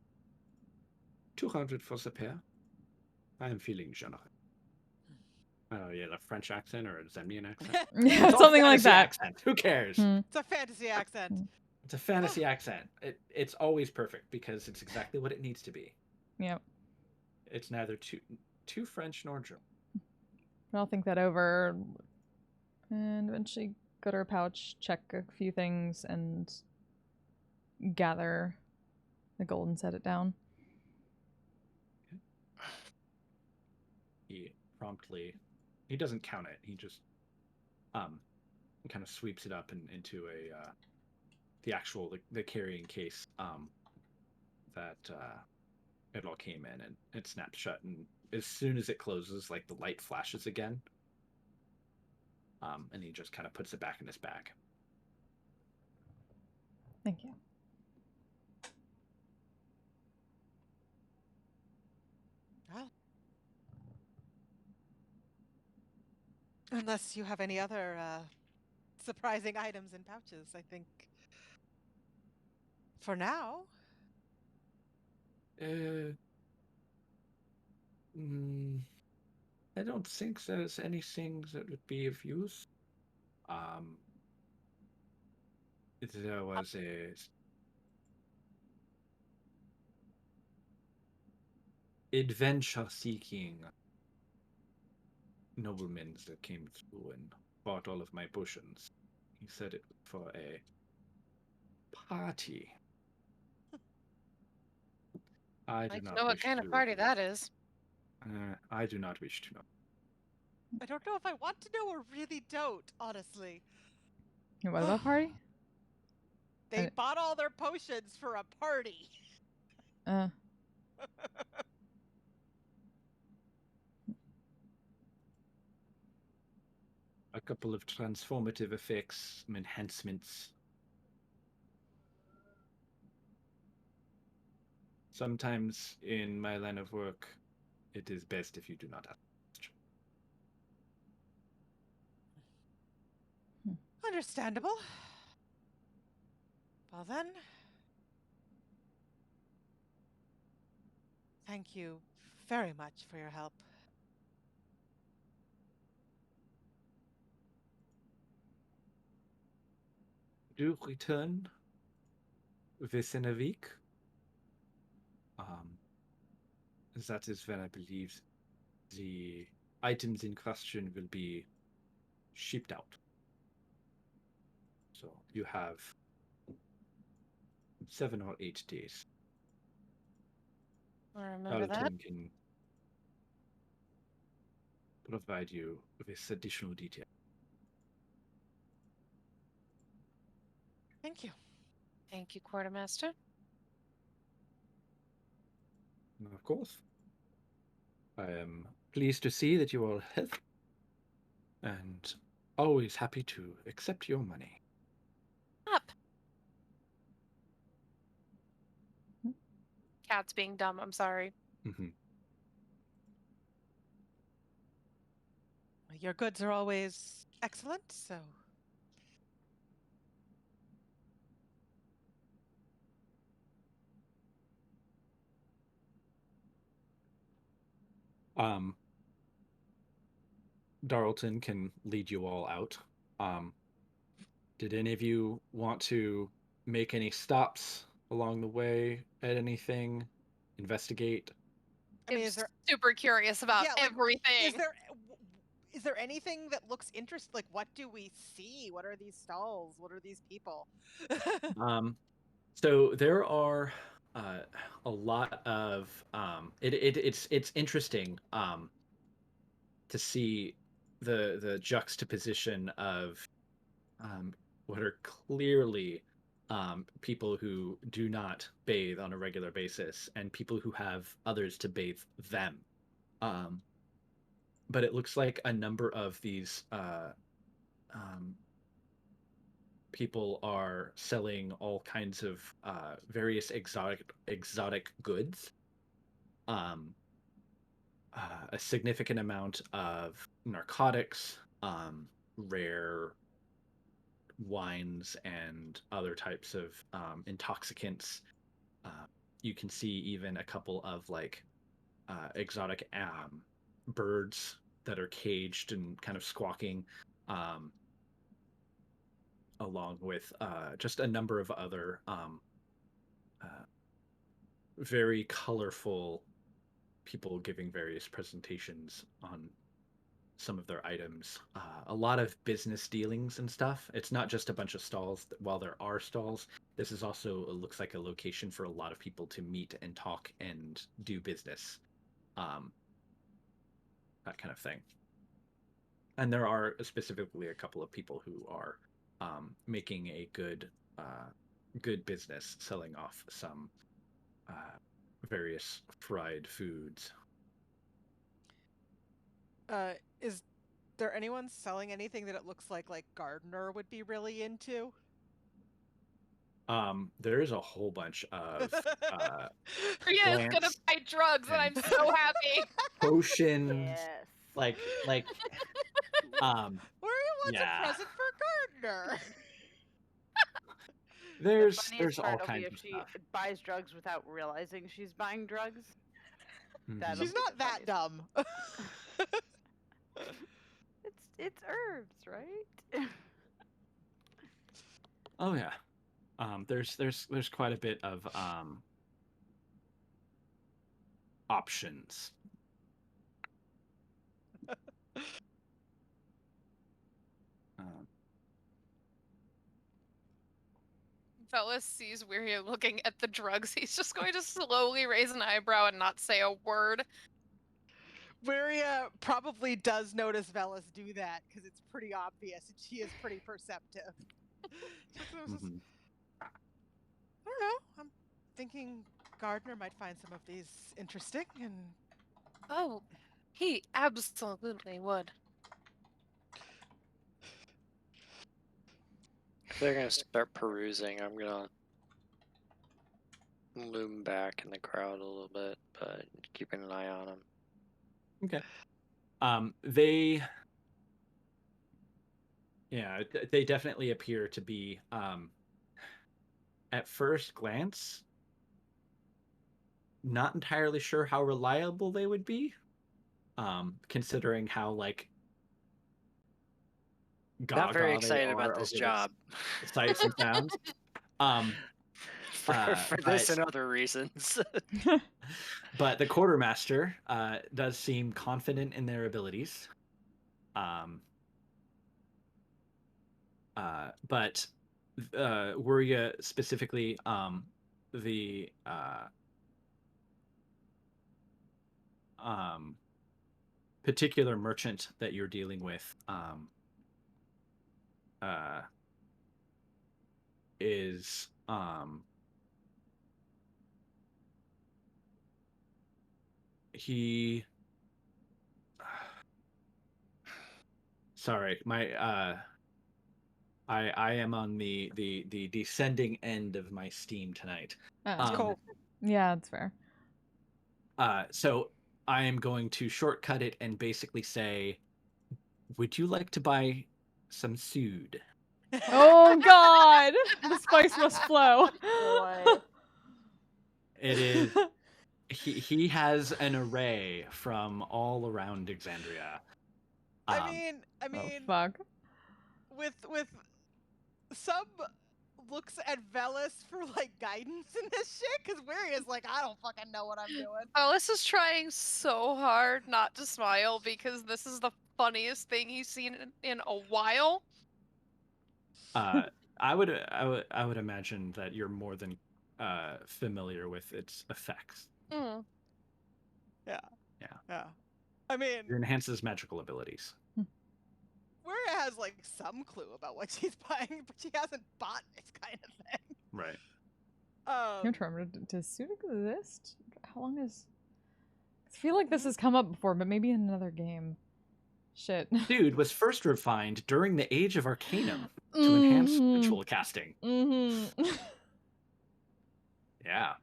S1: 200 for the pair. I am feeling generous. Oh yeah, a French accent or a Zemnian accent?
S4: Yeah,
S1: It's all
S4: something like
S1: fantasy
S4: that.
S1: accent. Who cares?
S2: It's a fantasy accent.
S1: It's a fantasy accent. It's always perfect because it's exactly what it needs to be.
S4: Yep.
S1: It's neither too French nor German.
S4: I'll think that over and eventually go to her pouch, check a few things, and gather the gold and set it down.
S1: He doesn't count it. He just kind of sweeps it up into the actual the carrying case that it all came in, and it snaps shut, and as soon as it closes, like the light flashes again, and he just kind of puts it back in his bag.
S4: Thank you.
S2: Well, unless you have any other surprising items in pouches, I think for now.
S1: I don't think there's anything that would be of use. There was a adventure-seeking nobleman that came through and bought all of my potions. He said it was for a party. I do
S3: Like to
S1: not
S3: know what
S1: wish
S3: kind
S1: to.
S3: of party that is.
S1: I do not wish to know.
S2: I don't know if I want to know or really don't, honestly.
S4: What about party?
S2: They bought all their potions for a party.
S4: Uh.
S1: A couple of transformative effects, some enhancements. Sometimes in my line of work, it is best if you do not ask.
S2: Understandable. Well then, thank you very much for your help.
S1: Do return within a week. That is when I believe the items in question will be shipped out. So you have 7 or 8 days.
S3: I remember that.
S1: Alton can provide you with additional detail.
S2: Thank you.
S3: Thank you, Quartermaster.
S1: Of course. I am pleased to see that you are healthy and always happy to accept your money.
S3: Up. Cat's being dumb. I'm sorry.
S1: Mm-hmm.
S2: Your goods are always Excellent. So,
S1: Darlton can lead you all out. Did any of you want to make any stops along the way at anything? Investigate?
S2: I mean,
S3: I'm
S2: is there
S3: super curious about
S2: yeah, like,
S3: everything.
S2: is there anything that looks interesting? Like, what do we see? What are these stalls? What are these people?
S1: So there are a lot of it's interesting to see the juxtaposition of what are clearly people who do not bathe on a regular basis and people who have others to bathe them. Um, but it looks like a number of these um, people are selling all kinds of various exotic goods. Um, a significant amount of narcotics, rare wines, and other types of intoxicants. Uh, you can see even a couple of like exotic birds that are caged and kind of squawking, along with just a number of other uh, very colorful people giving various presentations on some of their items. A lot of business dealings and stuff. It's not just a bunch of stalls. While there are stalls, this is also looks like a location for a lot of people to meet and talk and do business, um, that kind of thing. And there are specifically a couple of people who are making a good business selling off some various fried foods.
S2: Is there anyone selling anything that it looks like Gardner would be really into?
S1: There is a whole bunch of
S3: Rhea is gonna
S1: plants
S3: buy drugs, and I'm
S1: and
S3: so happy.
S1: potions,
S5: Yes.
S1: like um
S2: Where wants a
S1: yeah.
S2: present for Gardner?
S6: The
S1: There's
S6: funniest
S1: all
S6: part will be
S1: kinds
S6: if
S1: of
S6: she
S1: stuff.
S6: buys drugs without realizing she's buying drugs. That'll
S2: She's
S6: be
S2: not
S6: the
S2: that
S6: funniest.
S2: dumb.
S6: It's herbs, right?
S1: Oh yeah. There's quite a bit of options. Um,
S3: Fellas sees Wiria looking at the drugs. He's just going to slowly raise an eyebrow and not say a word.
S2: Wiria probably does notice Velas do that because it's pretty obvious and she is pretty perceptive.
S1: mhm.
S2: I don't know. I'm thinking Gardner might find some of these interesting and
S3: Oh, he absolutely would.
S7: If they're gonna start perusing, I'm gonna loom back in the crowd a little bit, but keeping an eye on them.
S1: Okay. They they definitely appear to be at first glance not entirely sure how reliable they would be, considering how like
S7: Not very
S1: gaga they
S7: excited about
S1: are
S7: this
S1: over this
S7: job.
S1: sights and sounds. Um,
S7: for this and other reasons.
S1: but the quartermaster does seem confident in their abilities. But Wuria specifically, the particular merchant that you're dealing with is he sorry, my I am on the descending end of my Steam tonight.
S2: cool.
S4: Yeah, that's fair.
S1: So I am going to shortcut it and basically say, would you like to buy some sood.
S4: Oh God! The spice must flow.
S5: Boy.
S1: It is. He has an array from all around Exandria.
S2: I mean,
S4: Oh fuck.
S2: with some looks at Velis for like guidance in this shit, because Weary is like, I don't fucking know what I'm doing.
S3: Alice is trying so hard not to smile because this is the funniest thing he's seen in a while.
S1: I would imagine that you're more than familiar with its effects.
S3: Mm.
S2: Yeah. I mean,
S1: It enhances magical abilities.
S2: Weary has like some clue about what she's buying, but she hasn't bought this kind of thing.
S1: Right.
S4: I'm trying to remember, does suit exist? How long is... I feel like this has come up before, but maybe in another game. Shit.
S1: Dude was first refined during the Age of Arcanum to enhance ritual casting. Yeah.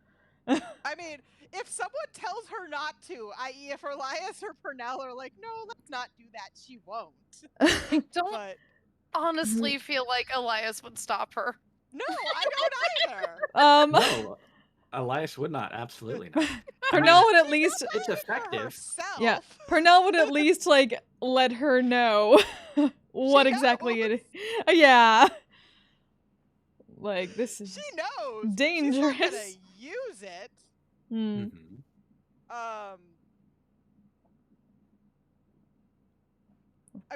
S2: I mean, if someone tells her not to, i.e. if Elias or Pernell are like, no, let's not do that, she won't.
S3: I don't
S2: But
S3: honestly feel like Elias would stop her.
S2: no, I don't either.
S1: No, Elias would not. Absolutely not.
S4: Pernell would at least...
S1: It's
S2: For
S1: effective.
S2: herself.
S4: Yeah, Pernell would at least, like, let her know what exactly it is. Yeah. Like, this is
S2: She knows.
S4: dangerous.
S2: She's not gonna use it.
S1: Mhm.
S2: I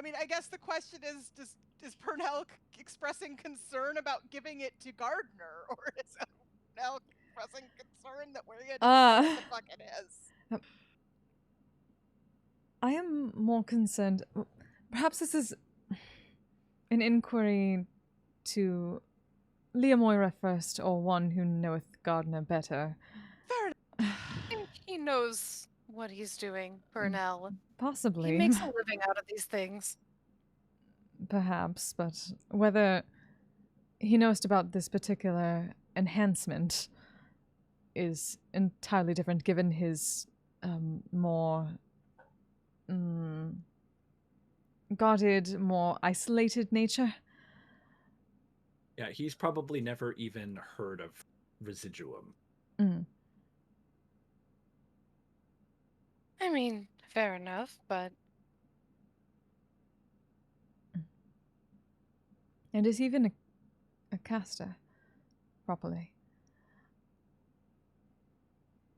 S2: mean, I guess the question is Pernell expressing concern about giving it to Gardner, or is Pernell expressing concern that we're gonna know what the fuck it is?
S4: I am more concerned. Perhaps this is an inquiry to Leomoira first, or one who knoweth Gardner better.
S2: Fair enough.
S3: I think he knows what he's doing, Pernell.
S4: Possibly.
S3: He makes a living out of these things.
S4: Perhaps, but whether he knows about this particular enhancement is entirely different given his more guarded, more isolated nature.
S1: Yeah, he's probably never even heard of residuum.
S3: I mean, fair enough, but
S4: And is he even a caster properly?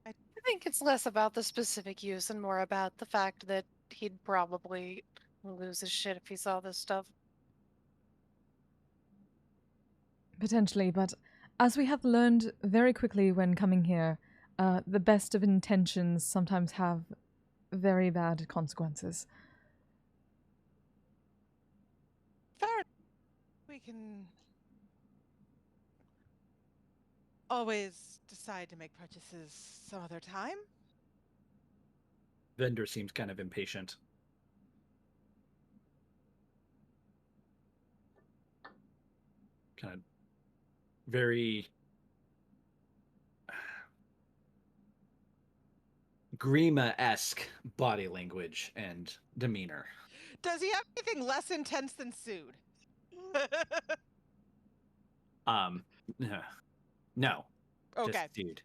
S3: I think it's less about the specific use and more about the fact that he'd probably lose his shit if he saw this stuff.
S4: Potentially, but as we have learned very quickly when coming here, the best of intentions sometimes have very bad consequences.
S2: Fair enough. We can always decide to make purchases some other time.
S1: Vendor seems kind of impatient. Kind of very Grima-esque body language and demeanor.
S2: Does he have anything less intense than Sood?
S1: No.
S2: Okay.
S1: Just dude.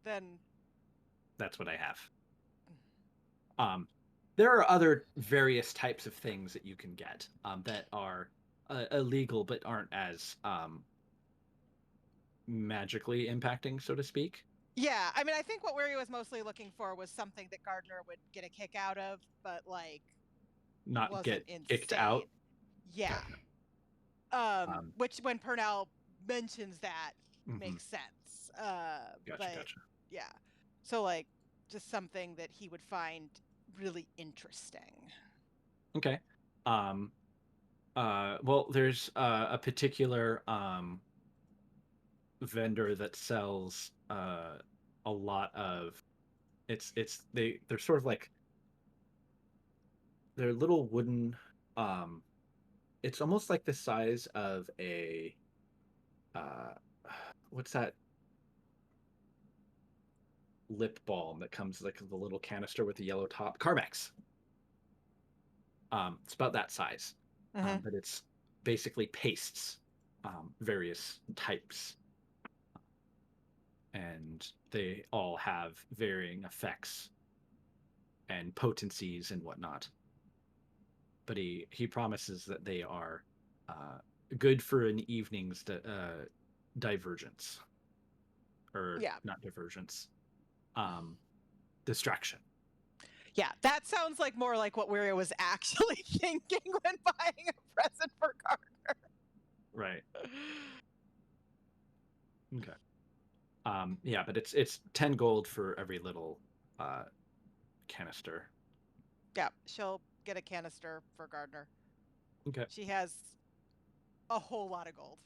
S2: Then
S1: That's what I have. There are other various types of things that you can get that are illegal but aren't as magically impacting, so to speak.
S2: yeah, I mean, I think what Weary was mostly looking for was something that Gardner would get a kick out of, but like
S1: Not
S2: wasn't
S1: get
S2: insane.
S1: kicked out.
S2: Yeah. Which when Pernell mentions that makes sense.
S1: Gotcha.
S2: Yeah. So like just something that he would find really interesting.
S1: Okay. Well, there's a particular vendor that sells a lot of they're sort of like they're little wooden it's almost like the size of a what's that lip balm that comes like the little canister with the yellow top? Carmex. It's about that size.
S2: Mhm.
S1: but it's basically pastes, various types, and they all have varying effects and potencies and whatnot. But he promises that they are good for an evening's divergence, or
S2: Yeah.
S1: not divergence, distraction.
S2: Yeah, that sounds like more like what Wiria was actually thinking when buying a present for Gardner.
S1: Right. Okay. Yeah, but it's 10 gold for every little canister.
S2: Yeah, she'll get a canister for Gardner.
S1: Okay.
S2: She has a whole lot of gold.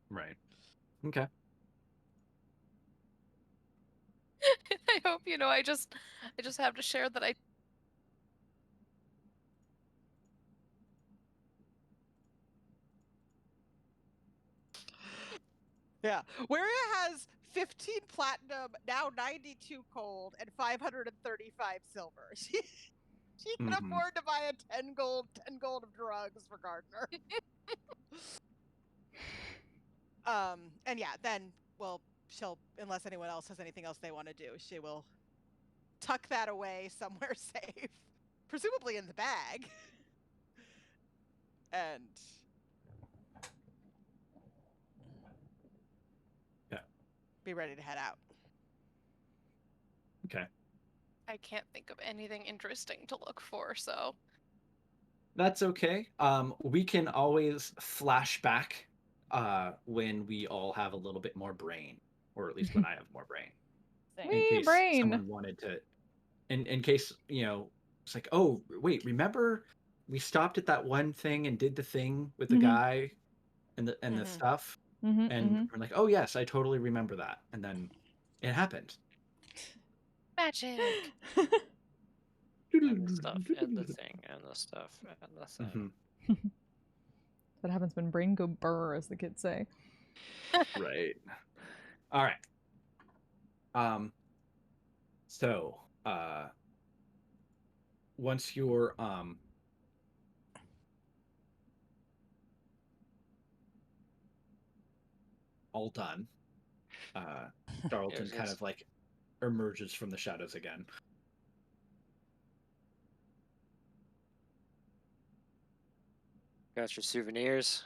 S1: Right. Okay.
S3: I hope you know. I just have to share that I.
S2: Yeah, Wiria has 15 platinum, now 92 gold, and 535 silver. She can
S1: Mhm.
S2: afford to buy a 10 gold of drugs for Gardner. And yeah, then, well, she'll, unless anyone else has anything else they want to do, she will tuck that away somewhere safe, presumably in the bag, and
S1: Yeah.
S2: be ready to head out.
S1: Okay.
S3: I can't think of anything interesting to look for, so.
S1: That's okay. We can always flash back when we all have a little bit more brain, or at least when I have more brain,
S5: Same.
S1: in
S4: Wee
S1: case
S4: brain.
S1: someone wanted to, in case, it's like, oh wait, remember we stopped at that one thing and did the thing with the
S4: Mhm.
S1: guy and the
S2: Mhm.
S1: stuff,
S4: Mm-hmm,
S1: and we're like, oh yes, I totally remember that, and then it happened.
S3: Magic!
S7: And the stuff, and the thing, and the stuff, and the thing.
S1: Mhm.
S4: That happens when brain go burr, as the kids say.
S1: Right. All right. So, once you're all done, Darlton kind of like emerges from the shadows again.
S7: Got your souvenirs?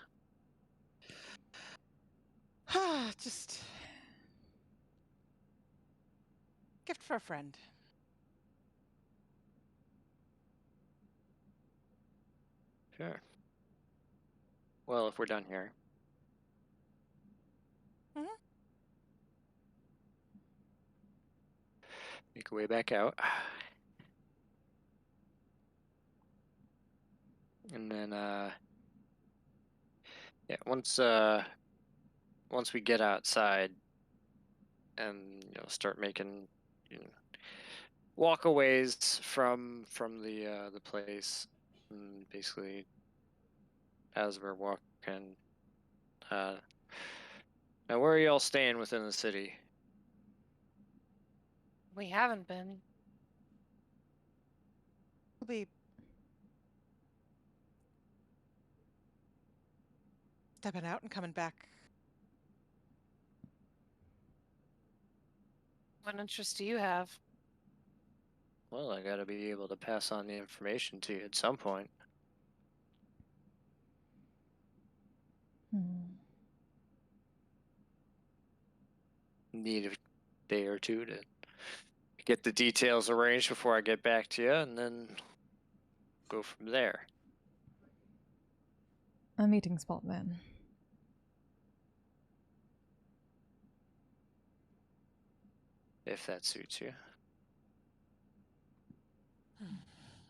S2: Just gift for a friend.
S7: Sure. Well, if we're done here.
S2: Mhm.
S7: Make our way back out. And then yeah, once we get outside and start making walkaways from the place, and basically as we're walking, now where are y'all staying within the city?
S3: We haven't been.
S2: We'll be stepping out and coming back.
S3: What interest do you have?
S7: Well, I gotta be able to pass on the information to you at some point. Need a day or two to get the details arranged before I get back to you, and then go from there.
S4: A meeting spot then.
S7: If that suits you.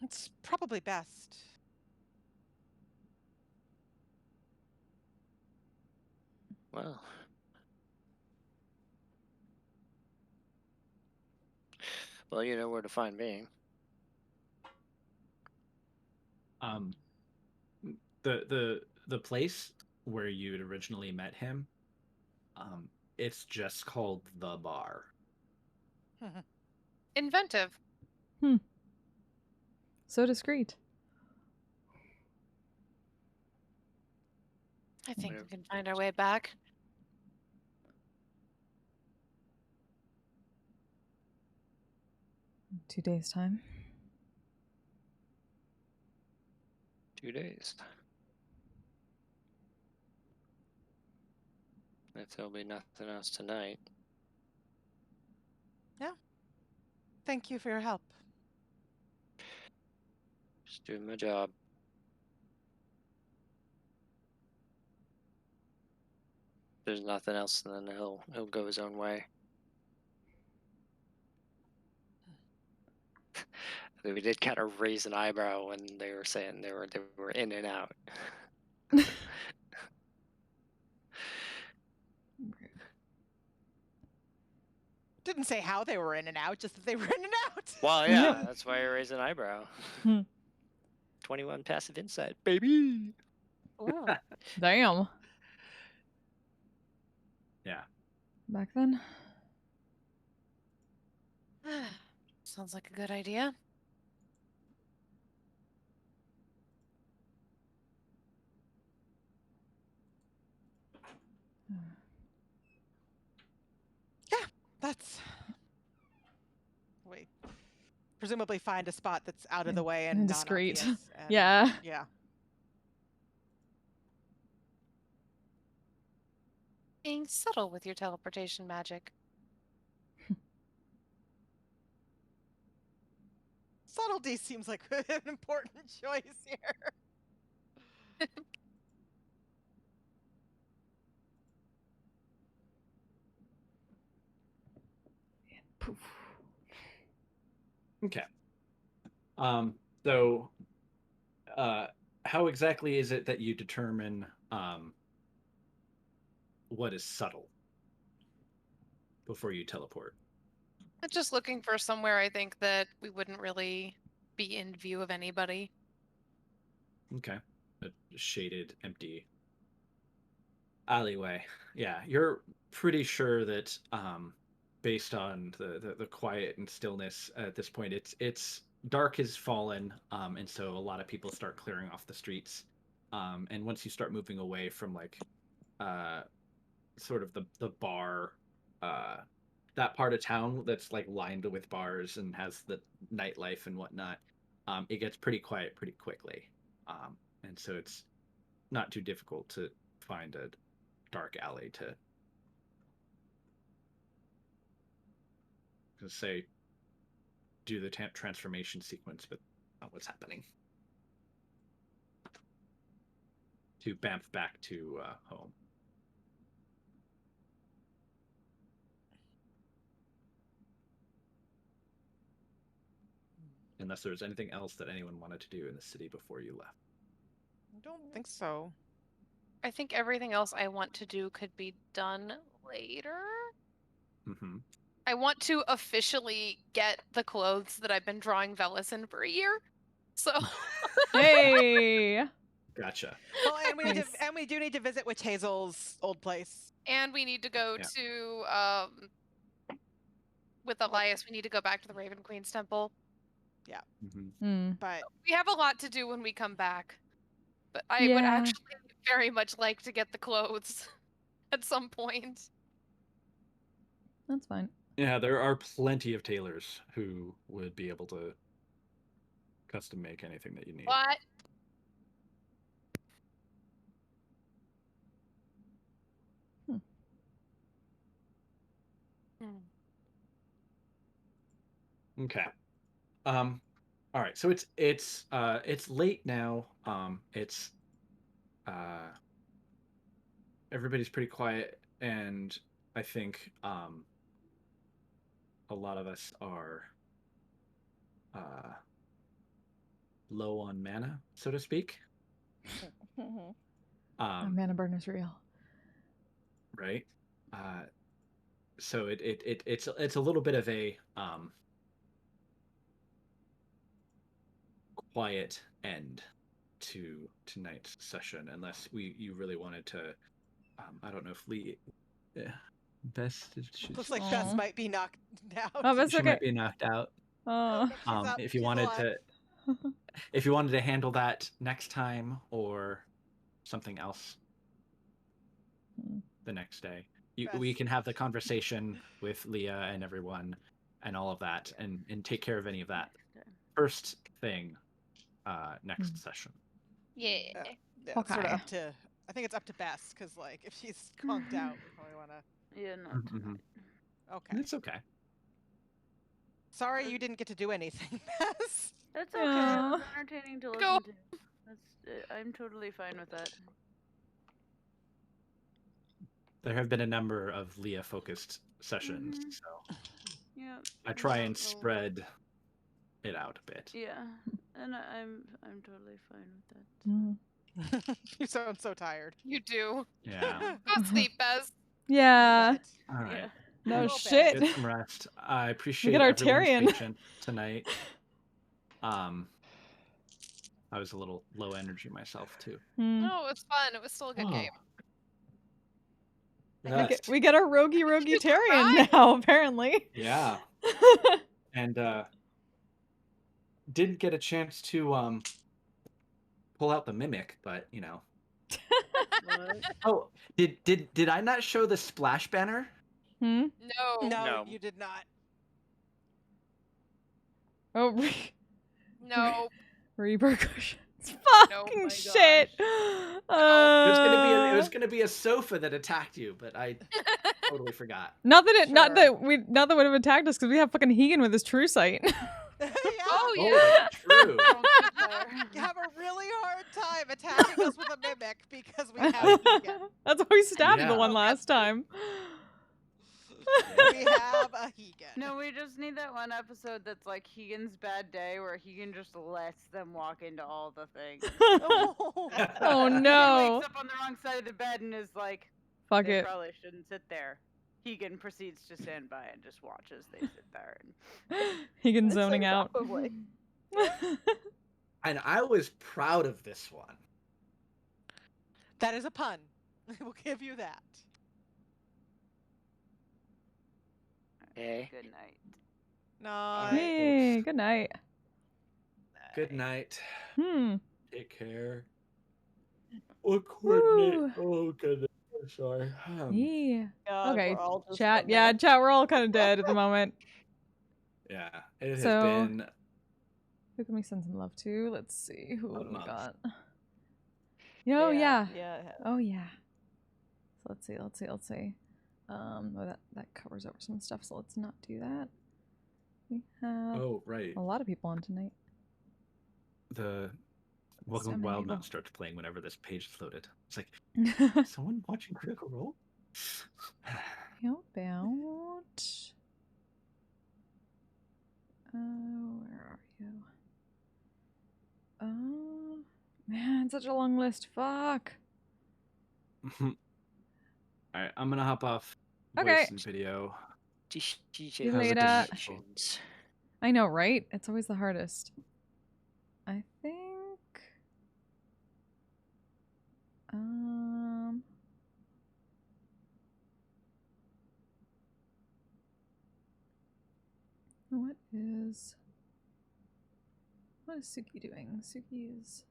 S2: It's probably best.
S7: Well, you know where to find me.
S1: The place where you'd originally met him, it's just called the bar.
S3: Inventive.
S4: So discreet.
S3: I think
S7: Whatever.
S3: we can find our way back.
S4: In 2 days' time.
S7: 2 days. If there'll be nothing else tonight.
S2: Thank you for your help.
S7: Just doing my job. If there's nothing else, then he'll go his own way. We did kind of raise an eyebrow when they were saying they were in and out.
S2: Didn't say how they were in and out, just that they were in and out.
S7: Well, yeah, that's why I raised an eyebrow.
S4: Hmm.
S7: 21 passive insight, baby.
S3: Ooh.
S4: Damn.
S1: Yeah.
S4: Back then.
S3: Sounds like a good idea.
S2: That's. Wait. Presumably find a spot that's out of the
S4: And-
S2: way
S4: and
S2: and
S4: discreet.
S2: non-obvious, and-
S4: Yeah.
S2: Yeah.
S3: Being subtle with your teleportation magic.
S2: Subtlety seems like an important choice here.
S4: Poof.
S1: Okay. So, how exactly is it that you determine what is subtle before you teleport?
S3: I'm just looking for somewhere I think that we wouldn't really be in view of anybody.
S1: Okay. A shaded, empty alleyway. Yeah, you're pretty sure that based on the quiet and stillness at this point, it's dark has fallen, and so a lot of people start clearing off the streets. And once you start moving away from like sort of the bar, that part of town that's like lined with bars and has the nightlife and whatnot, it gets pretty quiet pretty quickly. And so it's not too difficult to find a dark alley to say do the transformation sequence, but not what's happening. To bamf back to home. Unless there was anything else that anyone wanted to do in the city before you left.
S2: I don't think so.
S3: I think everything else I want to do could be done later.
S1: Mm-hmm.
S3: I want to officially get the clothes that I've been drawing Velis in for a year. So
S4: Hey.
S1: Gotcha.
S2: Well, and we need
S4: Nice.
S2: to, and we do need to visit Witch Hazel's old place.
S3: and we need to go
S1: Yeah.
S3: to with Elias, we need to go back to the Raven Queen's temple.
S1: Mm-hmm.
S4: Mm.
S2: But
S3: We have a lot to do when we come back. But I would
S4: Yeah.
S3: actually very much like to get the clothes at some point.
S4: That's fine.
S1: Yeah, there are plenty of tailors who would be able to custom make anything that you need.
S3: What?
S1: Okay. All right. So it's late now. It's everybody's pretty quiet, and I think a lot of us are low on mana, so to speak.
S4: Mana burn is real.
S1: Right. So it's a little bit of a quiet end to tonight's session, unless you really wanted to. I don't know if Lee. Bess.
S2: looks like
S4: Aw.
S2: Bess might be knocked out.
S4: Oh, that's
S1: She
S4: okay.
S1: might be knocked out.
S4: Oh.
S2: She's up,
S1: If you
S2: she's
S1: wanted
S2: alive.
S1: if you wanted to handle that next time or something else. the next day. We can have the conversation with Leah and everyone and all of that and take care of any of that first thing next session.
S3: Yeah.
S2: Yeah, it's sort of
S4: Okay.
S2: up to. I think it's up to Bess because, like, if she's conked out, we probably want to.
S6: Yeah, not
S1: Mhm.
S6: tonight.
S2: Okay.
S1: It's okay.
S2: Sorry you didn't get to do anything, Bess.
S6: That's okay. It
S4: Yeah.
S6: was entertaining to
S3: Go.
S6: listen to. I'm totally fine with that.
S1: There have been a number of Leah-focused sessions,
S6: Mhm.
S1: so
S6: Yeah.
S1: I try
S6: well,
S1: and
S6: well,
S1: spread it out a bit.
S6: Yeah, and I'm totally fine with that.
S4: Mm.
S2: You sound so tired.
S3: You do.
S1: Yeah.
S3: Go sleep, Bez.
S4: Yeah.
S2: Bet.
S1: All right.
S6: Yeah.
S4: No
S2: Little
S4: shit.
S1: Get some rest. I appreciate
S4: our
S1: everyone's
S4: Tyrion.
S1: patience tonight. I was a little low energy myself too.
S4: Hmm.
S3: No, it was fun. It was still a good game.
S1: Yes.
S4: We get our roguey
S3: You
S4: Tyrion
S3: cried?
S4: now, apparently.
S1: Yeah. And didn't get a chance to pull out the mimic, but you know.
S6: What?
S1: Oh, did I not show the splash banner?
S4: Hmm.
S3: No.
S7: No.
S2: You did not.
S4: Oh,
S3: No.
S4: repercussions.
S3: Oh
S4: Fucking
S3: my
S4: shit.
S1: It
S4: Uh,
S1: was gonna be a sofa that attacked you, but I totally forgot.
S4: not that
S2: Sure.
S4: would have attacked us because we have fucking Hegan with his true sight.
S2: Yeah.
S3: Oh,
S1: Oh,
S3: yeah.
S1: that's true.
S6: Don't sit there.
S2: You have a really hard time attacking us with a mimic because we have Hegan.
S4: That's why we stabbed the
S1: Yeah.
S4: one last time.
S2: We have a Hegan.
S6: No, we just need that one episode that's like Hegan's bad day, where Hegan just lets them walk into all the things.
S2: Oh.
S4: Oh
S6: He
S4: no.
S6: wakes up on the wrong side of the bed and is like,
S4: Fuck
S6: they
S4: it.
S6: probably shouldn't sit there. Hegan proceeds to stand by and just watches they sit there. And
S4: Hegan
S5: It's like
S4: zoning out.
S5: probably.
S1: And I was proud of this one.
S2: That is a pun. I will give you that.
S7: Okay.
S6: good night.
S2: No.
S1: right.
S4: Hey, good night.
S1: Good night.
S4: Hmm.
S1: Take care. What coordinate?
S4: Woo.
S1: Oh goodness. I'm sorry.
S4: Yeah.
S5: God,
S4: Okay,
S5: we're all just
S4: chat.
S5: a
S4: Yeah,
S5: mess.
S4: chat. We're all kind of dead at the moment.
S1: Yeah. It has
S4: So-
S1: been
S4: Who can we send some love to? Let's see. Who do we
S1: month.
S4: got? Oh yeah.
S5: Yeah. it has.
S4: Oh yeah. So let's see. Oh, that covers over some stuff. So let's not do that. We have
S1: oh right.
S4: a lot of people on tonight.
S1: The
S4: So
S1: Welcome
S4: many
S1: Wildemount
S4: people.
S1: starts playing whenever this page is loaded. It's like someone watching Critical Role?
S4: How about? Where are you? Oh man, such a long list. Fuck.
S1: Alright, I'm gonna hop off voice
S4: Okay.
S1: and video.
S4: you
S7: DJ
S4: later.
S7: Productions.
S4: I know, right? It's always the hardest. I think. What is Suki doing? Suki is.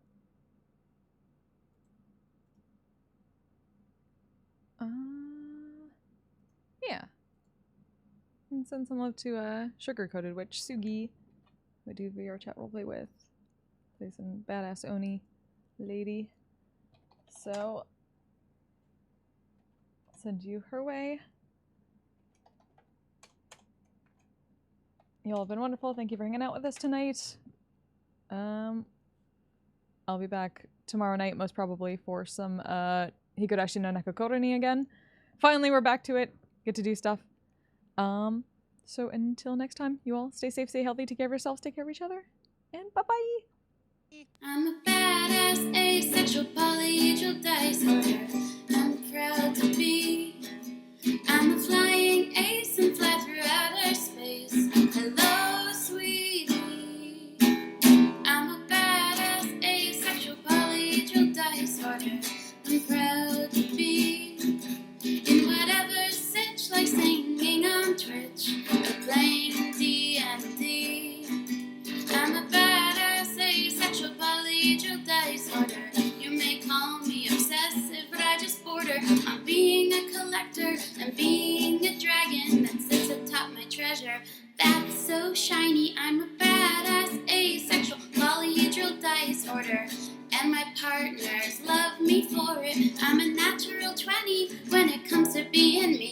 S4: Yeah. And send some love to Sugar Coated Witch Sugi, who I do VR chat roleplay with. Plays some badass Oni lady. So I'll send you her way. You all have been wonderful. Thank you for hanging out with us tonight. I'll be back tomorrow night, most probably, for some Higurashi no Nakakoroni again. Finally, we're back to it. Get to do stuff. So until next time, you all stay safe, stay healthy, take care of yourselves, take care of each other, and bye-bye!
S8: I'm a badass, asexual, polyhedral dice holder. I'm proud to be. I'm a flying ace and fly through outer space. Hello, sweetie. I'm a badass, asexual, polyhedral dice holder. I'm proud to be in whatever sitch, like singing on Twitch or playing D&D. I'm a badass, asexual, polyhedral dice holder. You may call me obsessive, but I just border on being and my partners love me for it. I'm a natural 20 when it comes to being me.